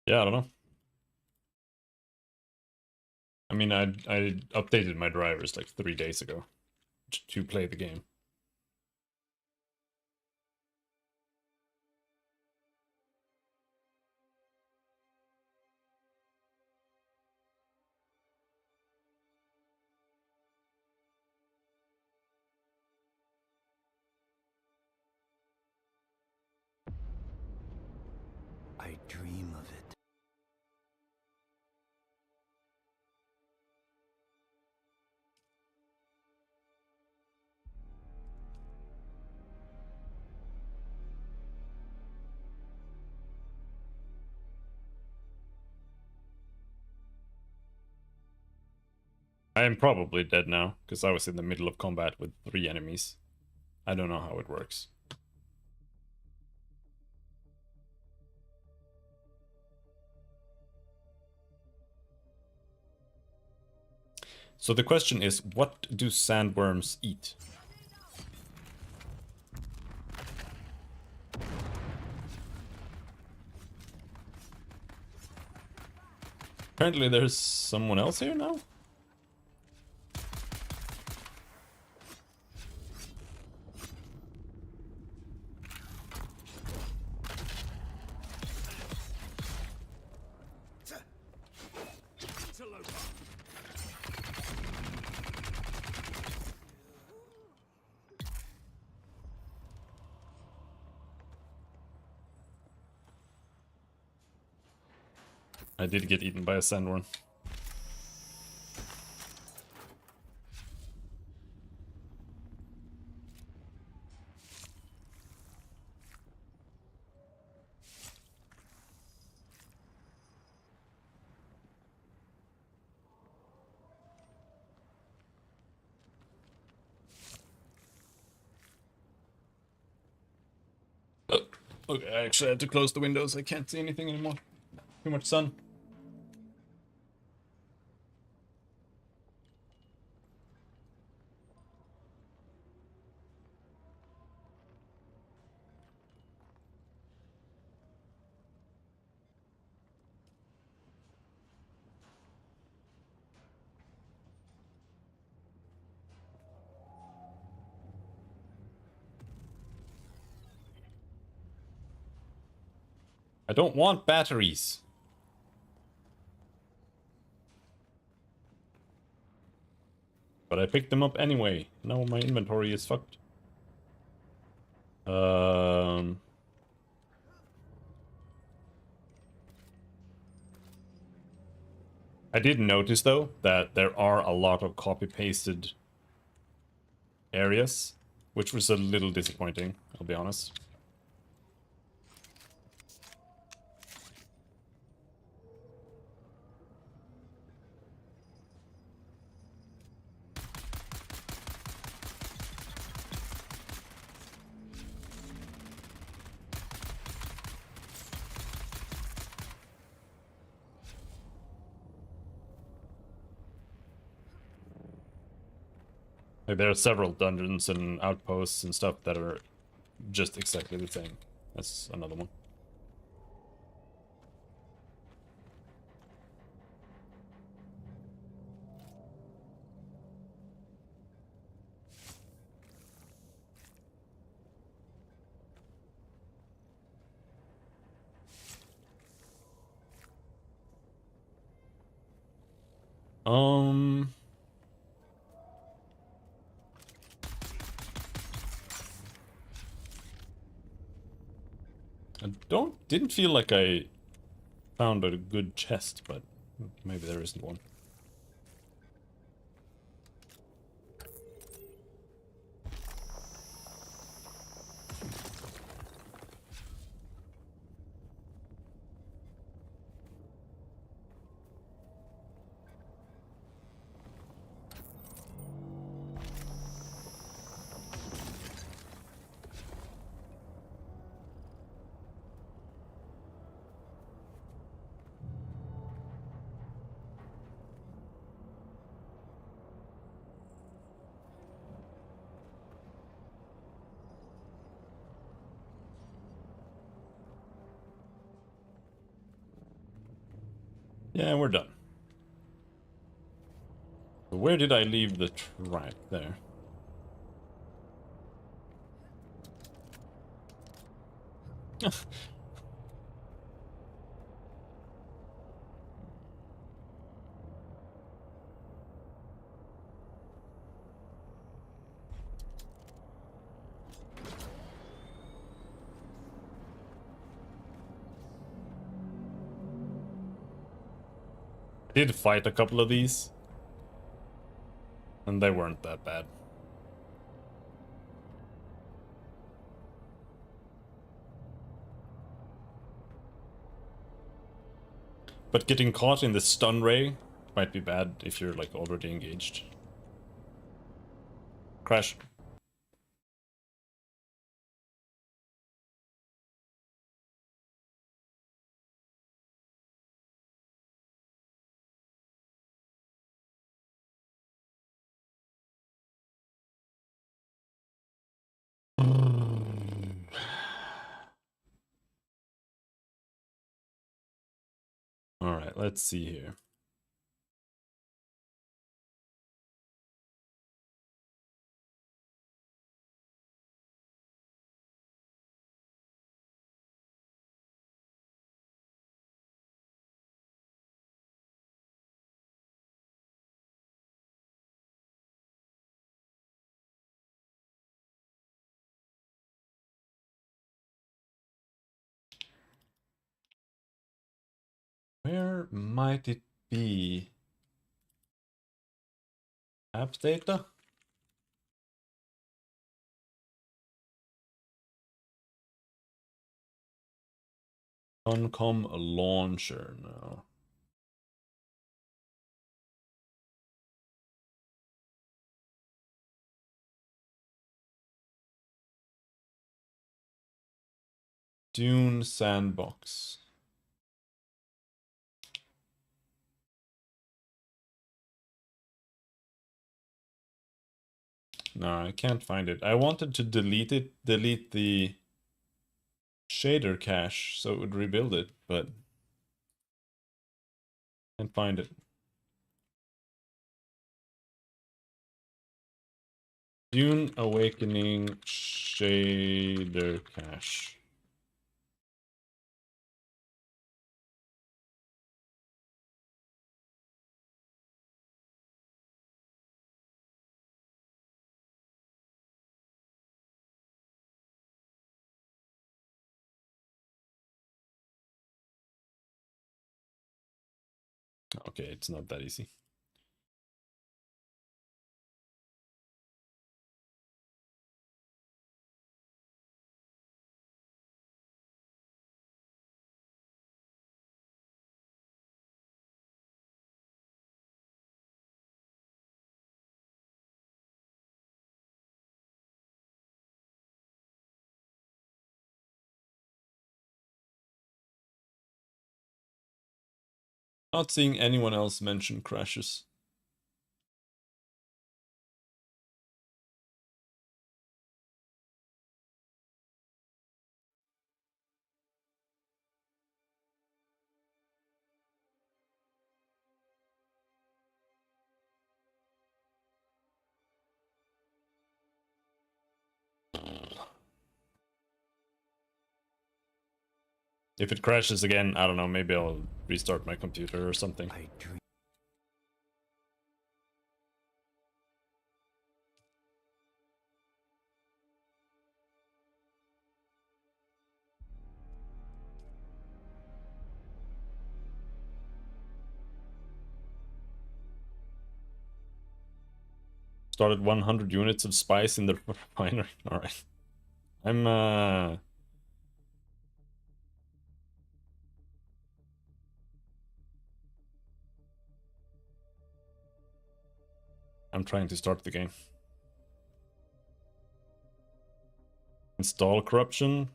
Yeah, I don't know. I mean, I updated my drivers like 3 days ago to play the game. I dream of it. I am probably dead now, because I was in the middle of combat with 3 enemies. I don't know how it works. So the question is, what do sandworms eat? Apparently there's someone else here now? I did get eaten by a sandworm. Okay, I actually had to close the windows. I can't see anything anymore. Too much sun. I don't want batteries. But I picked them up anyway. Now my inventory is fucked. I did notice though that there are a lot of copy-pasted areas, which was a little disappointing, I'll be honest. Like, there are several dungeons and outposts and stuff that are just exactly the same. That's another one. Um... Didn't feel like I found a good chest, but maybe there isn't one. Yeah, we're done. So where did I leave the track there? I did fight a couple of these, and they weren't that bad. But getting caught in the stun ray might be bad if you're like already engaged. Crash. Alright, let's see here. Where might it be? Apps data? Uncom launcher, no. Dune sandbox. No, I can't find it. I wanted to delete the shader cache so it would rebuild it, but can't find it. Dune Awakening shader cache. Okay, it's not that easy. Not seeing anyone else mention crashes. If it crashes again, I don't know, maybe I'll restart my computer or something. I dream. started 100 units of spice in the refinery. Alright. I'm trying to start the game. Install corruption?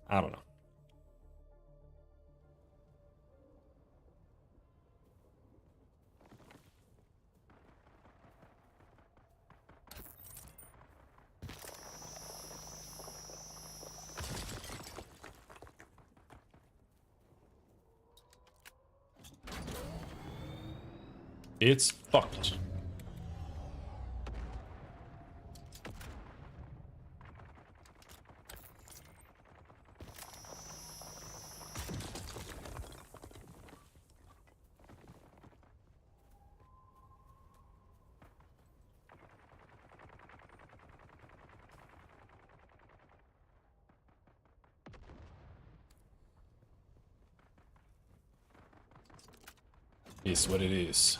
I don't know. It's fucked. Is what it is.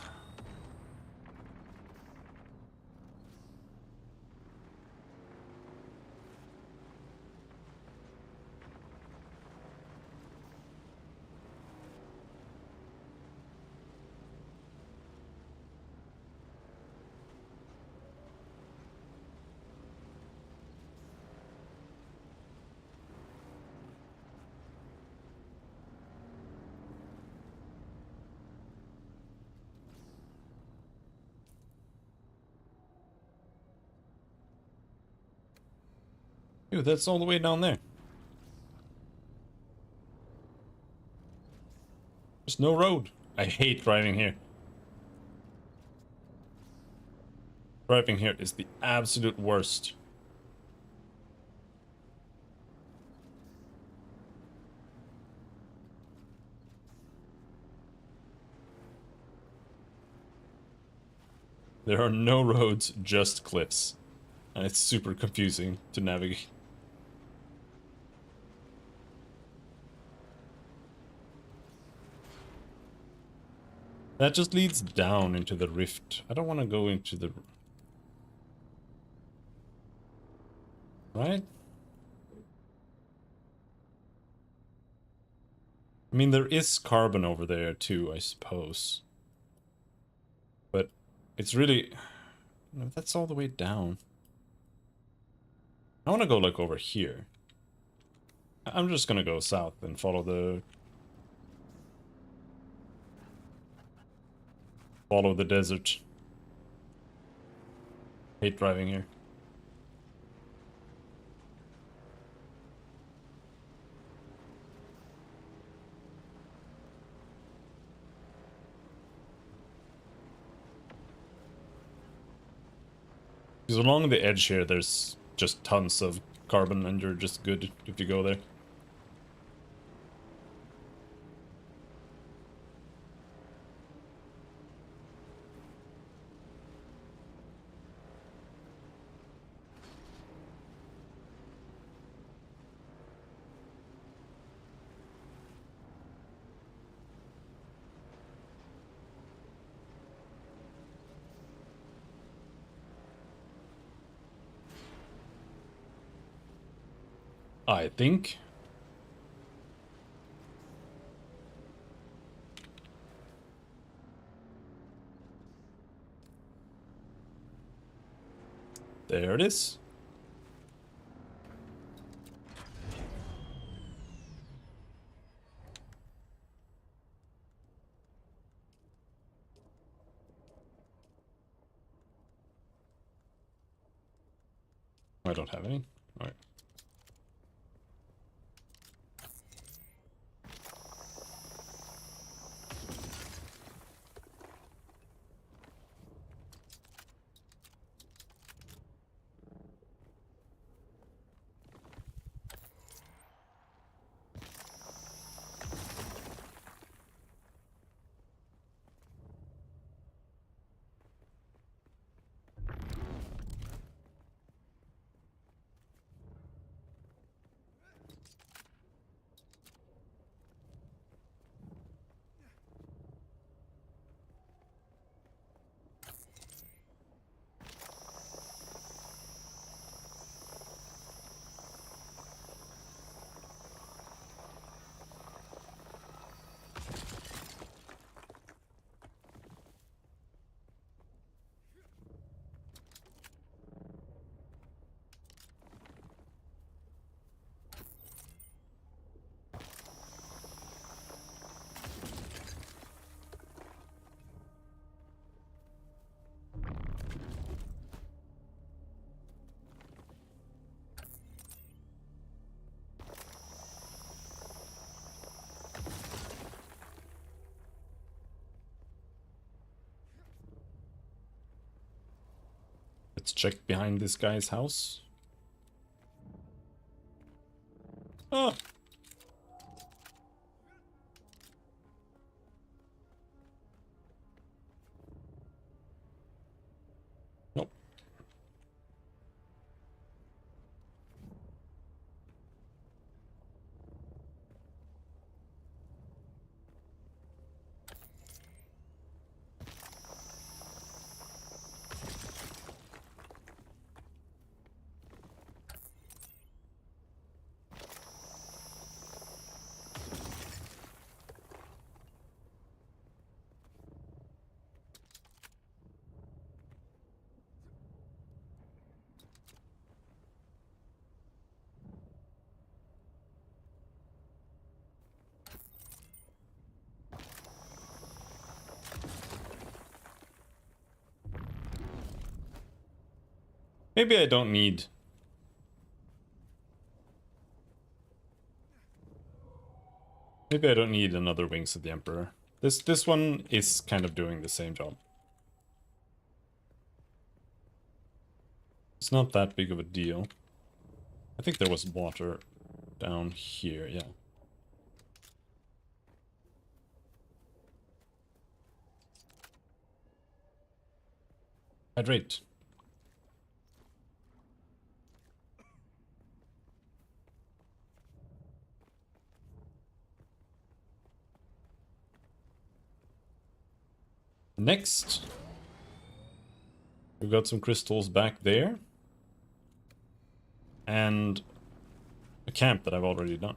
Dude, that's all the way down there. There's no road. I hate driving here. Driving here is the absolute worst. There are no roads, just cliffs. And it's super confusing to navigate. That just leads down into the rift. I don't want to go into the... Right? I mean, there is carbon over there too, I suppose. But it's really... No, that's all the way down. I want to go like over here. I'm just gonna go south and follow the... Follow the desert. Hate driving here. Because along the edge here, there's just tons of carbon and you're just good if you go there. I think. There it is. I don't have any. All right. Let's check behind this guy's house. Ah! Nope. Maybe I don't need... Maybe I don't need another Wings of the Emperor. This one is kind of doing the same job. It's not that big of a deal. I think there was water down here, yeah. Hydrate. Next, we've got some crystals back there. And a camp that I've already done.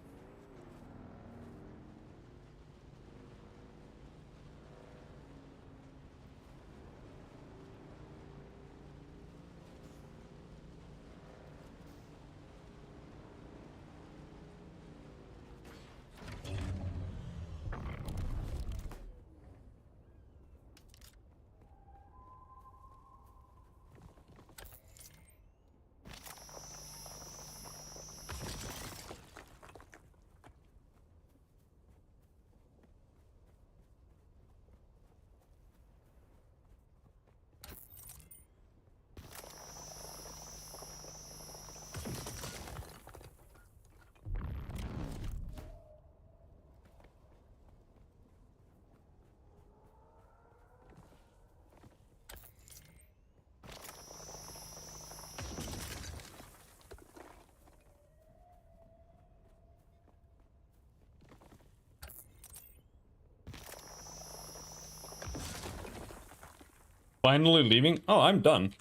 Finally leaving? Oh, I'm done.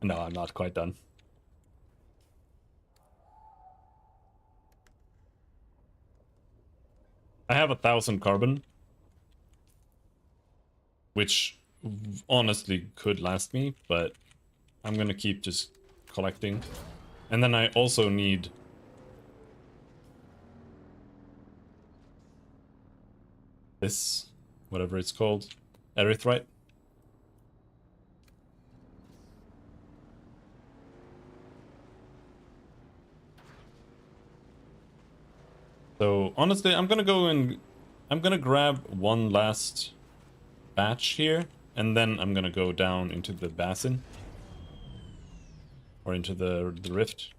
No, I'm not quite done. I have 1,000 carbon, which honestly could last me, but I'm gonna keep just collecting. And then I also need this, whatever it's called, erythrite. So honestly, I'm gonna grab one last batch here, and then I'm gonna go down into the basin or into the rift.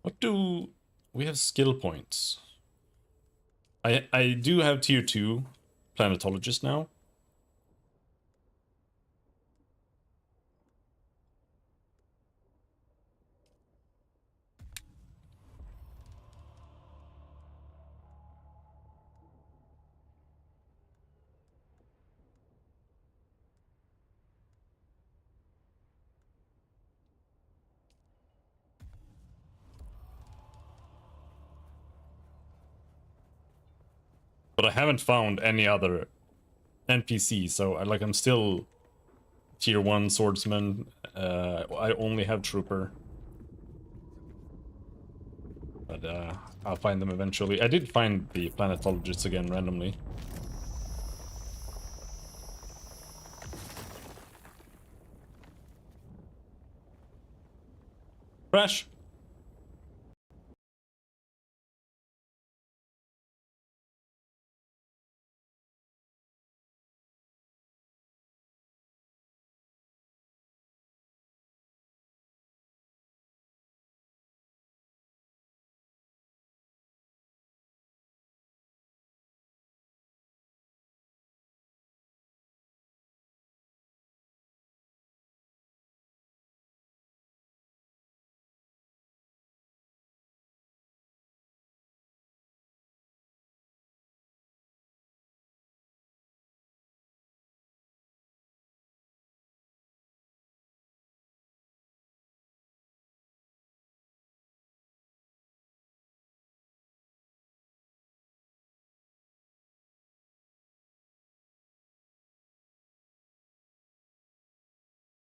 What do we have? Skill points. I do have tier 2 planetologist now. But I haven't found any other NPC, so I'm still tier 1 swordsman. I only have trooper. But I'll find them eventually. I did find the planetologists again randomly. Crash!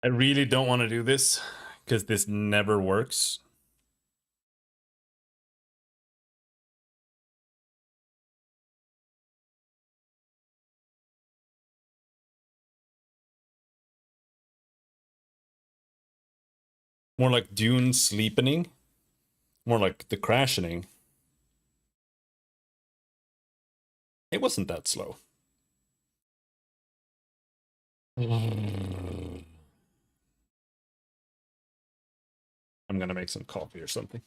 I really don't want to do this, because this never works. More like Dune sleepening. More like the crashing. It wasn't that slow. I'm gonna make some coffee or something.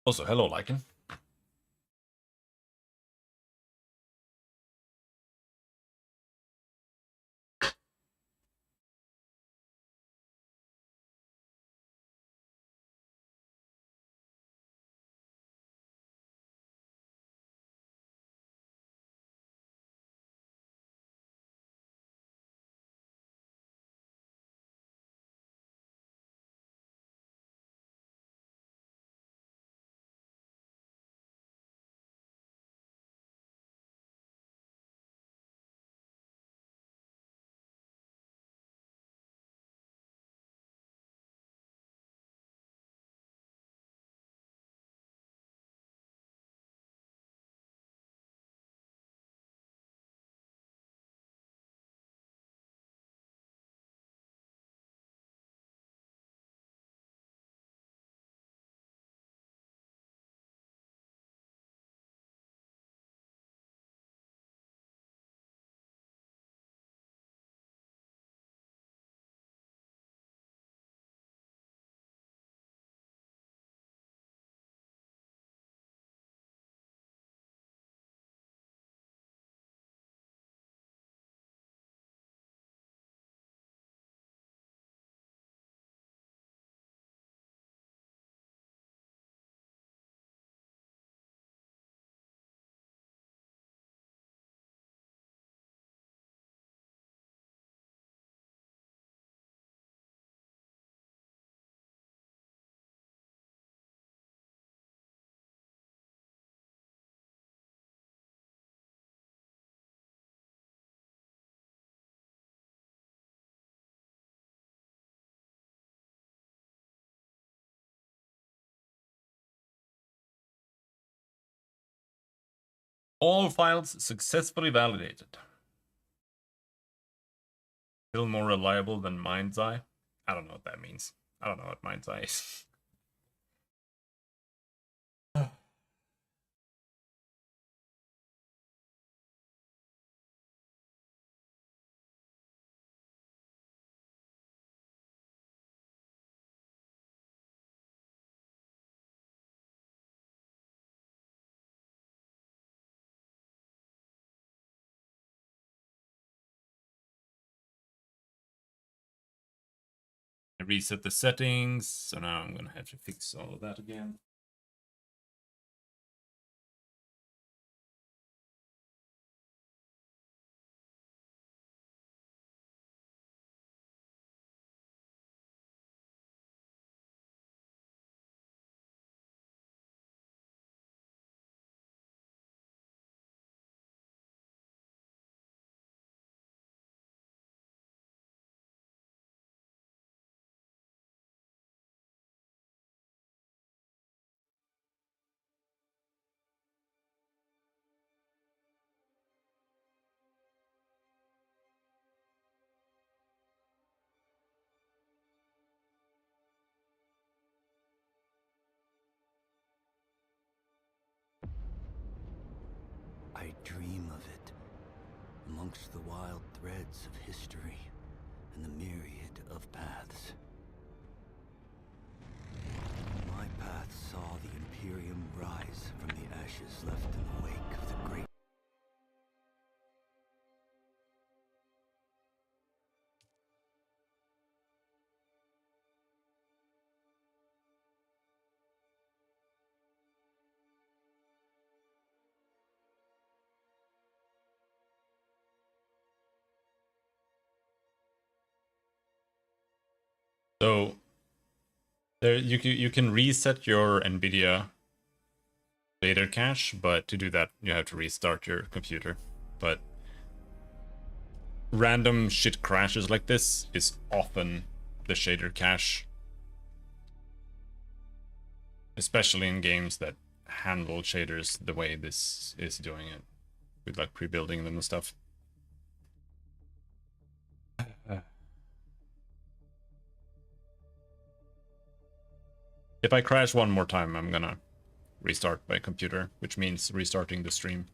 Also, hello, Lycan. All files successfully validated. Still more reliable than Mind's Eye. I don't know what that means. I don't know what Mind's Eye is. I reset the settings, so now I'm gonna have to fix all of that again. dream of it, amongst the wild threads of history and the myriad of paths. My path saw the Imperium rise from the ashes left in the wake of the great. So there you can reset your NVIDIA shader cache, but to do that you have to restart your computer. But random shit crashes like this is often the shader cache, especially in games that handle shaders the way this is doing it, with like pre-building them and stuff. If I crash one more time, I'm gonna restart my computer, which means restarting the stream.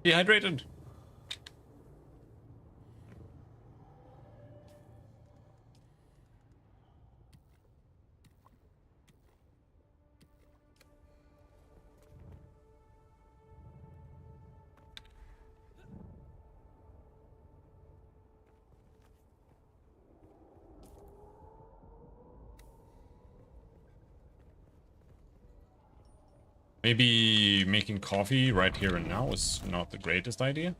Dehydrated. Maybe making coffee right here and now is not the greatest idea.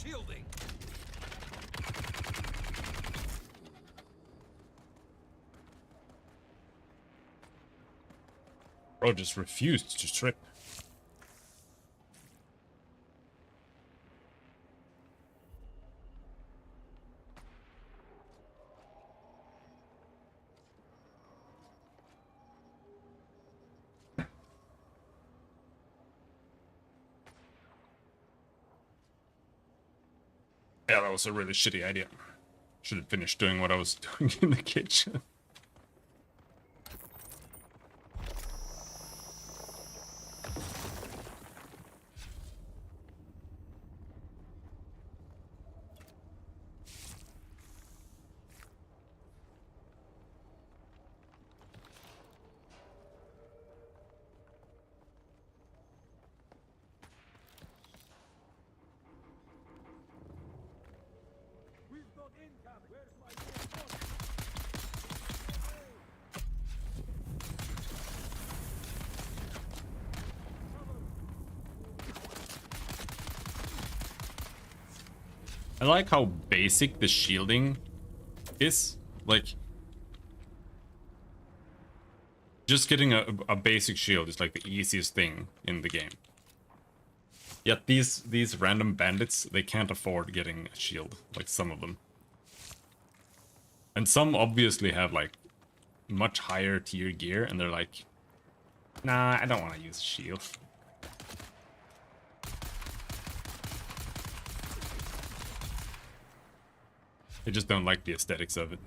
Shielding. Bro just refused to trip. Yeah, that was a really shitty idea. Should have finished doing what I was doing in the kitchen. I like how basic the shielding is. Like, just getting a basic shield is like the easiest thing in the game. Yet these random bandits, they can't afford getting a shield, like some of them. And some obviously have like much higher tier gear, and they're like, nah, I don't want to use a shield. They just don't like the aesthetics of it.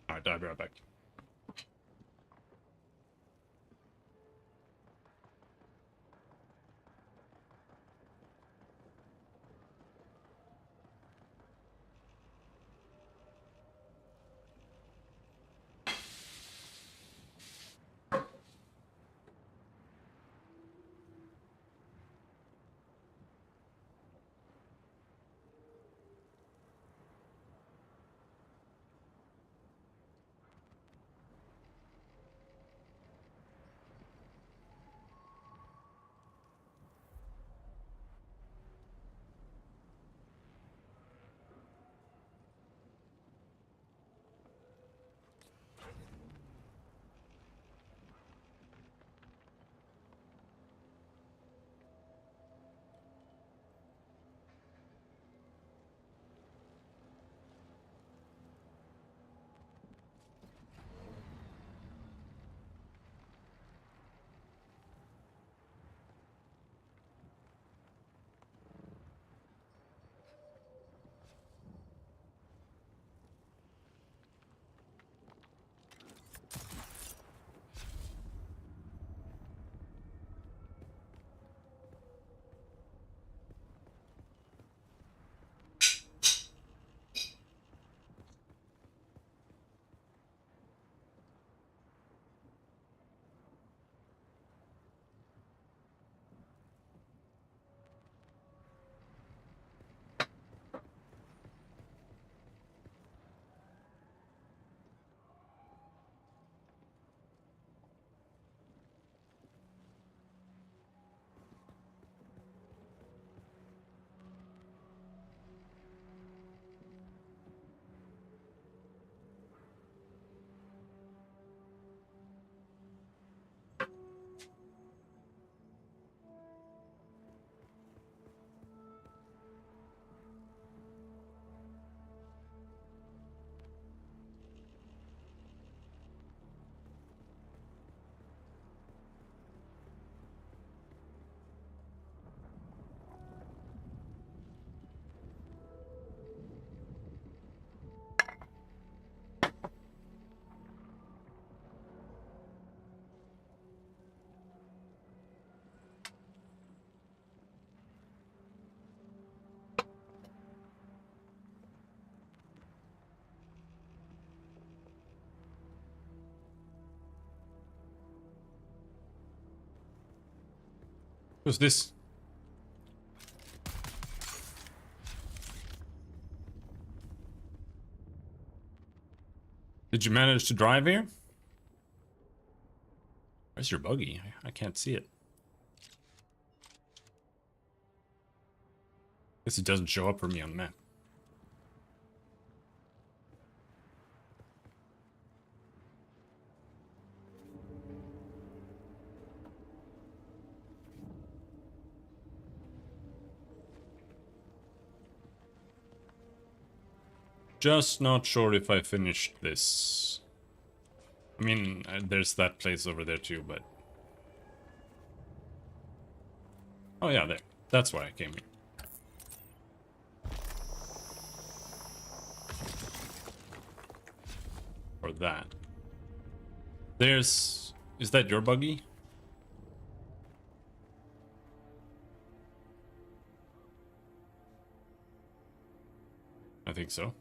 Alright, I'll be right back. Who's this? Did you manage to drive here? Where's your buggy? I can't see it. Guess it doesn't show up for me on the map. Just not sure if I finished this. I mean, there's that place over there too, but... Oh yeah, there. That's why I came here. Or that. There's... Is that your buggy? I think so.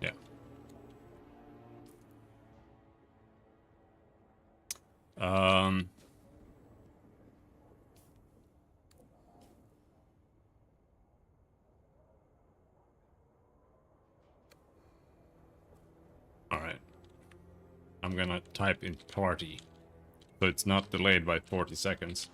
Yeah. Alright. I'm gonna type in party, so it's not delayed by 40 seconds.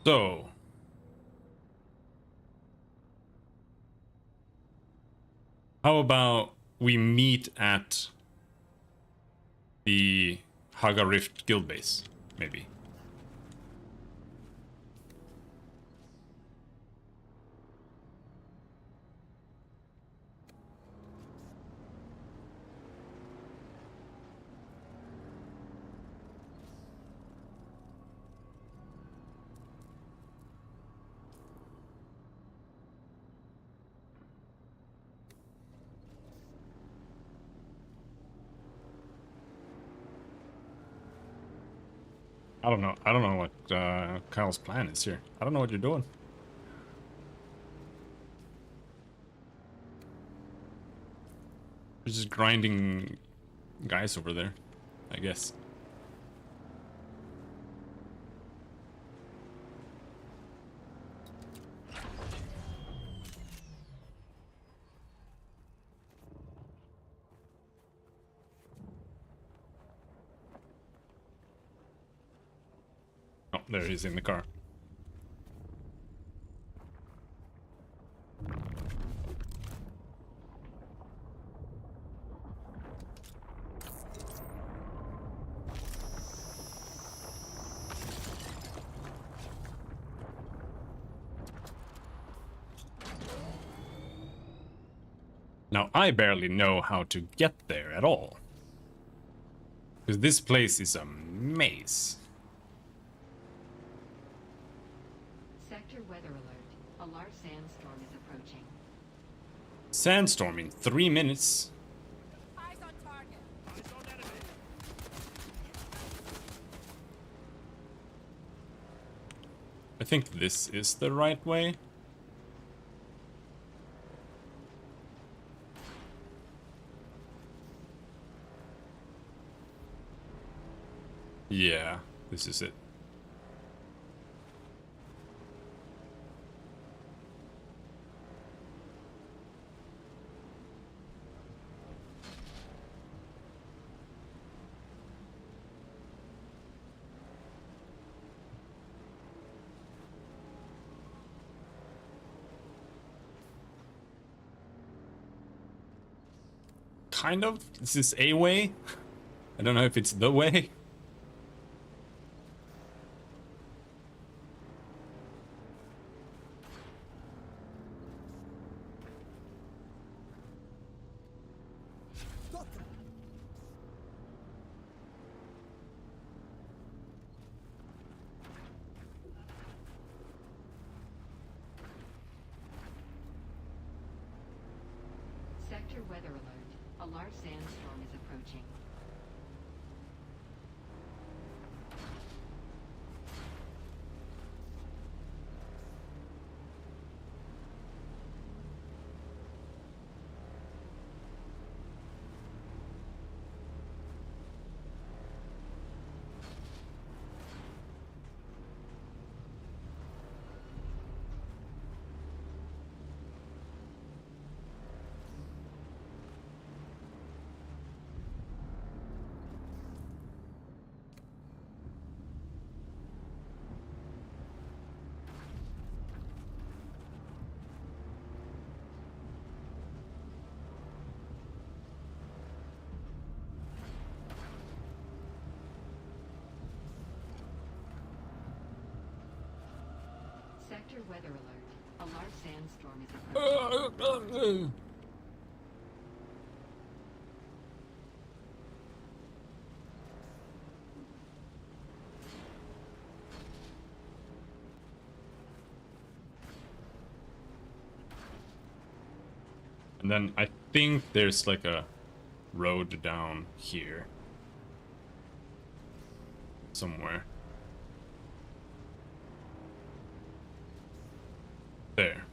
So, how about we meet at the Haga Rift guild base, maybe? I don't know. I don't know what Kyle's plan is here. I don't know what you're doing. We're just grinding guys over there, I guess. Oh, there he is in the car. Now, I barely know how to get there at all. Because this place is a maze. Sector weather alert. A large sandstorm is approaching. Sandstorm in 3 minutes. Eyes on target. Eyes on enemy. I think this is the right way. Yeah, this is it. Kind of. This is a way. I don't know if it's the way. Sector weather alert. A large sandstorm is approaching. Sector weather alert. A large sandstorm is approaching. And then I think there's like a road down here. Somewhere. There.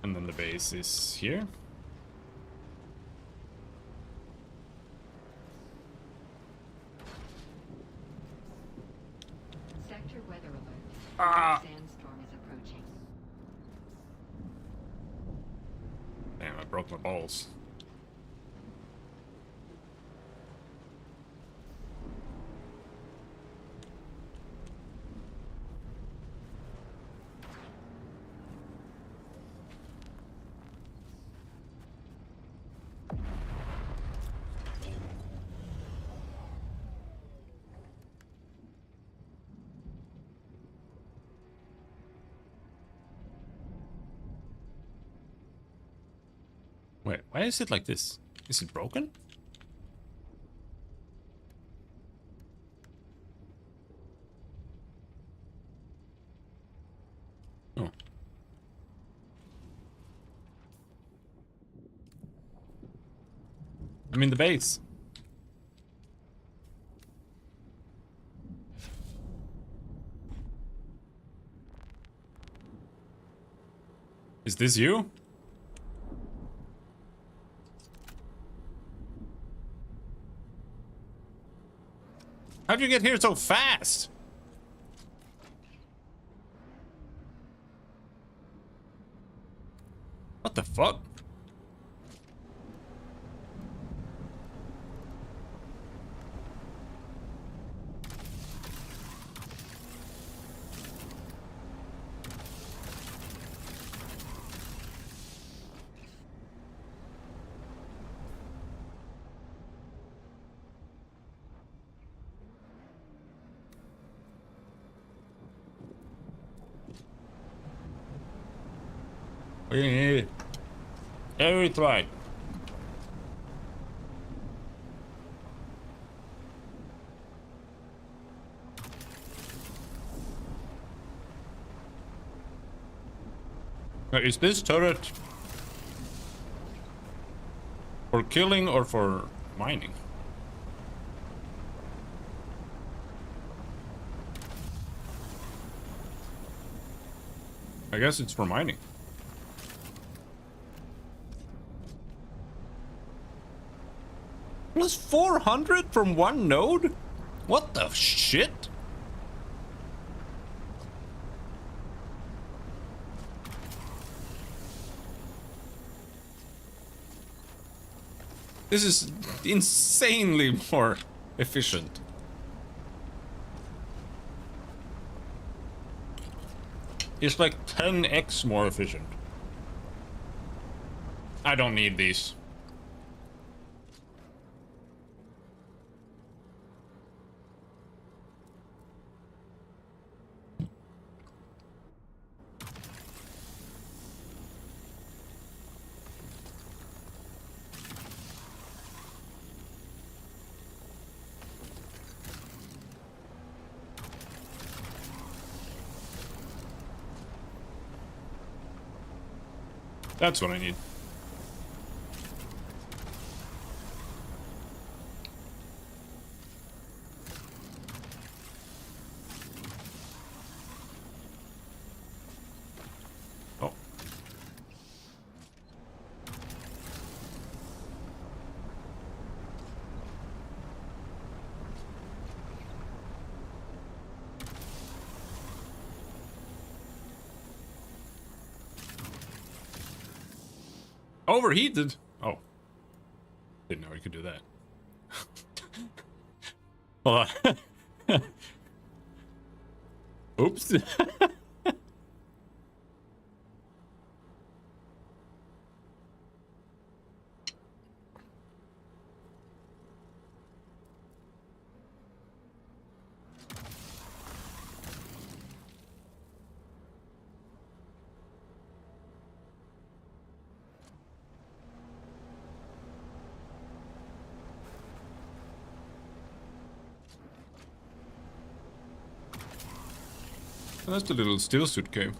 And then the base is here. Sector weather alert. A Ah! large sandstorm is approaching. Damn, I broke my balls. Wait, why is it like this? Is it broken? Oh. I'm in the base. Is this you? How'd you get here so fast? What the fuck? Yeah. Every try. Now, is this turret for killing or for mining? I guess it's for mining. Plus 400 from one node? What the shit? This is insanely more efficient. It's like 10x more efficient. I don't need these. That's what I need. Oh. Overheated? Oh. Didn't know you could do that. Oh. Oops. That's the little steel suit cave.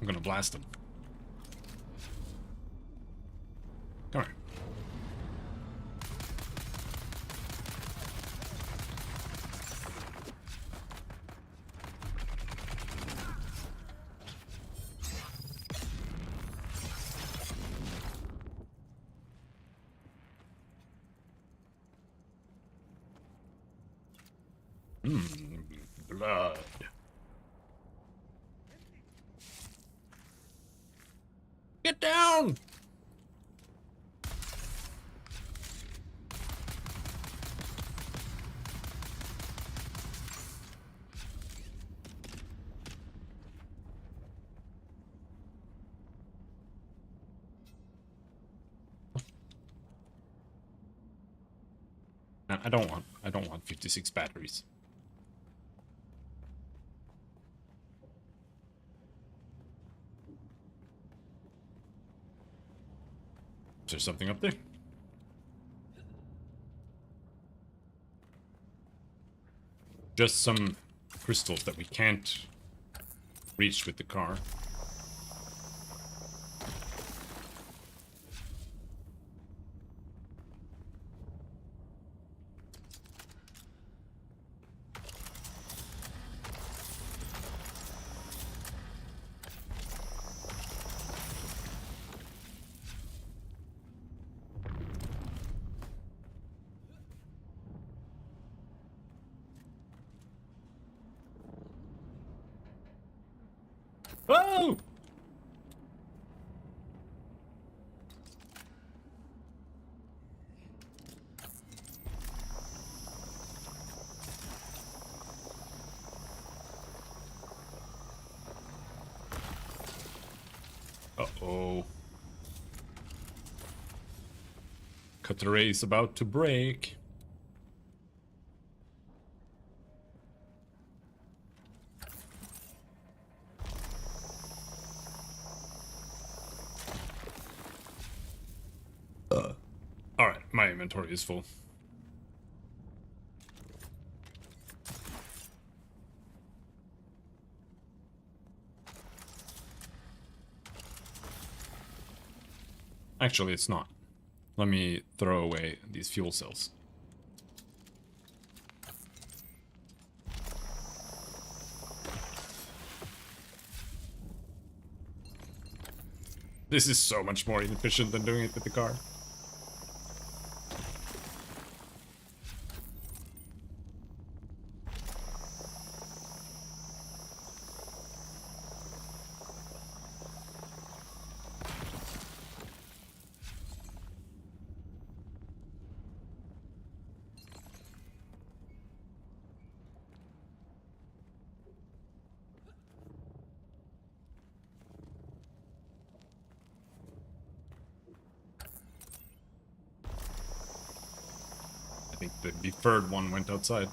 I'm gonna blast him. Come here. Blood. Get down! I don't want 56 batteries. Is there something up there? Just some crystals that we can't reach with the car. Oh! Uh-oh. Cutter is about to break. Alright, my inventory is full. Actually, it's not. Let me throw away these fuel cells. This is so much more inefficient than doing it with the car. I think the deferred one went outside.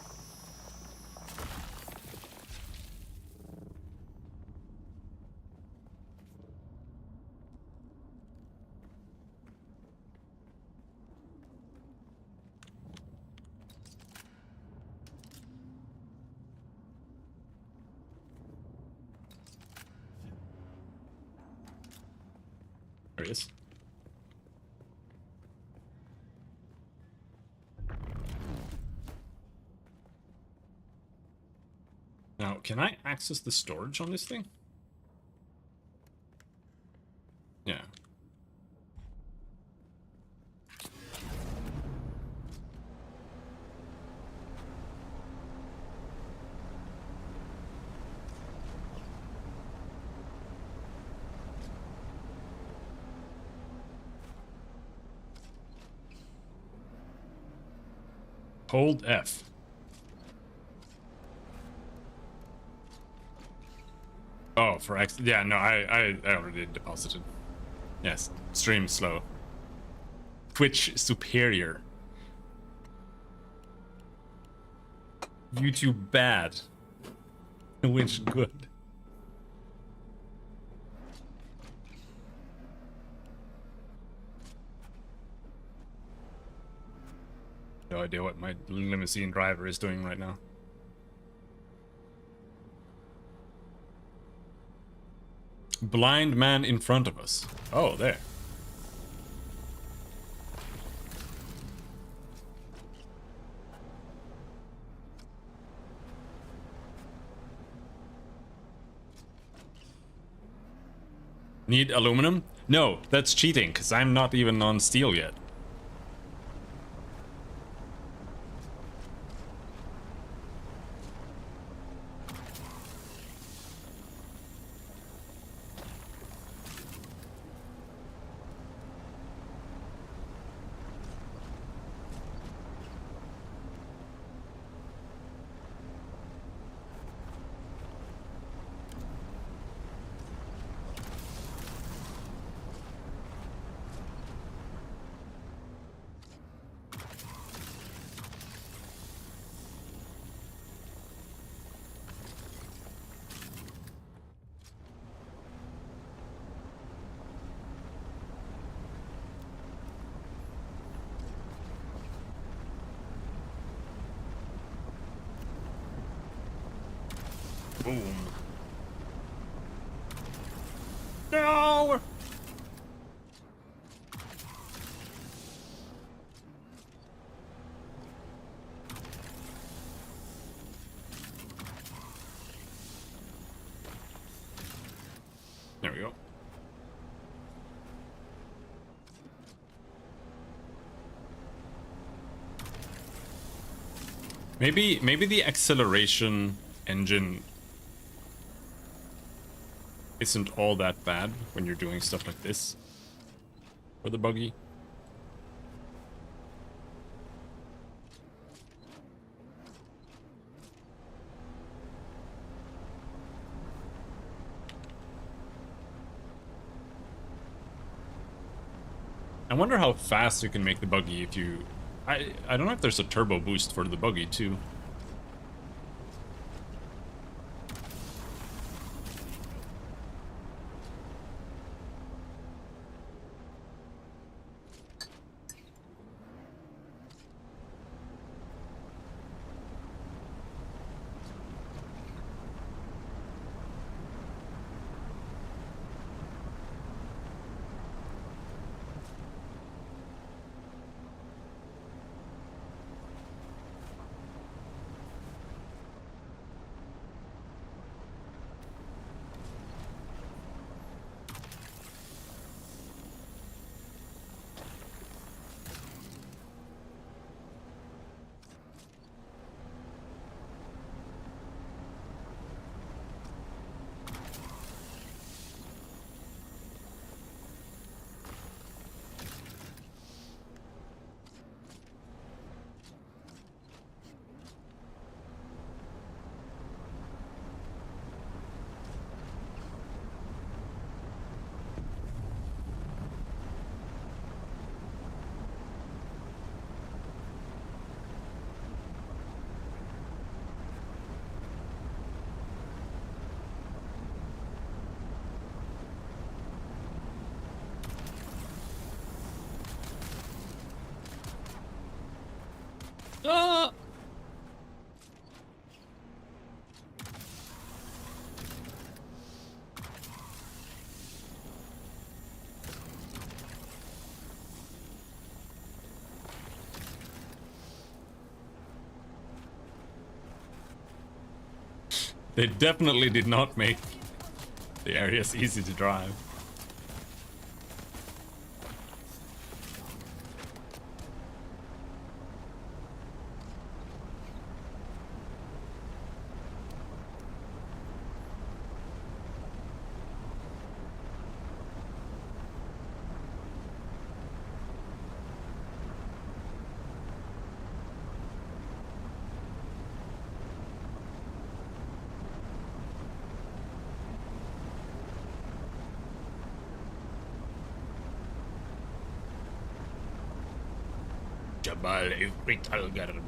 There he is. Now, can I access the storage on this thing? Yeah. Hold F. Oh, for X. Yeah, no, I already deposited. Yes, stream slow. Twitch superior. YouTube bad. Twitch good. No idea what my limousine driver is doing right now. Blind man in front of us. Oh, there. Need aluminum? No, that's cheating, because I'm not even on steel yet. Boom. No! There we go. Maybe the acceleration engine isn't all that bad when you're doing stuff like this for the buggy. I wonder how fast you can make the buggy if you... I don't know if there's a turbo boost for the buggy too. Ah! They definitely did not make the areas easy to drive. Jabal Ifrit al-Garb.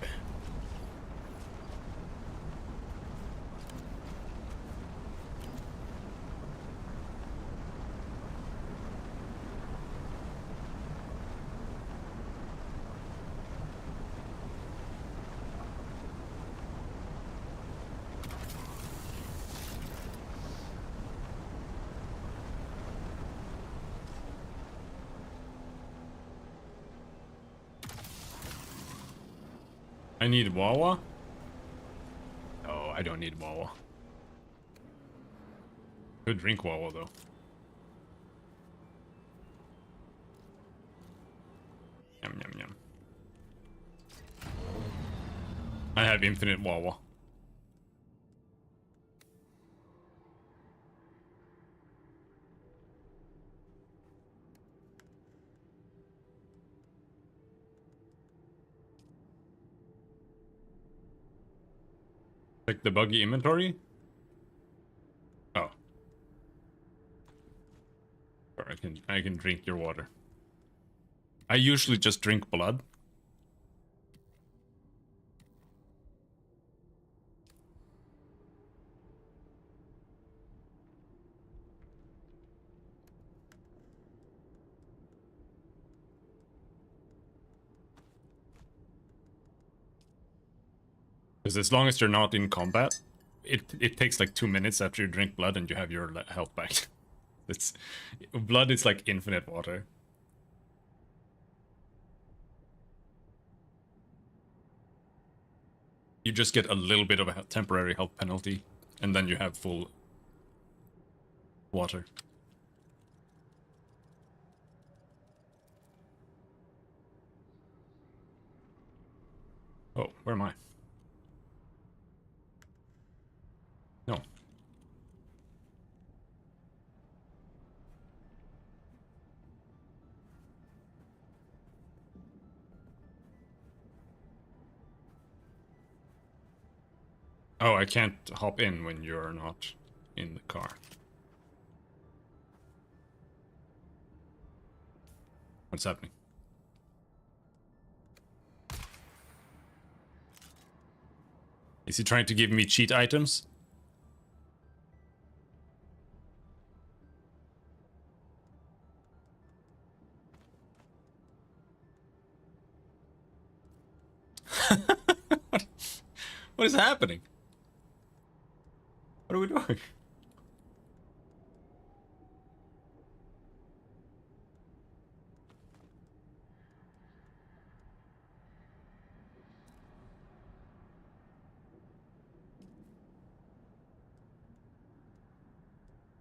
I need Wawa? Oh, I don't need Wawa. Could drink Wawa though. Yum yum yum. I have infinite Wawa. Check the buggy inventory? Oh. Or I can drink your water. I usually just drink blood. Because as long as you're not in combat, it takes like 2 minutes after you drink blood and you have your health back. It's blood is like infinite water. You just get a little bit of a temporary health penalty, and then you have full water. Oh, where am I? No. Oh, I can't hop in when you're not in the car. What's happening? Is he trying to give me cheat items? What is happening? What are we doing?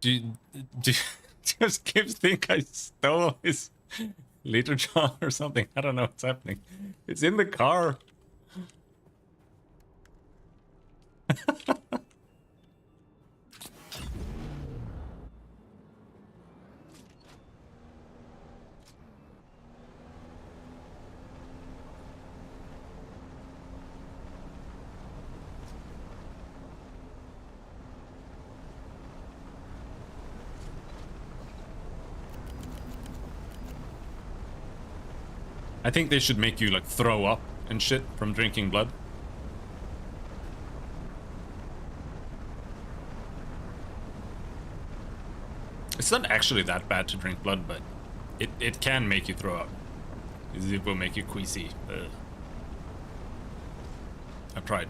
Do just Gibbs think I stole his liter jar or something? I don't know what's happening. It's in the car. I think they should make you like throw up and shit from drinking blood. It's not actually that bad to drink blood, but it can make you throw up. It will make you queasy. I've tried.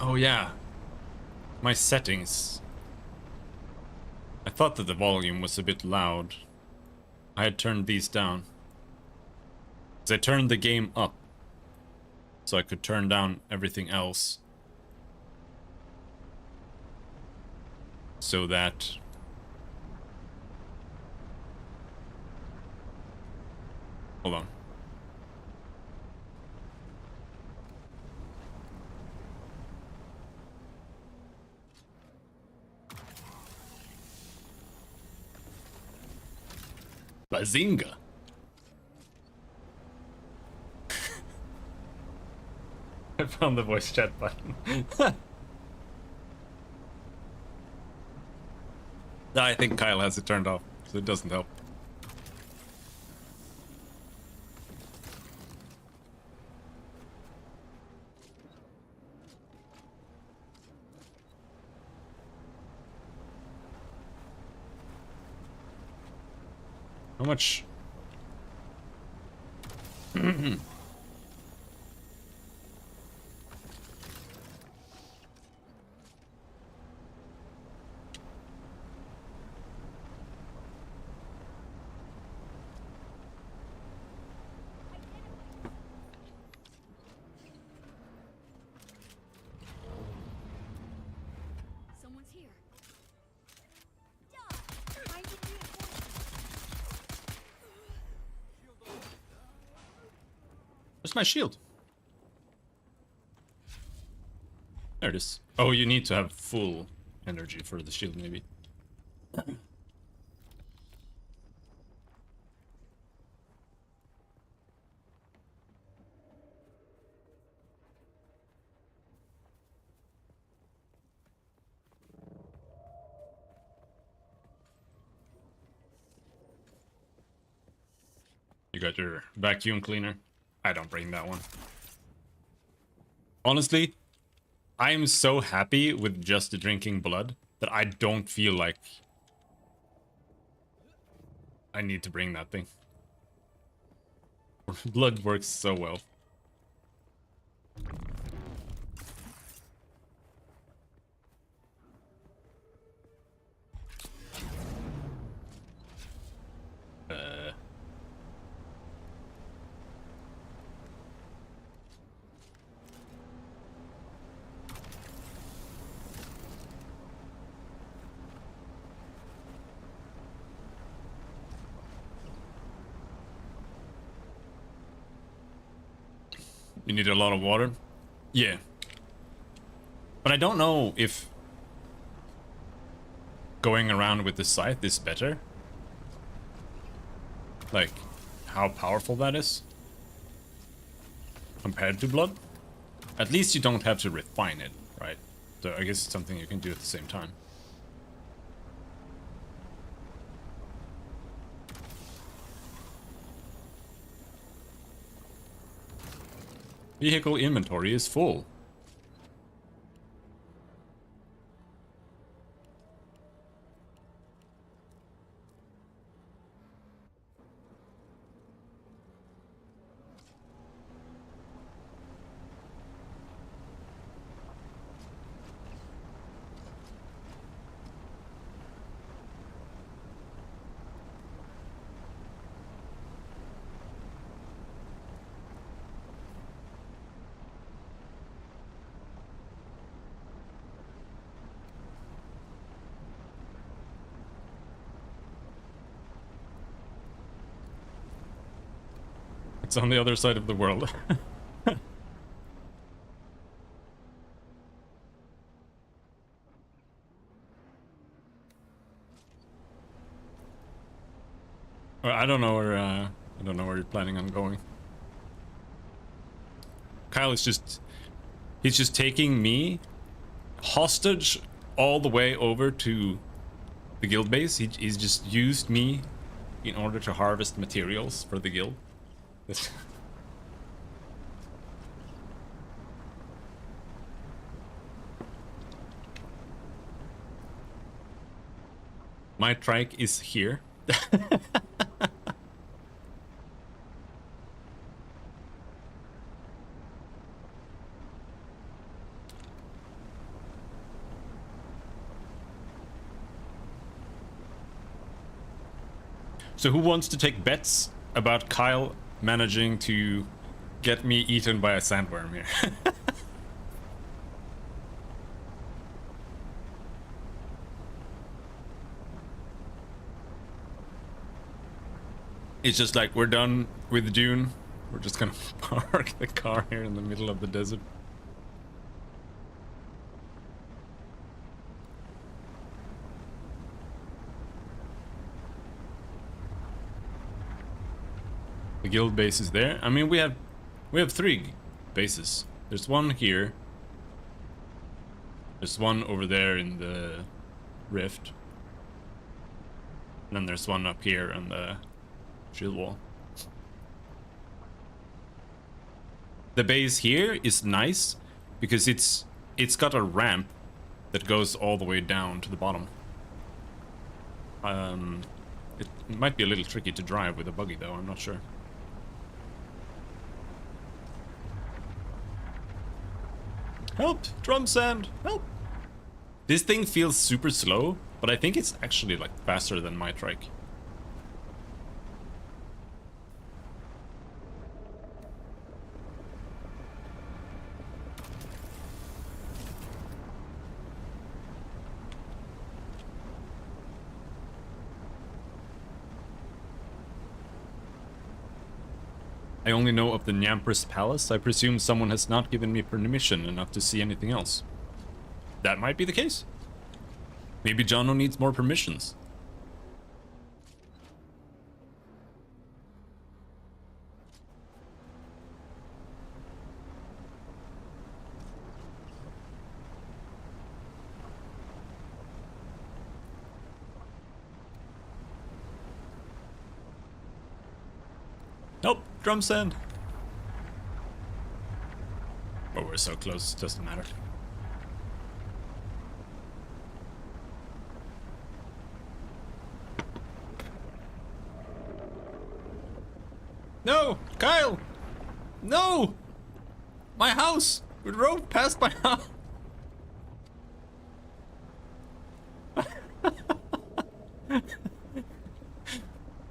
Oh yeah. My settings. I thought that the volume was a bit loud. I had turned these down. So I turned the game up. So I could turn down everything else. So that... Hold on. Bazinga! I found the voice chat button. I think Kyle has it turned off, so it doesn't help. How much? Someone's here. I need Where's my shield? There it is. Oh, you need to have full energy for the shield, maybe. You got your vacuum cleaner? I don't bring that one. Honestly, I am so happy with just drinking blood that I don't feel like I need to bring that thing. Blood works so well. You need a lot of water? Yeah. But I don't know if going around with the scythe is better. Like, how powerful that is. Compared to blood. At least you don't have to refine it, right? So I guess it's something you can do at the same time. Vehicle inventory is full. It's on the other side of the world. Well, I don't know where you're planning on going. Kyle is he's just taking me hostage all the way over to the guild base. He's just used me in order to harvest materials for the guild. My trike is here. So who wants to take bets about Kyle managing to get me eaten by a sandworm here? It's just like, we're done with Dune. We're just gonna park the car here in the middle of the desert. The guild base is there. I mean, we have 3 bases. There's one here. There's one over there in the rift. And then there's one up here on the shield wall. The base here is nice because it's got a ramp that goes all the way down to the bottom. It might be a little tricky to drive with a buggy though, I'm not sure. Help! Drum sand! Help! This thing feels super slow, but I think it's actually like faster than my trike. I only know of the Nyampress Palace. I presume someone has not given me permission enough to see anything else. That might be the case. Maybe Jono needs more permissions. Nope, drum sand. Oh, we're so close, doesn't matter. No! Kyle! No! My house! We drove past my house!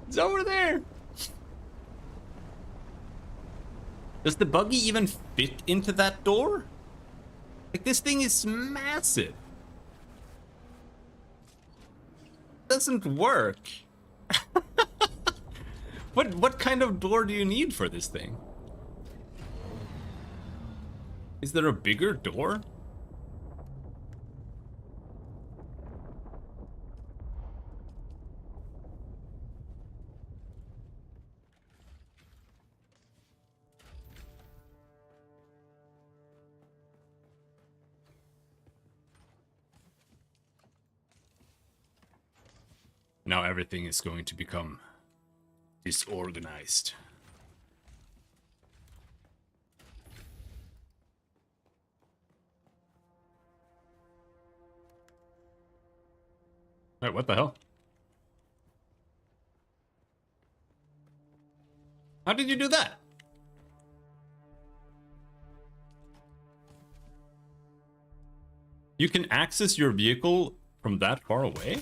It's over there! Does the buggy even fit into that door? Like, this thing is massive. Doesn't work. What kind of door do you need for this thing? Is there a bigger door? Now everything is going to become disorganized. Wait, what the hell? How did you do that? You can access your vehicle from that far away?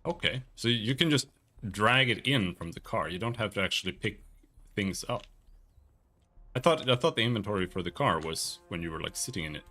Okay, so you can just drag it in from the car. You don't have to actually pick things up. I thought the inventory for the car was when you were like sitting in it.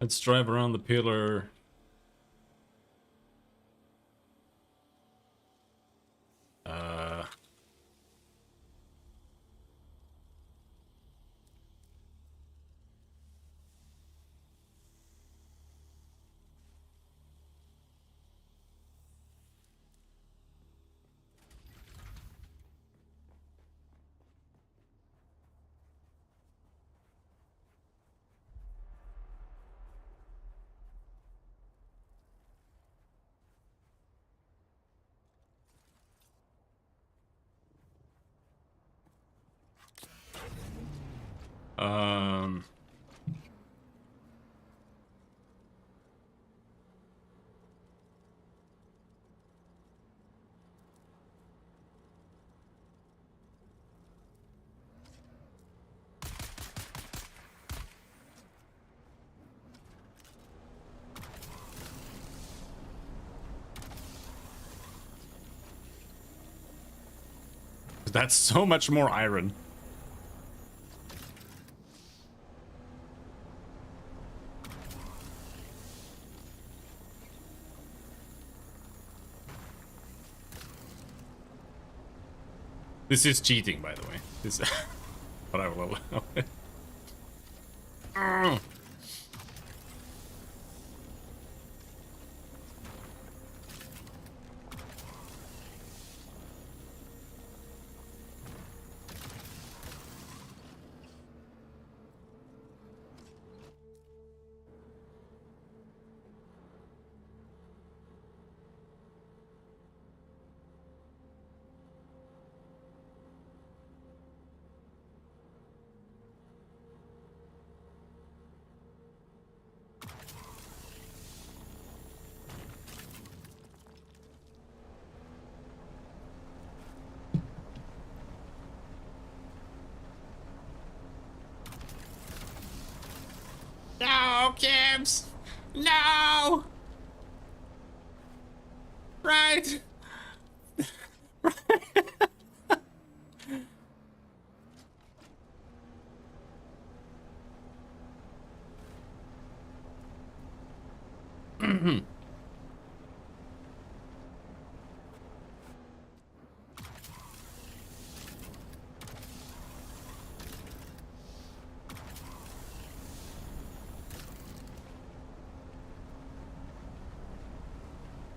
Let's drive around the pillar. Um. That's so much more iron. This is cheating, by the way. This, but I will allow it. No, Kibbs! No! Right!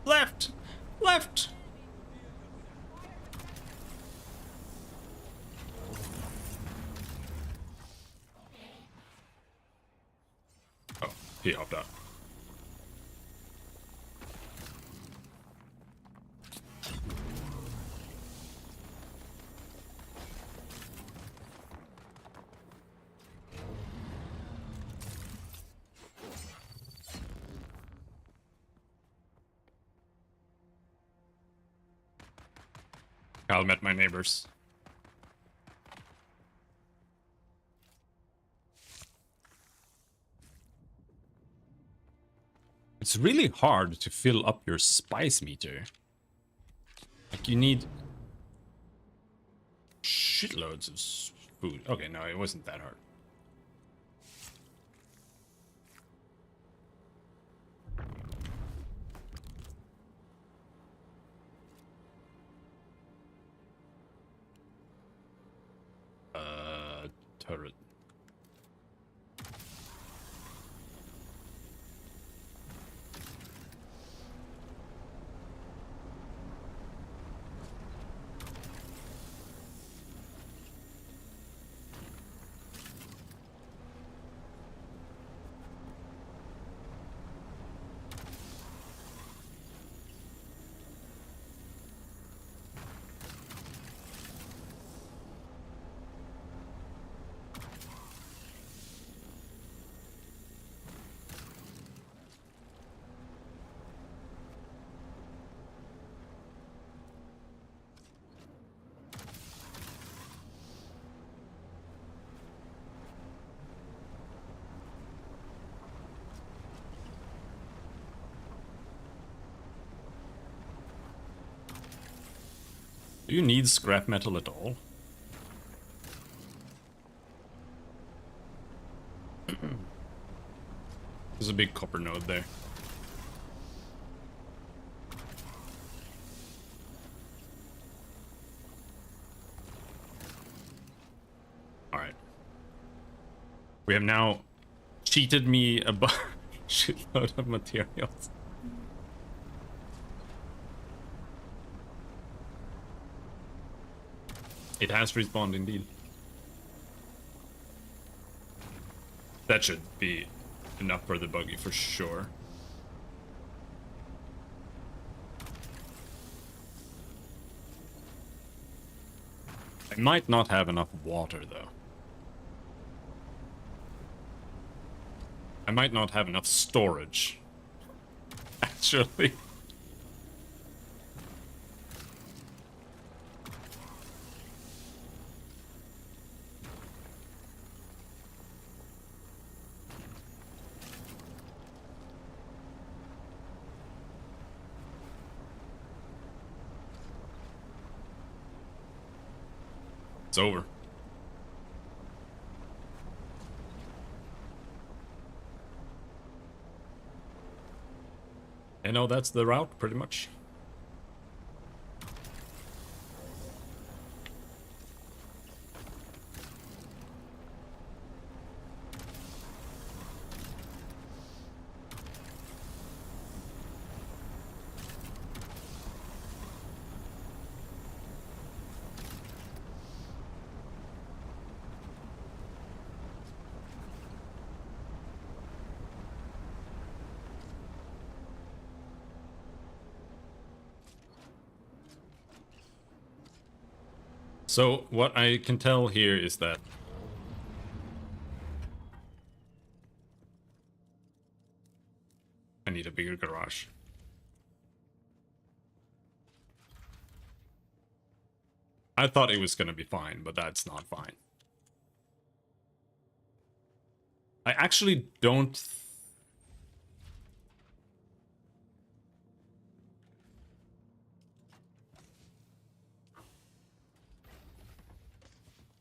Left! Left! Oh, he hopped out. Cal met my neighbors. It's really hard to fill up your spice meter. Like, you need shitloads of food. Okay, no, it wasn't that hard. Turret. Do you need scrap metal at all? There's a big copper node there. Alright. We have now cheated me a shitload of materials. It has respawned indeed. That should be enough for the buggy for sure. I might not have enough water though. I might not have enough storage. Actually. It's over. I know that's the route, pretty much. So, what I can tell here is that I need a bigger garage. I thought it was gonna be fine, but that's not fine. I actually don't...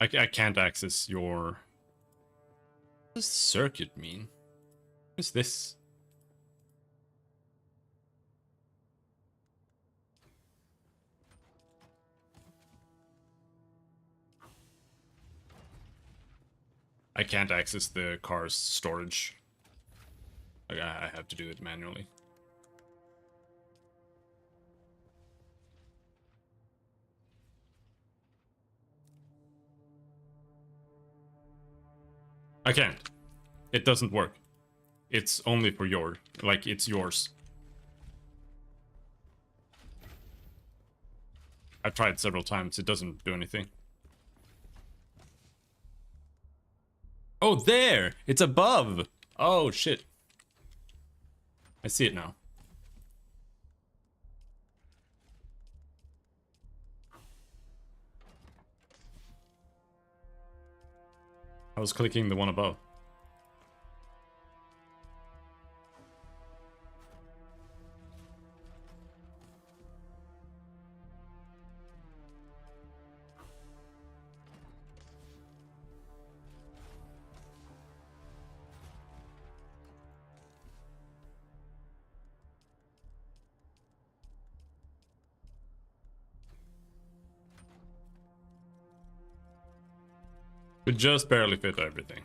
I can't access your... What does circuit mean? What is this? I can't access the car's storage. I have to do it manually. I can't. It doesn't work. It's only for your... Like, it's yours. I've tried several times. It doesn't do anything. Oh, there! It's above! Oh, shit. I see it now. I was clicking the one above. Could just barely fit everything.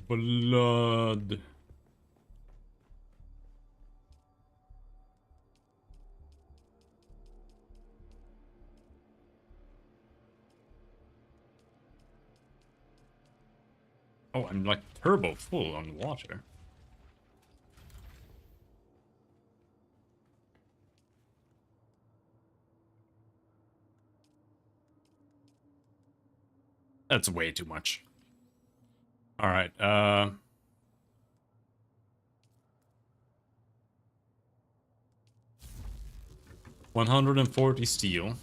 Blood. Oh, I'm like turbo full on water. That's way too much. All right. 140 steel.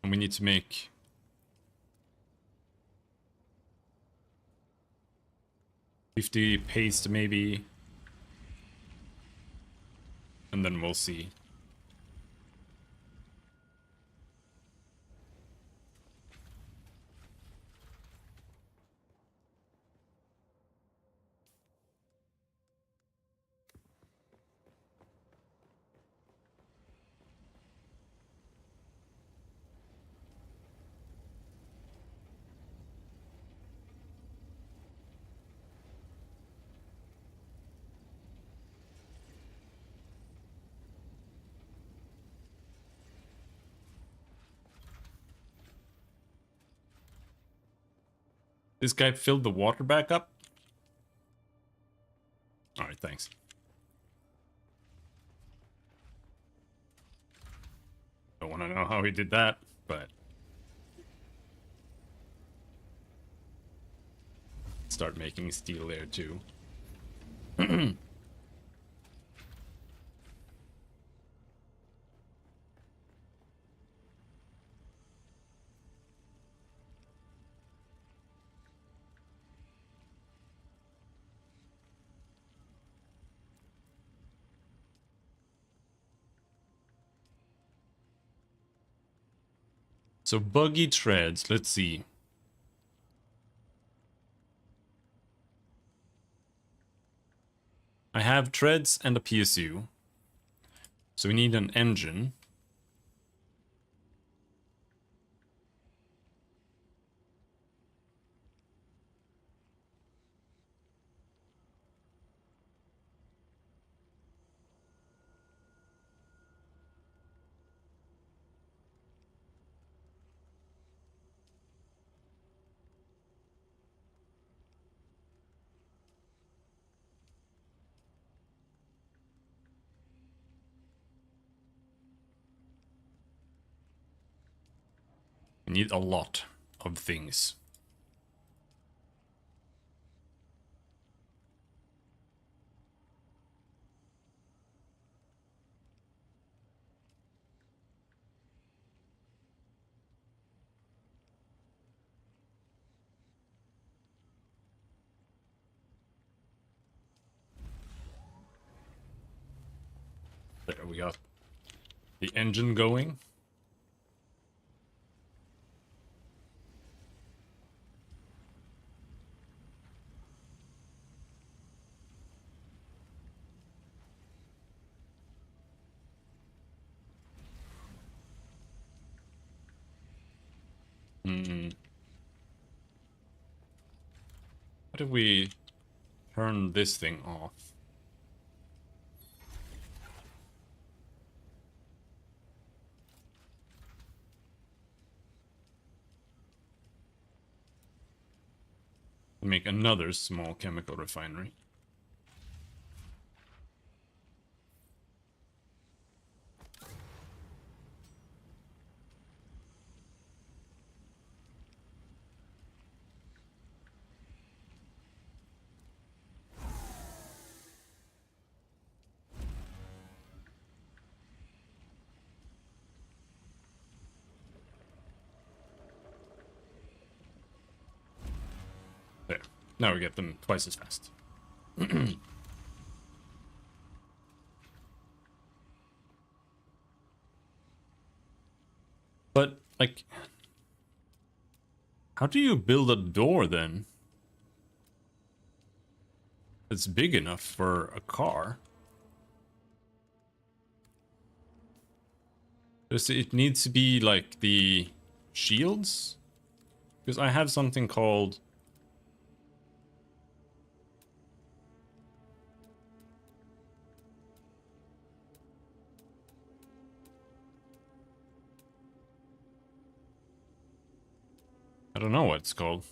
And we need to make 50 paste maybe. And then we'll see. This guy filled the water back up? Alright, thanks. Don't want to know how he did that, but start making steel there too. So buggy treads, let's see. I have treads and a PSU. So we need an engine. We need a lot of things. There we got the engine going. What if we turn this thing off? Make another small chemical refinery. There. Now we get them twice as fast. But, like, how do you build a door then? It's big enough for a car. Does it needs to be like the shields? Because I have something called I don't know what it's called.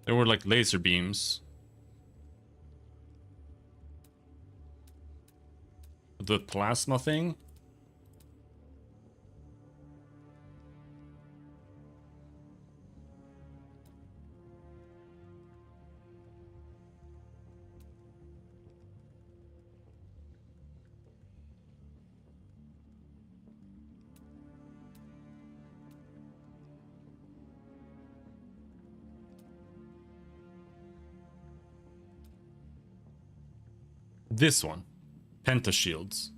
There were like laser beams. The plasma thing? This one. Pentashields.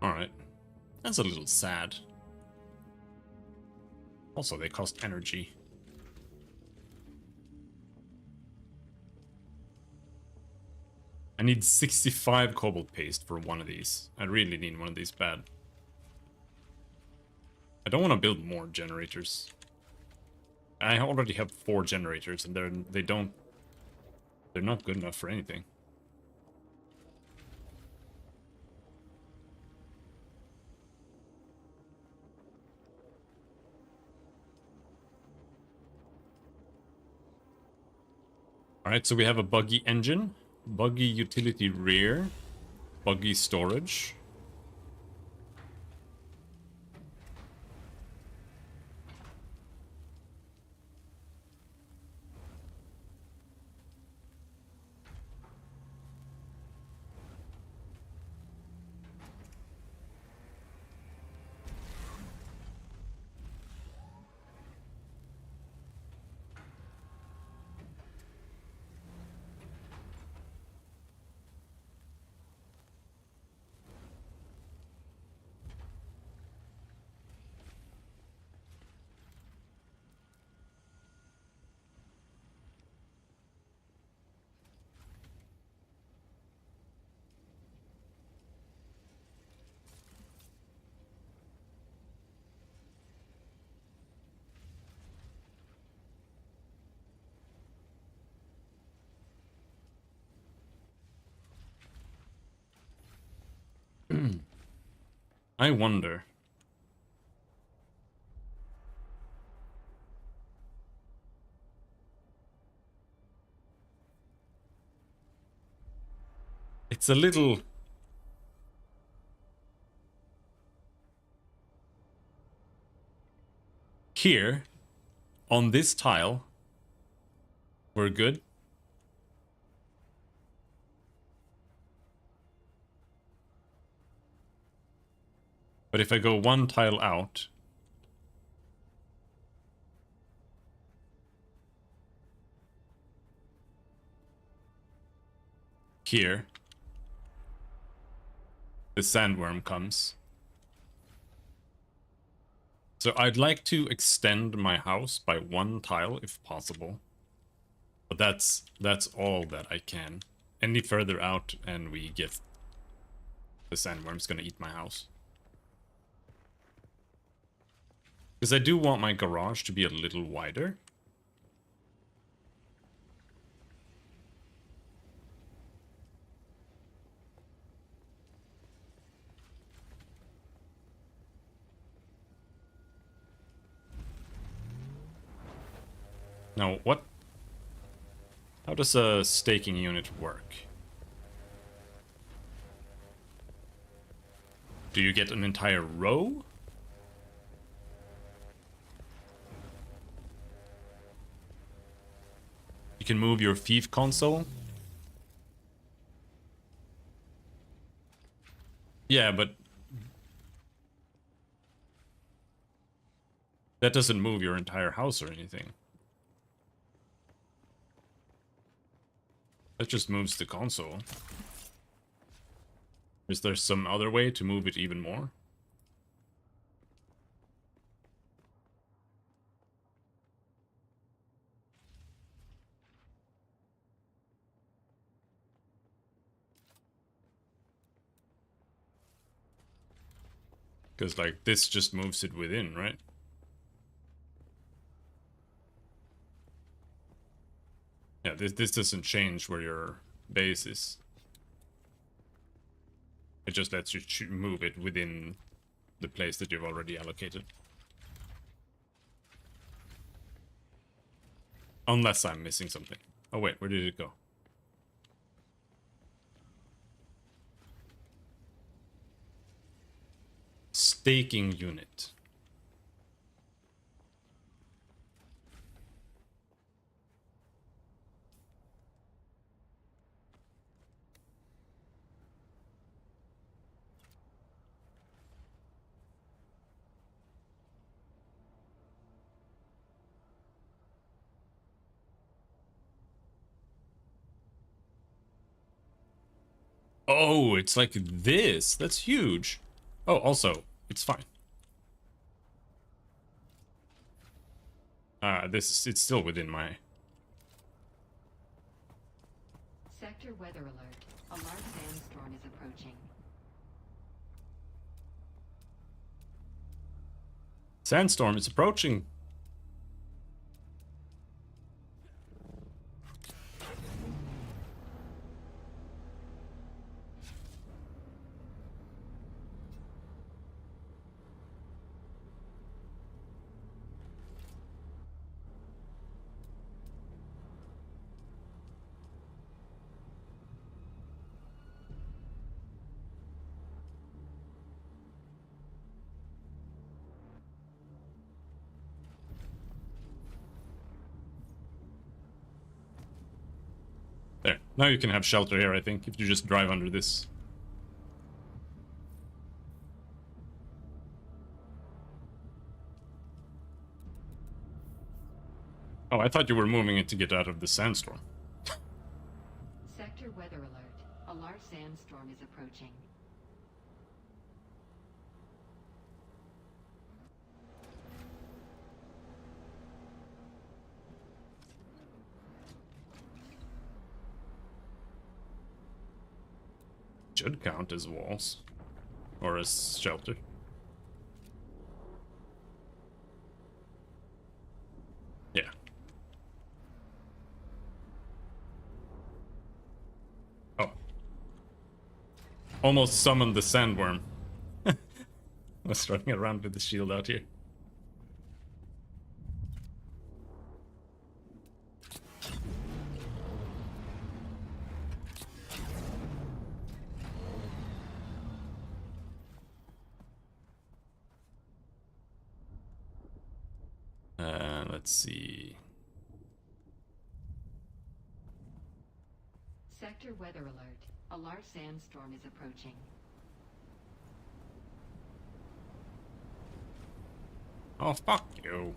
Alright. That's a little sad. Also, they cost energy. I need 65 cobalt paste for one of these. I really need one of these bad. I don't want to build more generators. I already have 4 generators and they're not good enough for anything. Alright, so we have a buggy engine, buggy utility rear, buggy storage. I wonder. It's a little... Here, on this tile, we're good. But if I go one tile out, here, the sandworm comes. So I'd like to extend my house by one tile if possible. But that's all that I can. Any further out and we get the sandworm's gonna eat my house. Because I do want my garage to be a little wider. Now, what? How does a staking unit work? Do you get an entire row? You can move your fief console? Yeah, but that doesn't move your entire house or anything. That just moves the console. Is there some other way to move it even more? Because, like, this just moves it within, right? Yeah, this doesn't change where your base is. It just lets you move it within the place that you've already allocated. Unless I'm missing something. Oh wait, where did it go? Staking unit. Oh, it's like this. That's huge. Oh, also, it's fine. It's still within my... Sector weather alert. A large sandstorm is approaching. Sandstorm is approaching. Now you can have shelter here, I think, if you just drive under this. Oh, I thought you were moving it to get out of the sandstorm. Sector weather alert. A large sandstorm is approaching. Should count as walls. Or as shelter. Yeah. Oh. Almost summoned the sandworm. Was running around with the shield out here. Let's see. Sector weather alert. A large sandstorm is approaching. Oh, fuck you.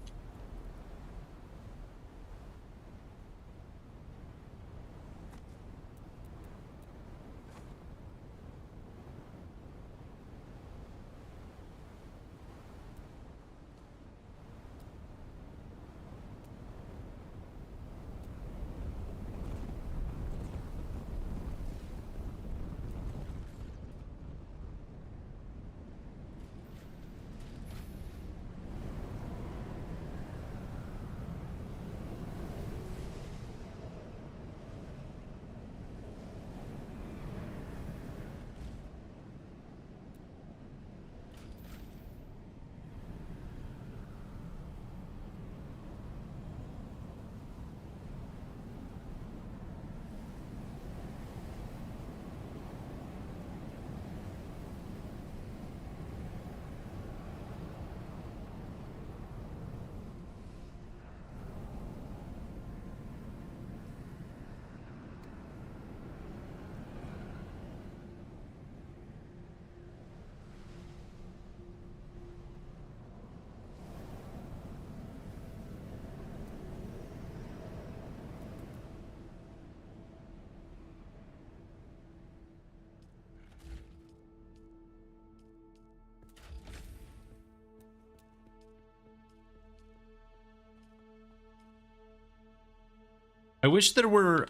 I wish there were...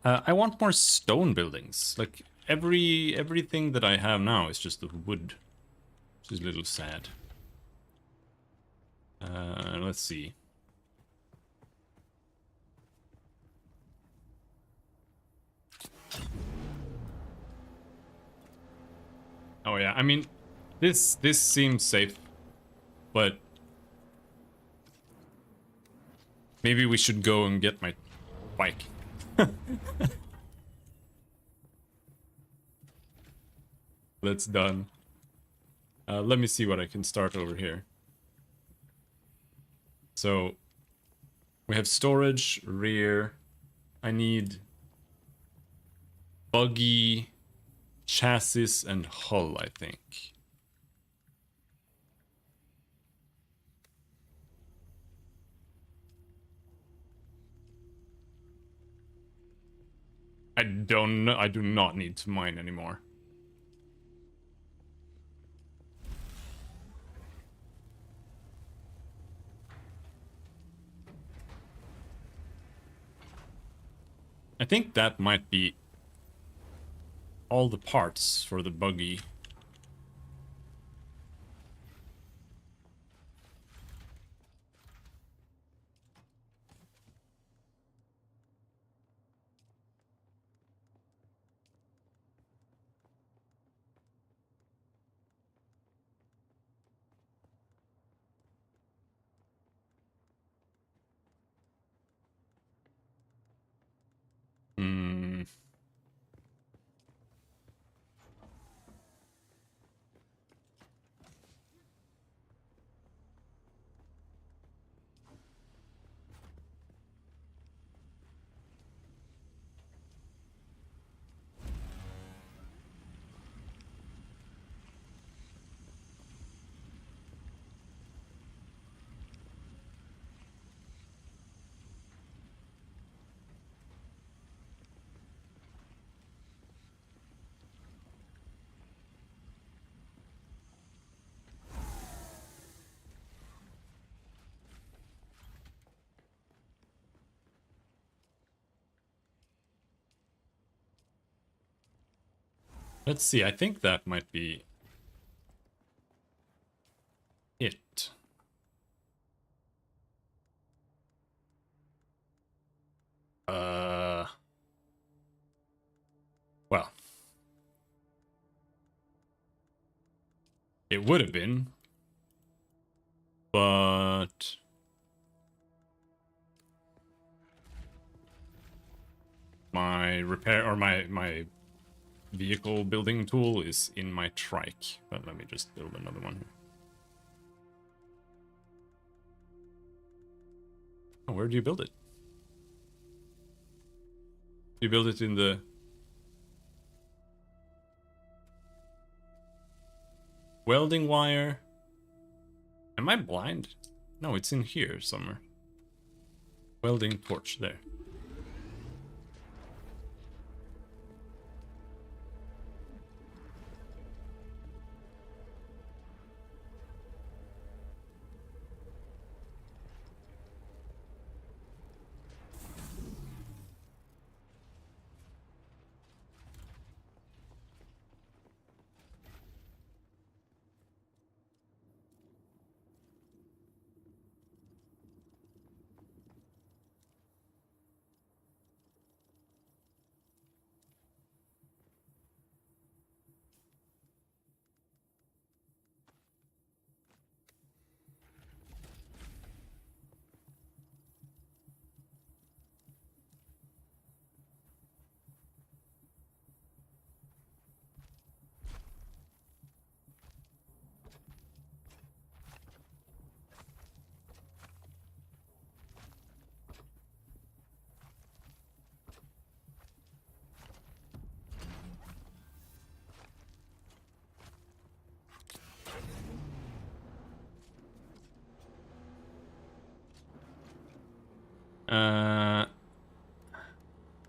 I want more stone buildings. Like, everything that I have now is just the wood. Which is a little sad. Let's see. Oh yeah, I mean, this seems safe, but maybe we should go and get my bike. That's done. Let me see what I can start over here. So, we have storage, rear. I need buggy, chassis, and hull, I think. I don't know. I do not need to mine anymore. I think that might be all the parts for the buggy. Hmm. Let's see, I think that might be it. Well. It would have been. But my repair or my vehicle building tool is in my trike. But let me just build another one here. Oh, where do you build it? You build it in the welding wire. Am I blind? No, it's in here somewhere. Welding torch, there.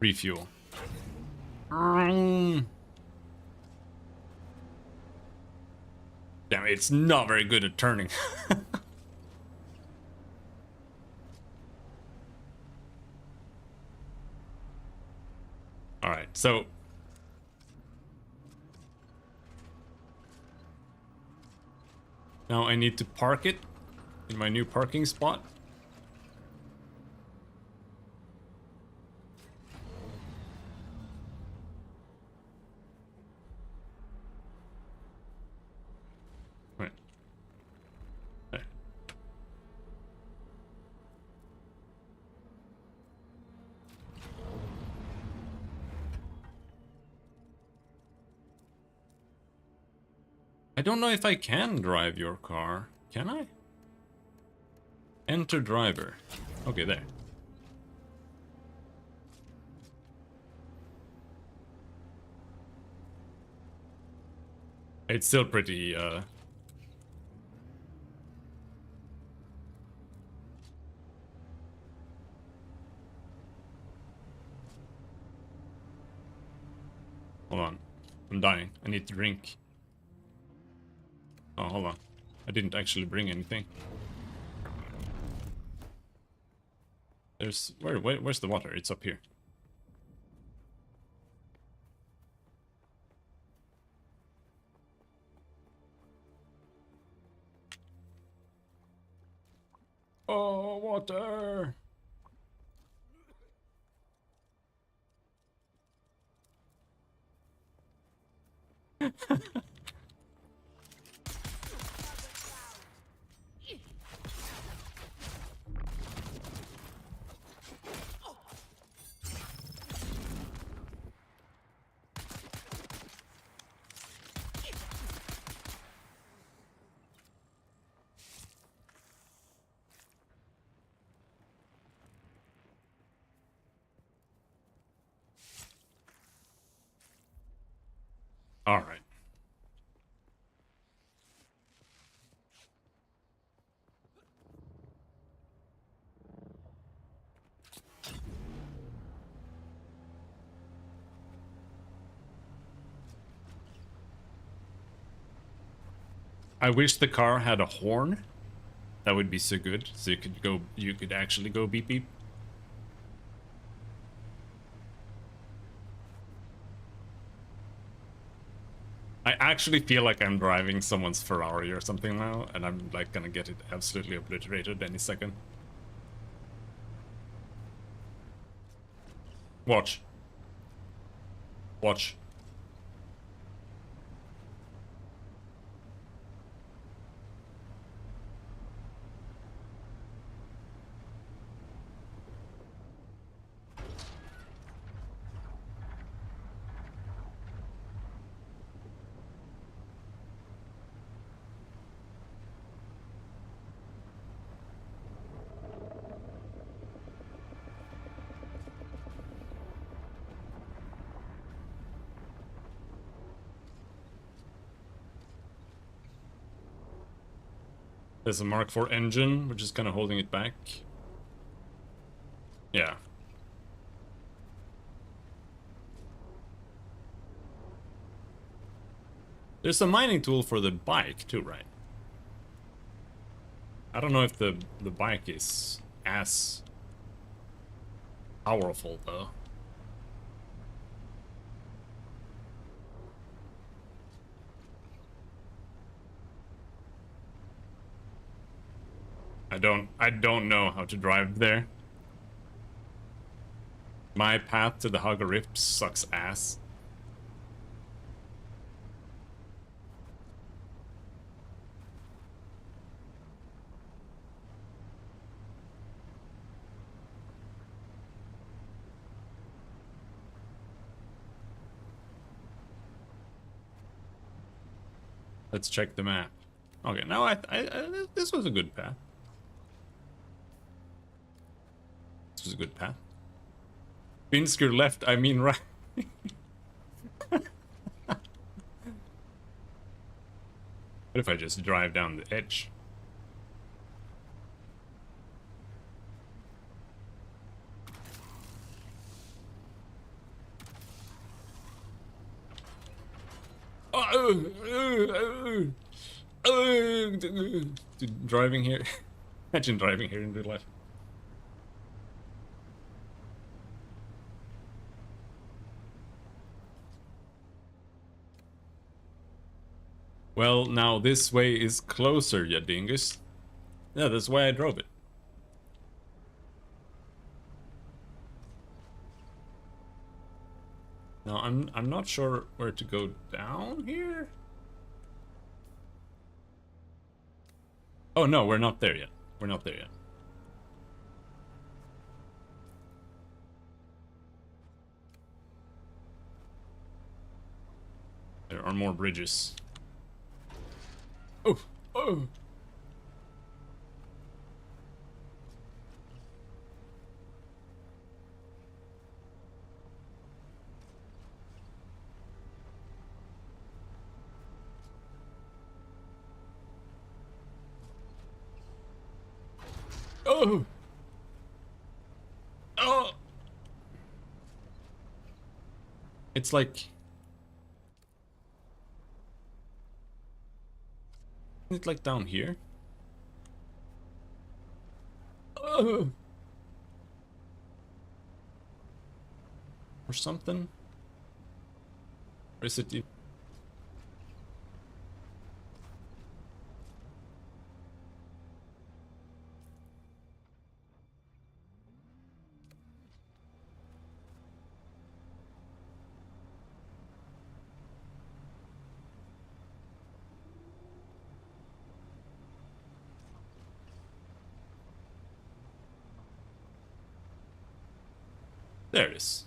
Refuel. Damn, it's not very good at turning. All right, so now I need to park it in my new parking spot. Right. There. I don't know if I can drive your car. Can I? Enter driver. Okay, there. It's still pretty, Hold on. I'm dying. I need to drink. Oh, hold on. I didn't actually bring anything. There's... Where's the water? It's up here. Oh, water! All right. I wish the car had a horn. That would be so good. So you could actually go beep beep. actually feel like I'm driving someone's Ferrari or something now, and I'm like gonna get it absolutely obliterated any second. Watch. Watch. There's a Mark IV engine, which is kind of holding it back. Yeah. There's a mining tool for the bike too, right? I don't know if the bike is as powerful though. I don't know how to drive there. My path to the Haga Rift sucks ass. Let's check the map. Okay, now this was a good path. This was a good path. Finsker left, I mean right. What if I just drive down the edge? Driving here. Imagine driving here in real life. Well, now this way is closer, ya dingus. Yeah, that's why I drove it. Now I'm not sure where to go down here. Oh no, we're not there yet. We're not there yet. There are more bridges. Oh, oh. Oh. Oh. It's like... Isn't it like down here? Oh. Or something? Or is it... There it is.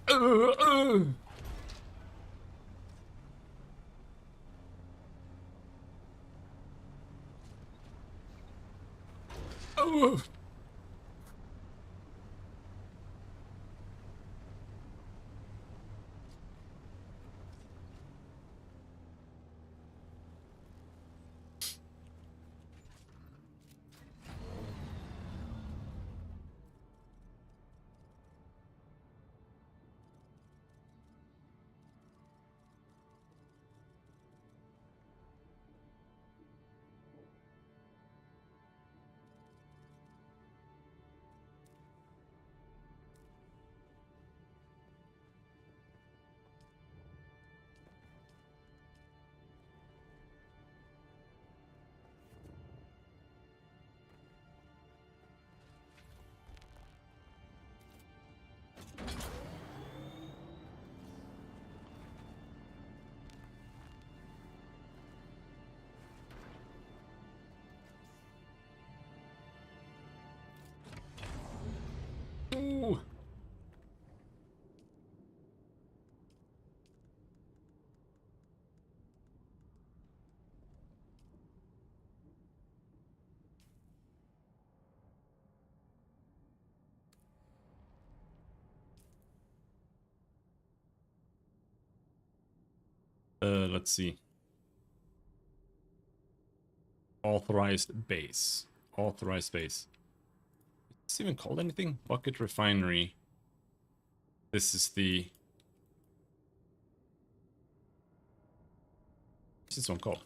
Oh. Let's see. Authorized base. Authorized base. Is this even called anything? Bucket refinery. This is the... What's this one called?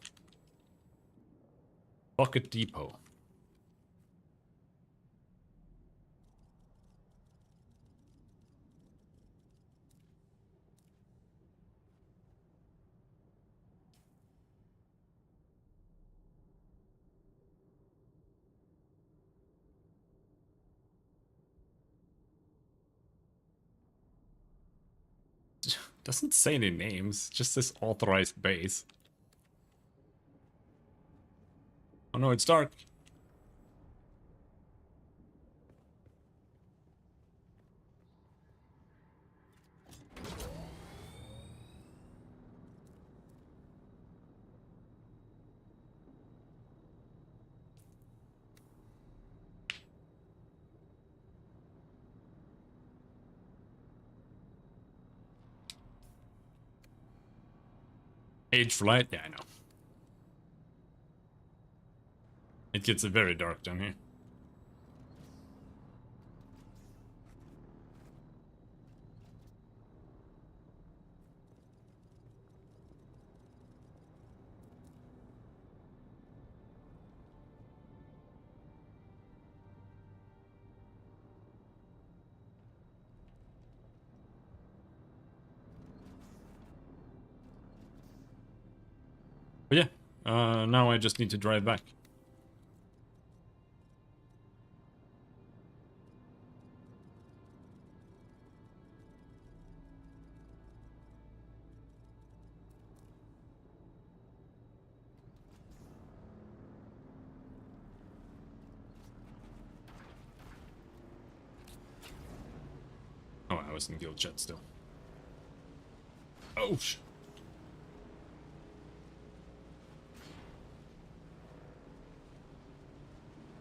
Bucket depot. Doesn't say any names, just this authorized base. Oh no, it's dark. Age for light? Yeah, I know. It gets very dark down here. But yeah, now I just need to drive back. Oh, I was in guild chat still. Oh,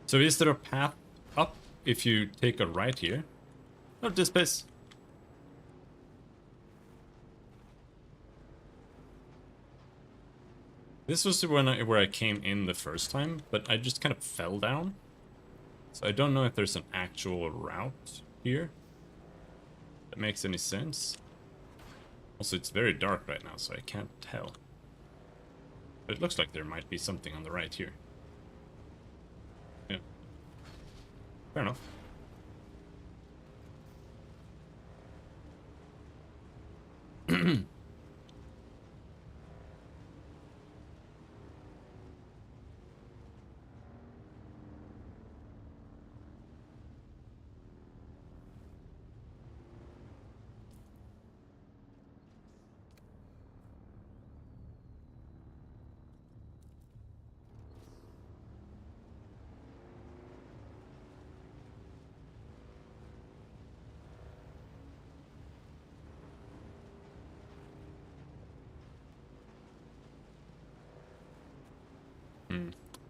So is there a path up if you take a right here? Not this place. This was where I came in the first time, but I just kind of fell down. So I don't know if there's an actual route here that makes any sense. Also, it's very dark right now, so I can't tell. But it looks like there might be something on the right here. Yeah. Fair enough.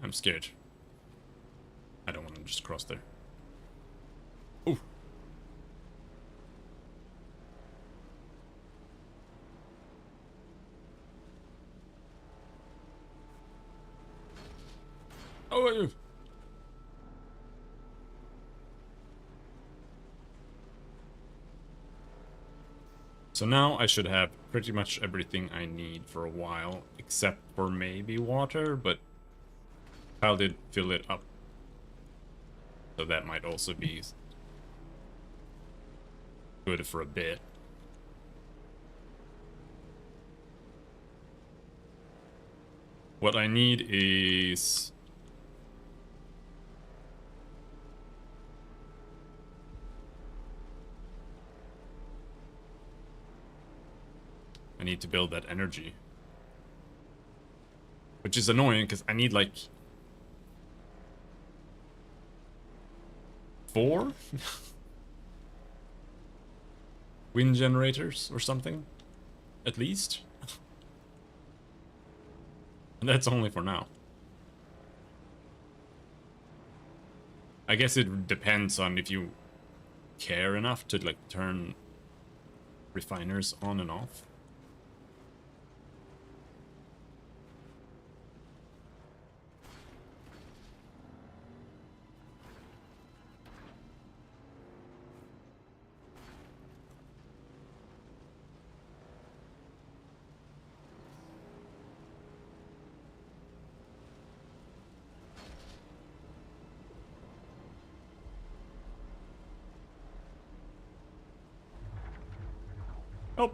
I'm scared. I don't want to just cross there. Ooh. Oh, so now I should have pretty much everything I need for a while, except for maybe water, but Kyle did fill it up. So that might also be good for a bit. What I need is... I need to build that energy. Which is annoying, because I need, like... 4 wind generators or something, at least. And that's only for now. I guess it depends on if you care enough to like turn refiners on and off. Oh.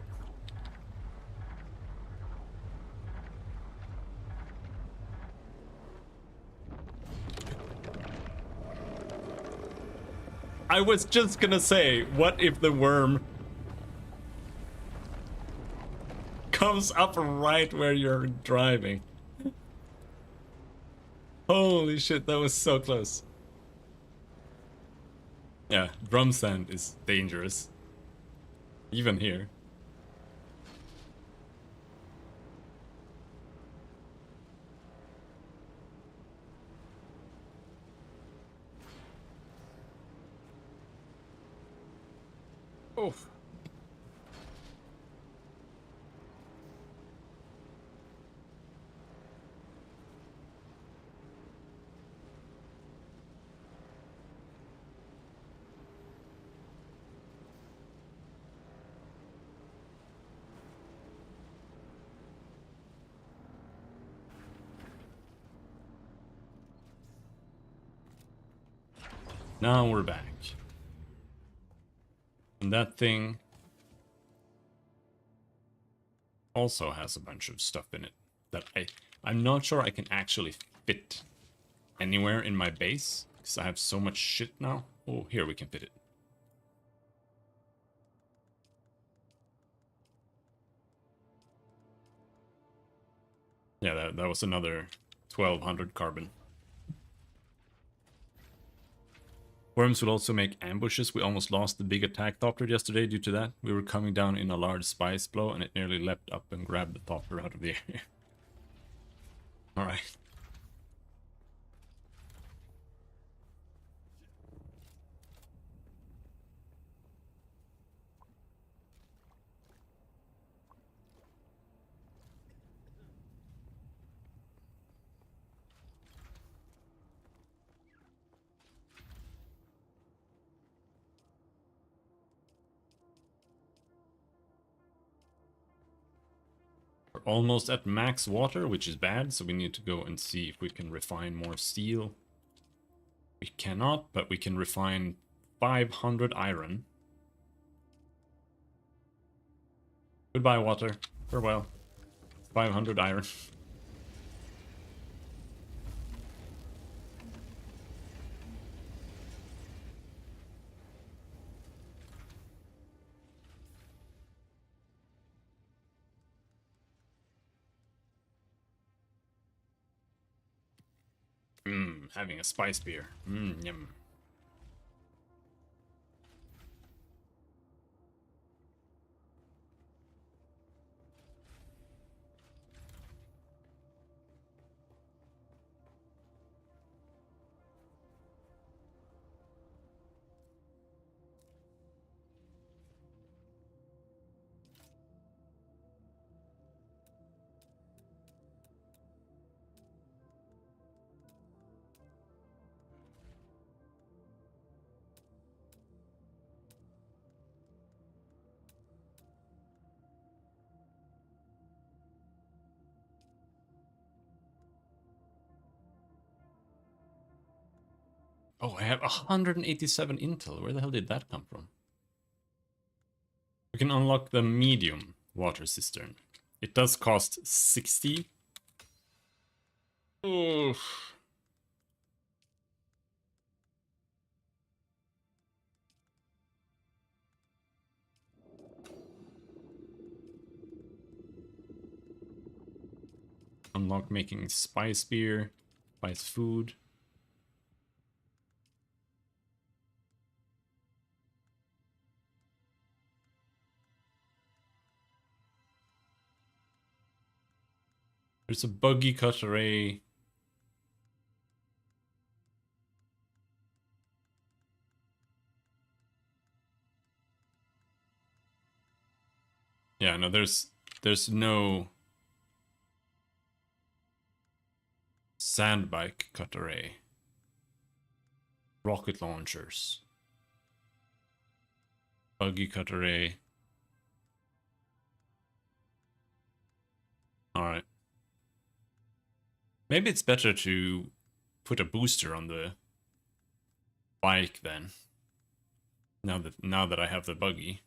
I was just gonna say, what if the worm comes up right where you're driving? Holy shit, that was so close. Yeah, drum sand is dangerous. Even here. Oof. Now we're back. And that thing also has a bunch of stuff in it that I'm not sure I can actually fit anywhere in my base because I have so much shit now. Oh, here we can fit it. Yeah, that was another 1200 carbon. Worms will also make ambushes. We almost lost the big attack thopter yesterday due to that. We were coming down in a large spice blow and it nearly leapt up and grabbed the thopter out of the air. Alright. We're almost at max water, which is bad, so we need to go and see if we can refine more steel. We cannot, but we can refine 500 iron. Goodbye, water. Farewell. 500 iron. Having a spice beer. Yum. Oh, I have 187 intel. Where the hell did that come from? We can unlock the medium water cistern. It does cost 60. Oof. Unlock making spice beer, spice food. There's a buggy cutter. Yeah, no, there's no sandbike cutter. Rocket launchers. Buggy cutter. Alright. Maybe it's better to put a booster on the bike then. Now that I have the buggy.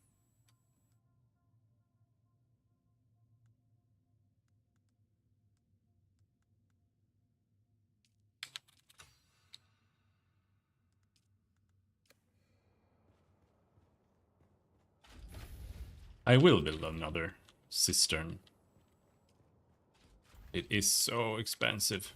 I will build another cistern. It is so expensive.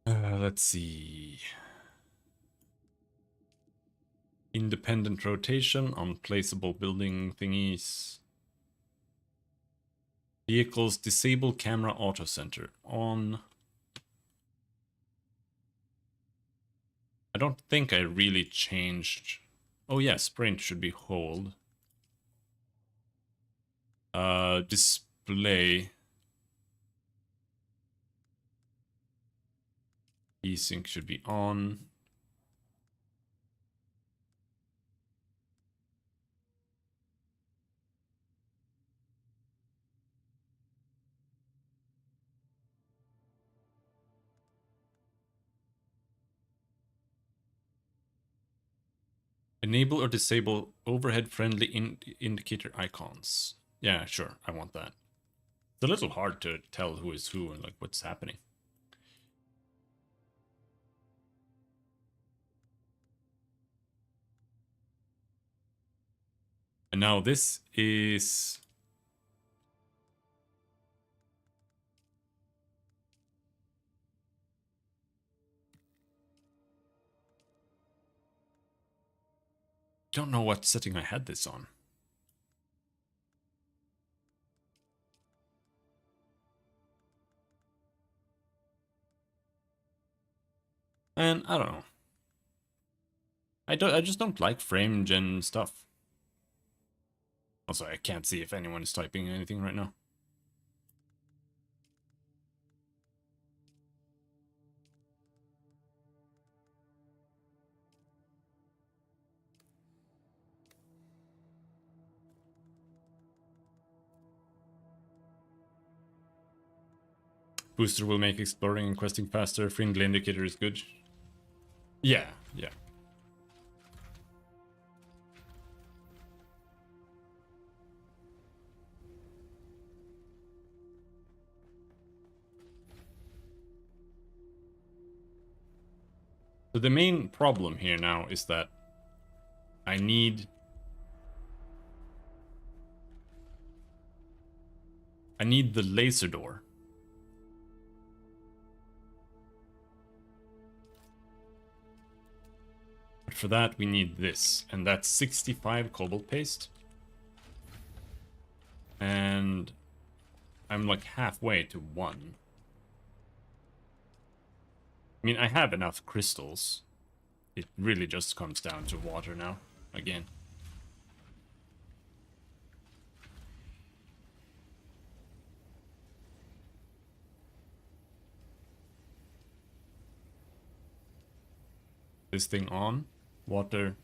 Let's see. Independent rotation on placeable building thingies. Vehicles disable camera auto center on. I don't think I really changed. Oh yeah, sprint should be hold. Display. Desync should be on. Enable or disable overhead friendly indicator icons. Yeah, sure, I want that. It's a little hard to tell who is who and like what's happening. And now this is... don't know what setting I had this on. And I don't know. I just don't like frame gen stuff. Also, I can't see if anyone is typing anything right now. Booster will make exploring and questing faster. Friendly indicator is good. Yeah, yeah. So the main problem here now is that I need the laser door. But for that we need this, and that's 65 cobalt paste. And I'm like halfway to 1. I mean, I have enough crystals. It really just comes down to water now, again. This thing on, water.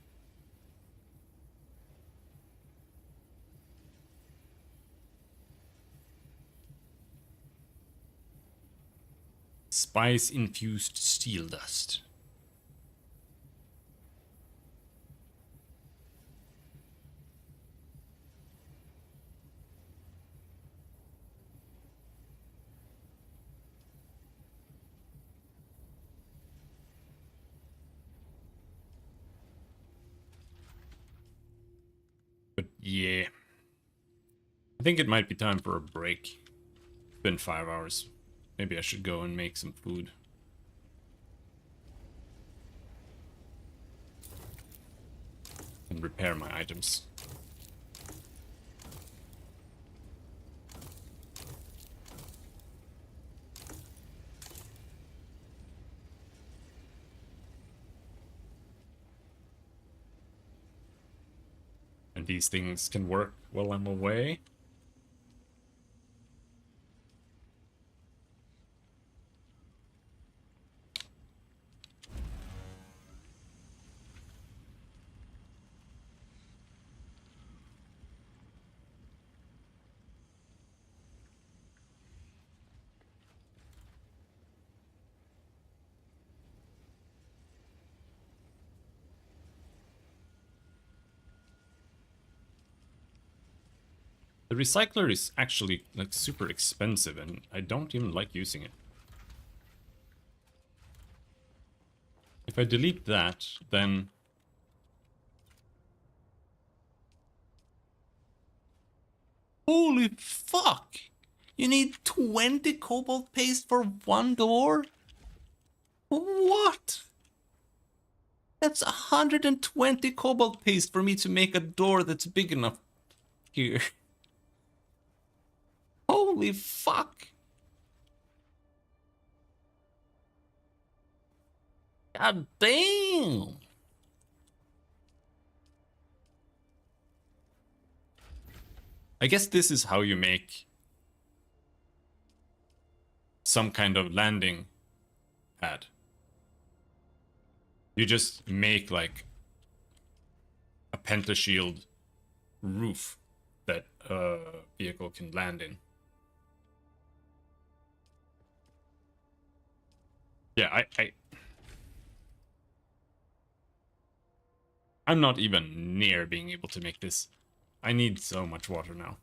Spice-infused steel dust. But yeah. I think it might be time for a break. It's been 5 hours. Maybe I should go and make some food. And repair my items. And these things can work while I'm away. The recycler is actually like super expensive and I don't even like using it. If I delete that, then... Holy fuck! You need 20 cobalt paste for one door? What? That's 120 cobalt paste for me to make a door that's big enough here. Holy fuck! God damn! I guess this is how you make some kind of landing pad. You just make like a pentashield roof that a vehicle can land in. Yeah, I'm not even near being able to make this. I need so much water now.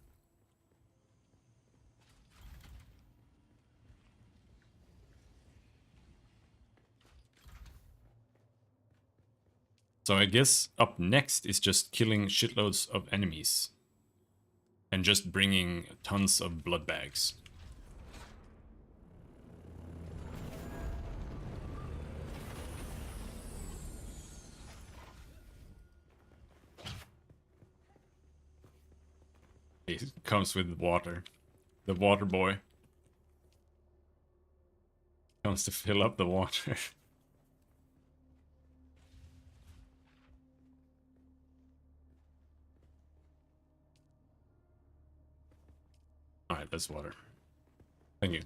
So I guess up next is just killing shitloads of enemies. And just bringing tons of blood bags. It comes with water. The water boy comes to fill up the water. Alright, that's water. Thank you.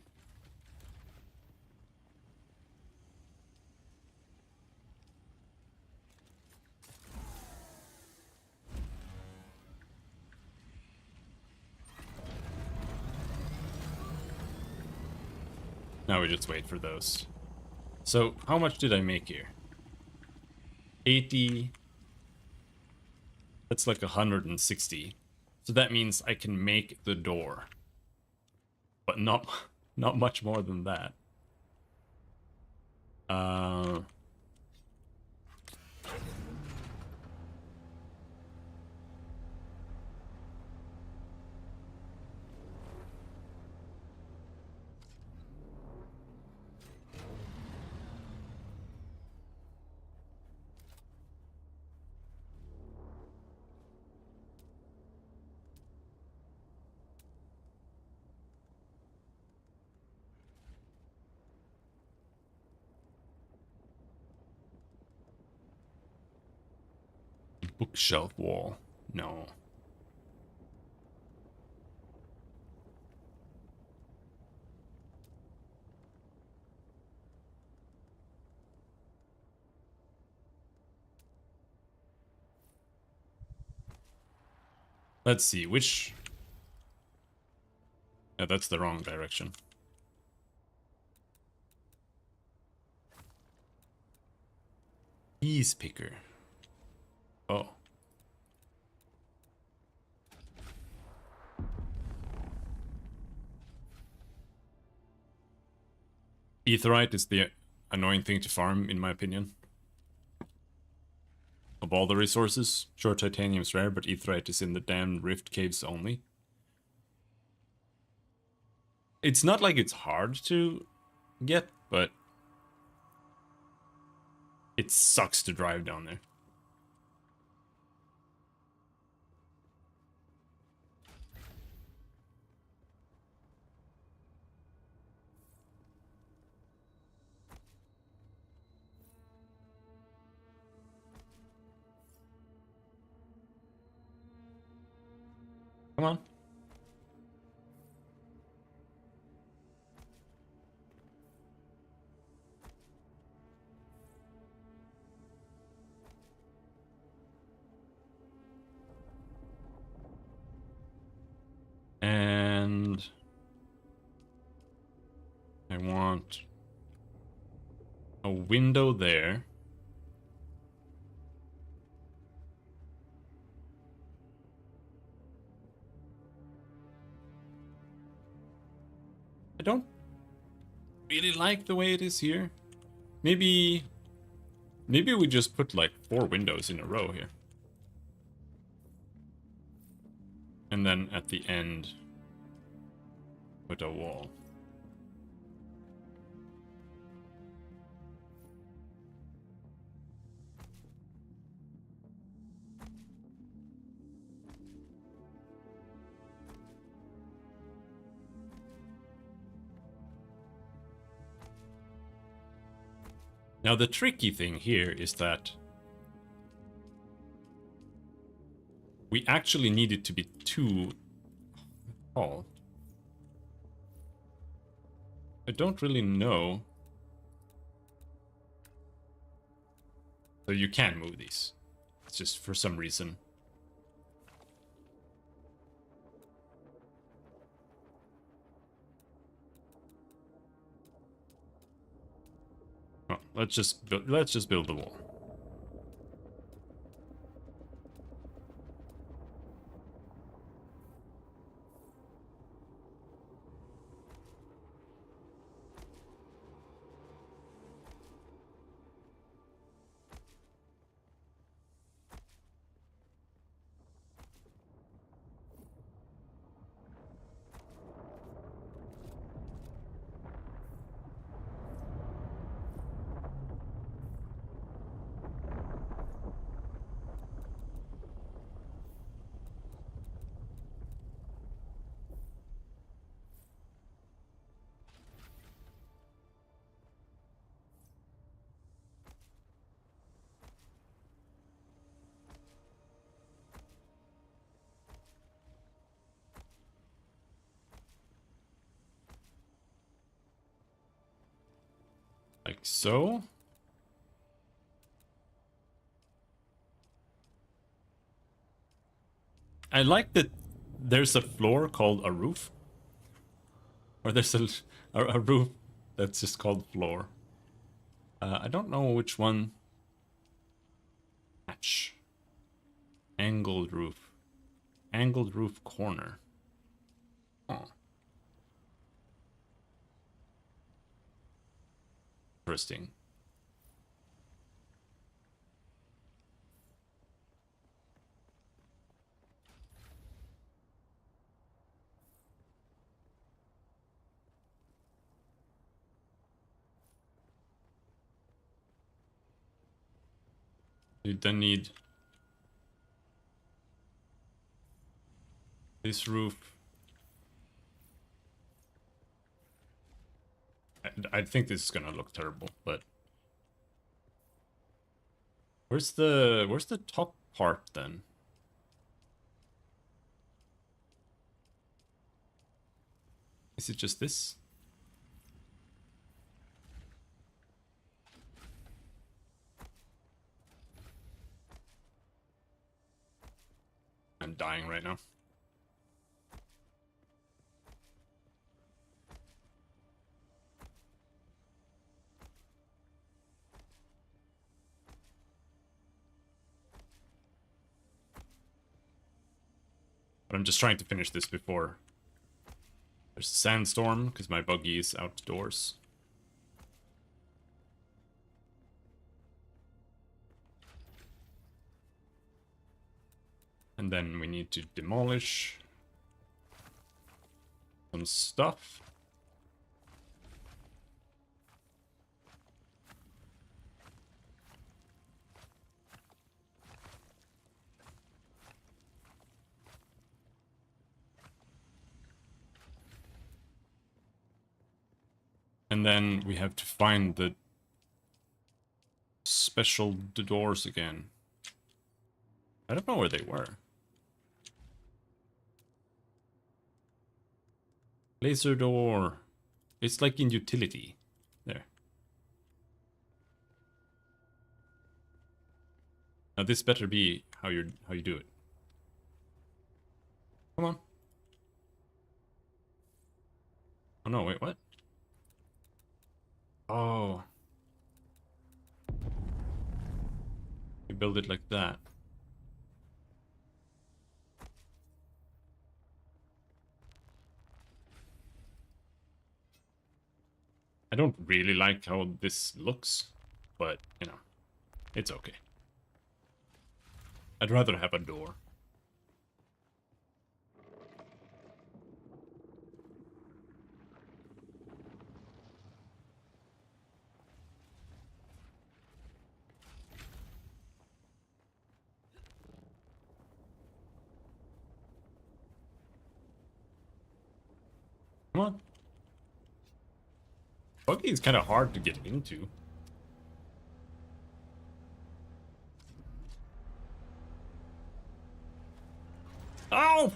Now we just wait for those. So, how much did I make here? 80. That's like 160. So that means I can make the door. But not much more than that. Bookshelf wall. No. Let's see, which... Yeah, that's the wrong direction. Keys picker. Oh. Aetheryte is the annoying thing to farm, in my opinion. Of all the resources, sure, titanium's rare, but Aetheryte is in the damn rift caves only. It's not like it's hard to get, but it sucks to drive down there. Come on. And I want a window there. don't really like the way it is here. Maybe we just put like 4 windows in a row here. And then at the end, put a wall. Now the tricky thing here is that we actually need it to be 2 tall. I don't really know. So you can move these. It's just for some reason. Oh, let's just build the wall. Like so. I like that there's a floor called a roof. Or there's a roof that's just called floor. I don't know which one. Hatch. Angled roof. Angled roof corner. Oh. Interesting. You then need this roof. I think this is gonna look terrible, but where's the top part then? Is it just this? I'm dying right now. But I'm just trying to finish this before there's a sandstorm, because my buggy is outdoors. And then we need to demolish some stuff. And then we have to find the special doors again. I don't know where they were. Laser door. It's like in utility. There. Now this better be how you do it. Come on. Oh no, wait, what? Oh. You build it like that. I don't really like how this looks, but, you know, it's okay. I'd rather have a door. Come on. Buggy is kind of hard to get into. Oh!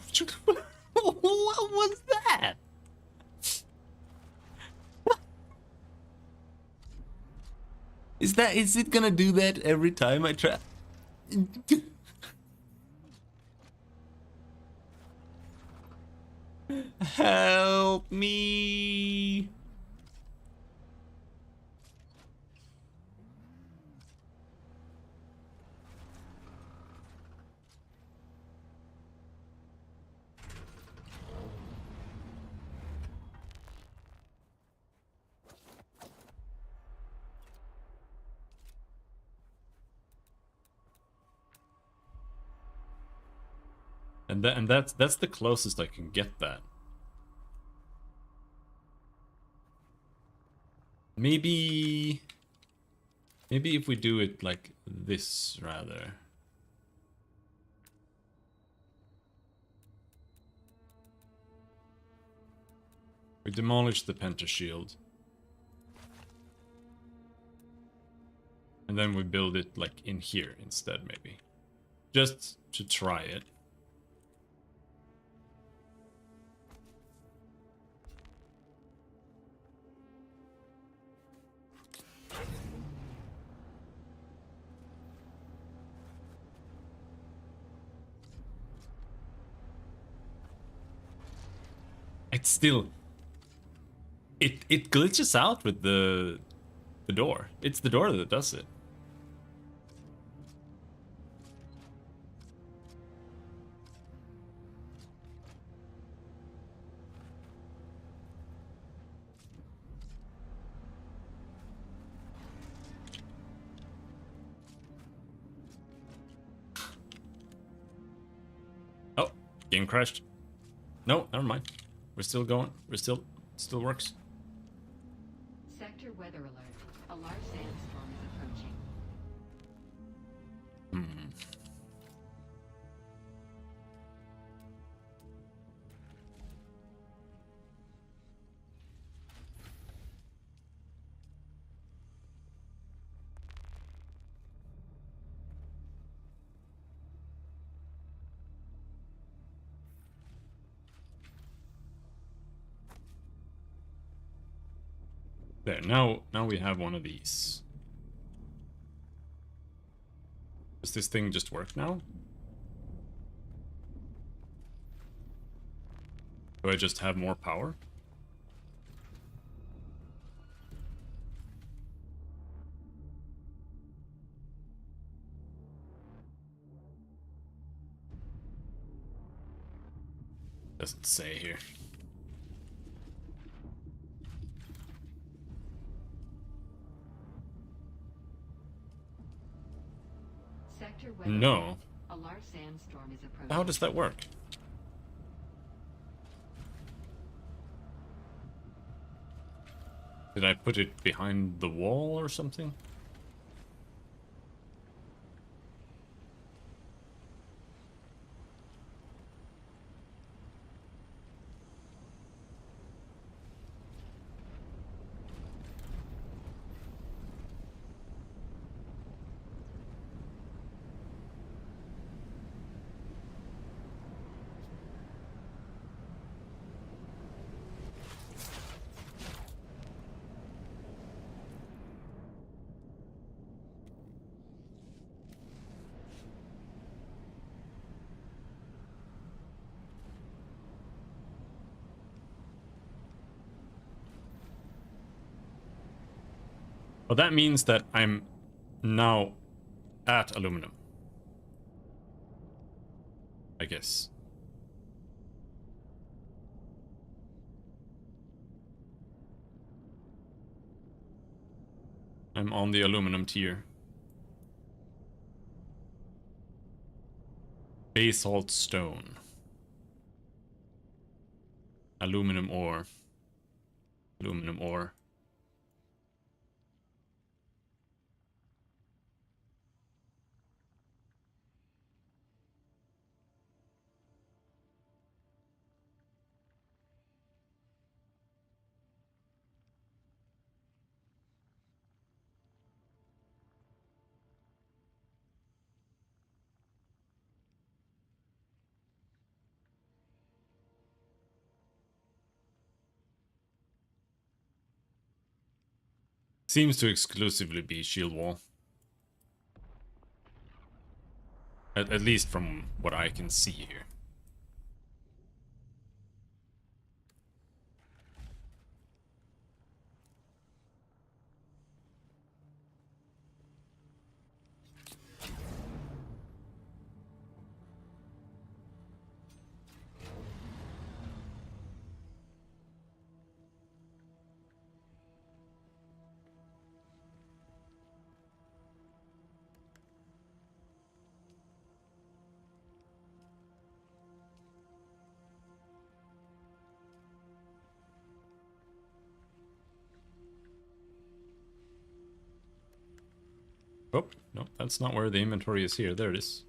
What was that? Is it gonna do that every time I try? Help me! And that's the closest I can get that. Maybe if we do it like this rather. We demolish the pentashield. And then we build it like in here instead, maybe. Just to try it. It's still... It glitches out with the door. It's the door that does it. Oh, game crashed. No, never mind. We're still going. We're still works. Sector weather alert. A large sandstorm is approaching. There, now we have one of these. Does this thing just work now? Do I just have more power? Doesn't say here. Sector weather No. alert. A large sandstorm is approaching. How does that work? Did I put it behind the wall or something? Well, that means that I'm now at aluminum. I guess. I'm on the aluminum tier. Basalt stone. Aluminum ore. Aluminum ore. Seems to exclusively be shield wall. At least from what I can see here. Oh, no, that's not where the inventory is here. There it is.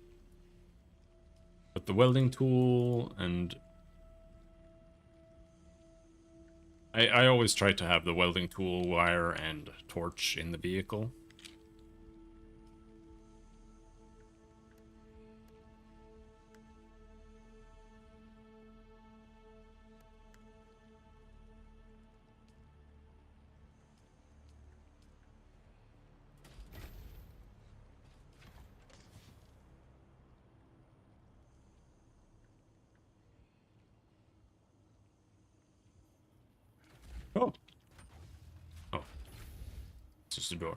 But the welding tool and... I always try to have the welding tool, wire, and torch in the vehicle. Oh. Oh. It's just a door.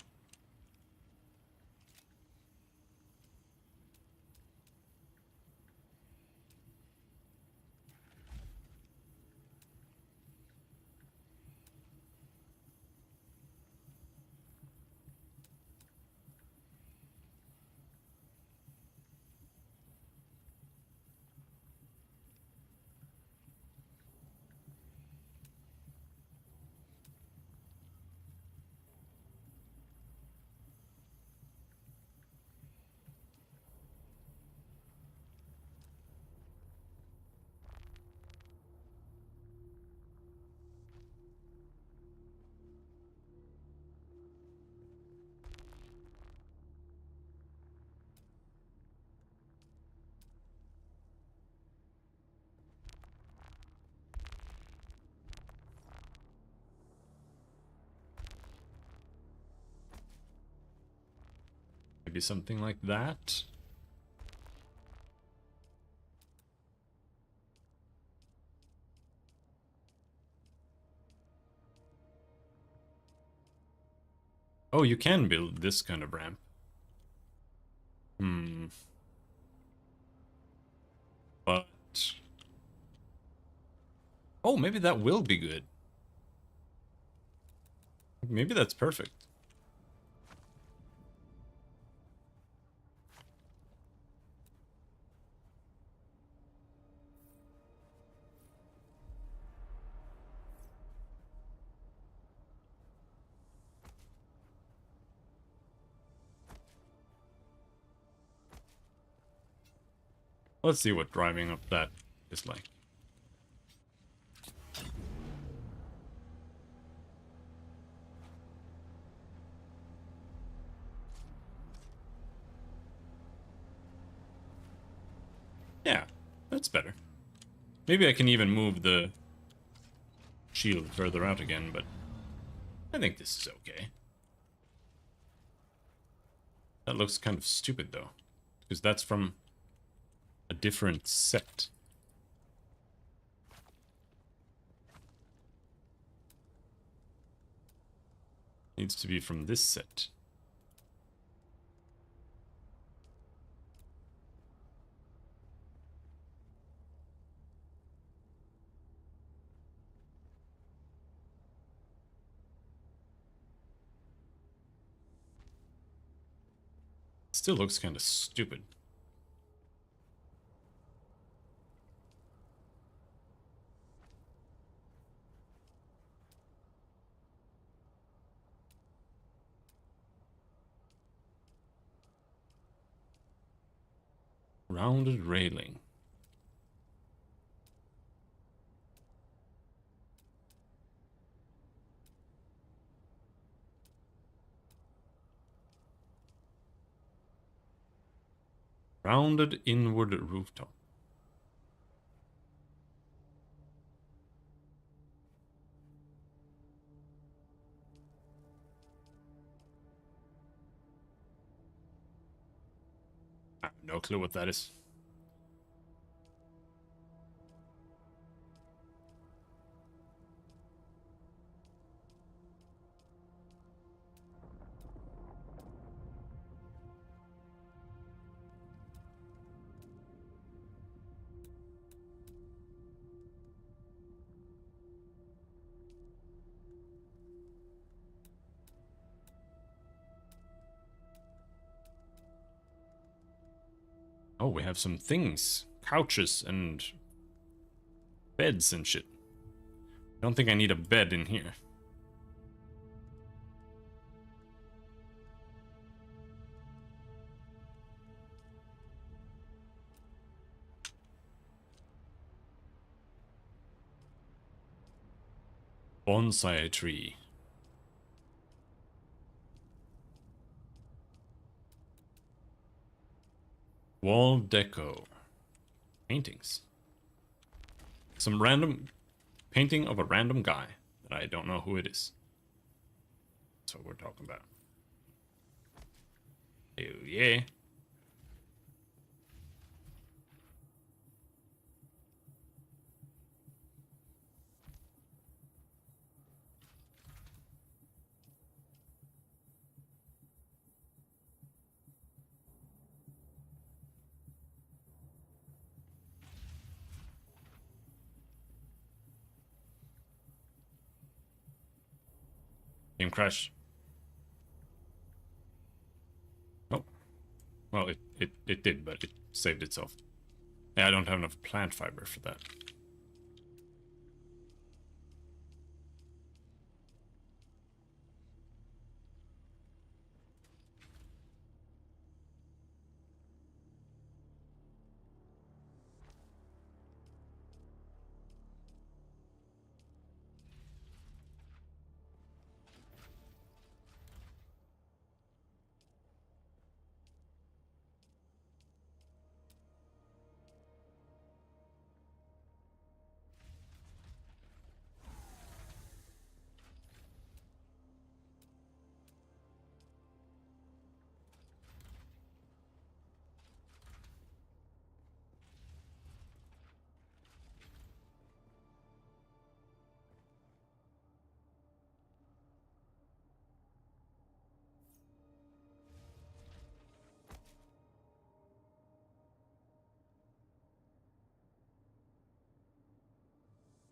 Maybe something like that. Oh, you can build this kind of ramp. Hmm. But... oh, maybe that will be good. Maybe that's perfect. Let's see what driving up that is like. Yeah, that's better. Maybe I can even move the shield further out again, but I think this is okay. That looks kind of stupid though, because that's from a different set. Needs to be from this set. Still looks kind of stupid. Rounded railing. Rounded inward rooftop. I have no clue what that is. Oh, we have some things. Couches and beds and shit. I don't think I need a bed in here. Bonsai tree. Wall deco. Paintings. Some random painting of a random guy that I don't know who it is. That's what we're talking about. Oh yeah. Game crash. Oh. Well, it did, but it saved itself. Yeah, I don't have enough plant fiber for that.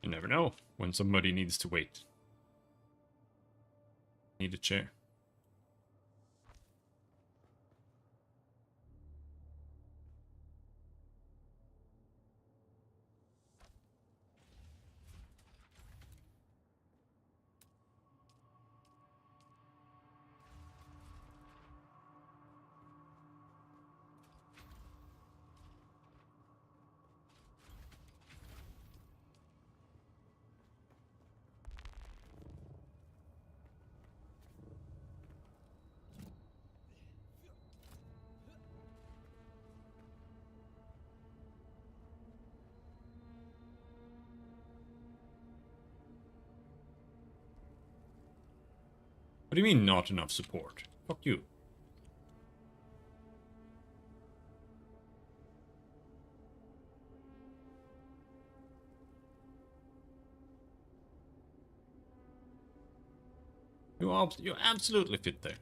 You never know when somebody needs to wait. Need a chair. What do you mean not enough support? Fuck you. You absolutely fit there.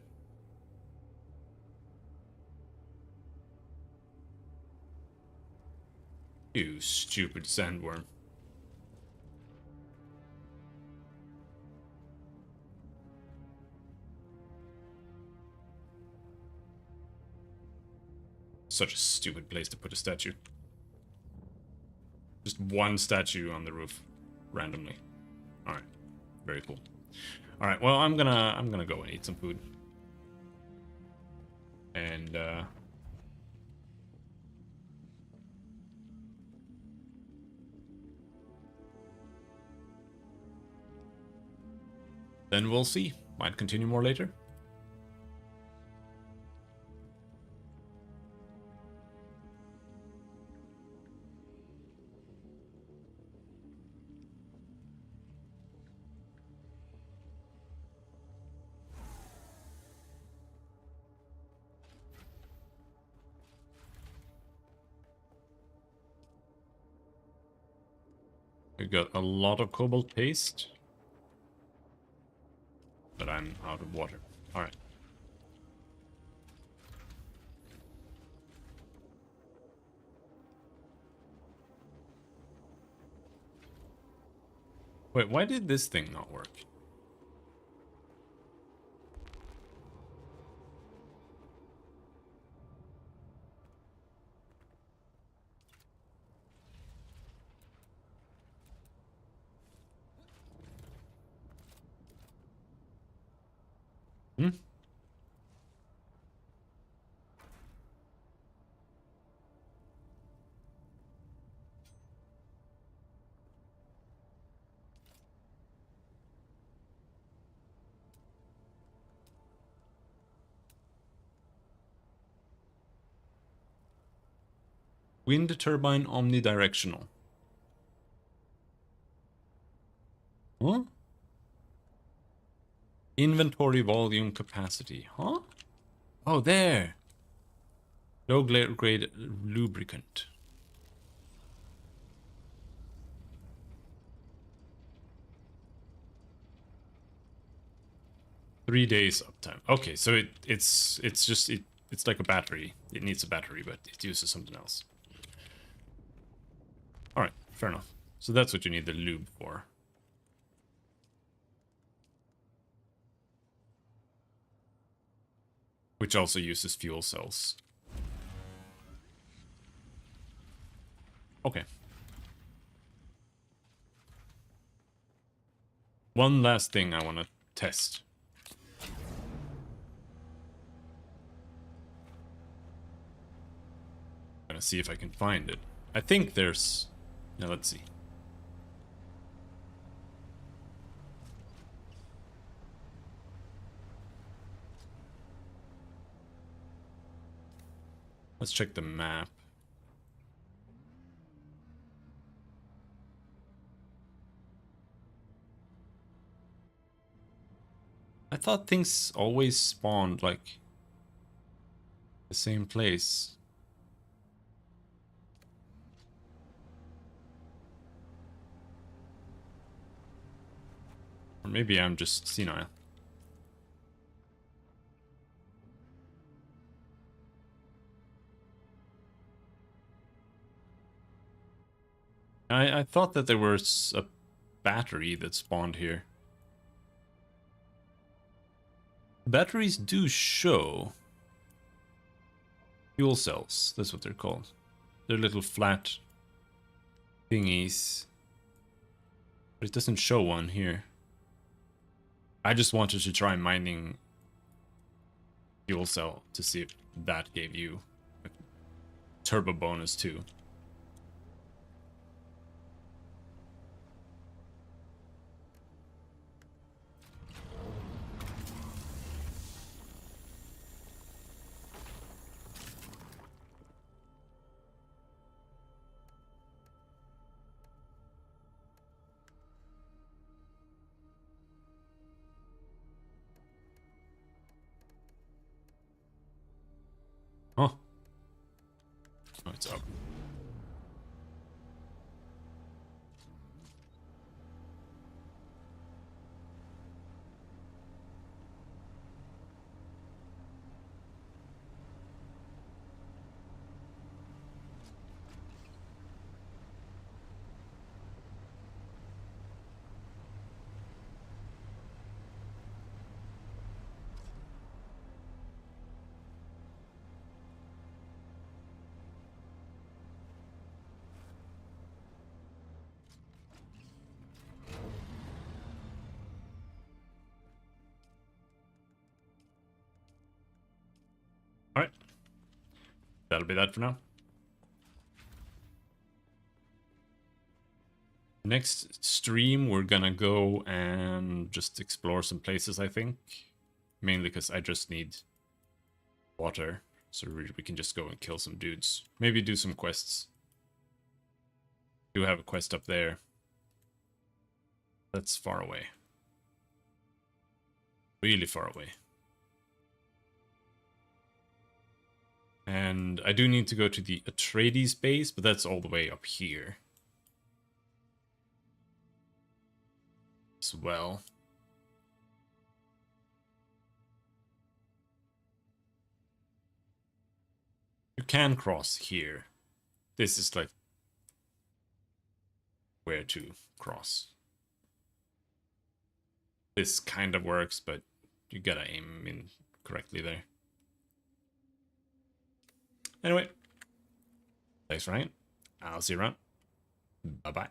You stupid sandworm. Such a stupid place to put a statue. Just one statue on the roof, randomly. All right, very cool. All right, well, I'm gonna go and eat some food, and then we'll see. Might continue more later. We got a lot of cobalt paste, but I'm out of water. All right. Wait, why did this thing not work? Hmm? Wind turbine omnidirectional. Huh? Inventory volume capacity. Huh? Oh, there. Low grade lubricant. Three days uptime. Okay, so it's like a battery. It needs a battery, but it uses something else. All right, fair enough. So that's what you need the lube for. Which also uses fuel cells. Okay. One last thing I want to test. Gonna see if I can find it. I think there's... Now let's see. Let's check the map. I thought things always spawned like the same place. Or maybe I'm just senile. I thought that there was a battery that spawned here. Batteries do show fuel cells. That's what they're called. They're little flat thingies. But it doesn't show one here. I just wanted to try mining fuel cell to see if that gave you a turbo bonus too. Oh. Oh, it's up. That'll be that for now. Next stream, we're gonna go and just explore some places, I think. Mainly because I just need water, so we can just go and kill some dudes. Maybe do some quests. Do have a quest up there. That's far away. Really far away. And I do need to go to the Atreides base, but that's all the way up here. As well. You can cross here. This is like where to cross. This kind of works, but you gotta aim in correctly there. Anyway, thanks for hanging. I'll see you around. Bye-bye.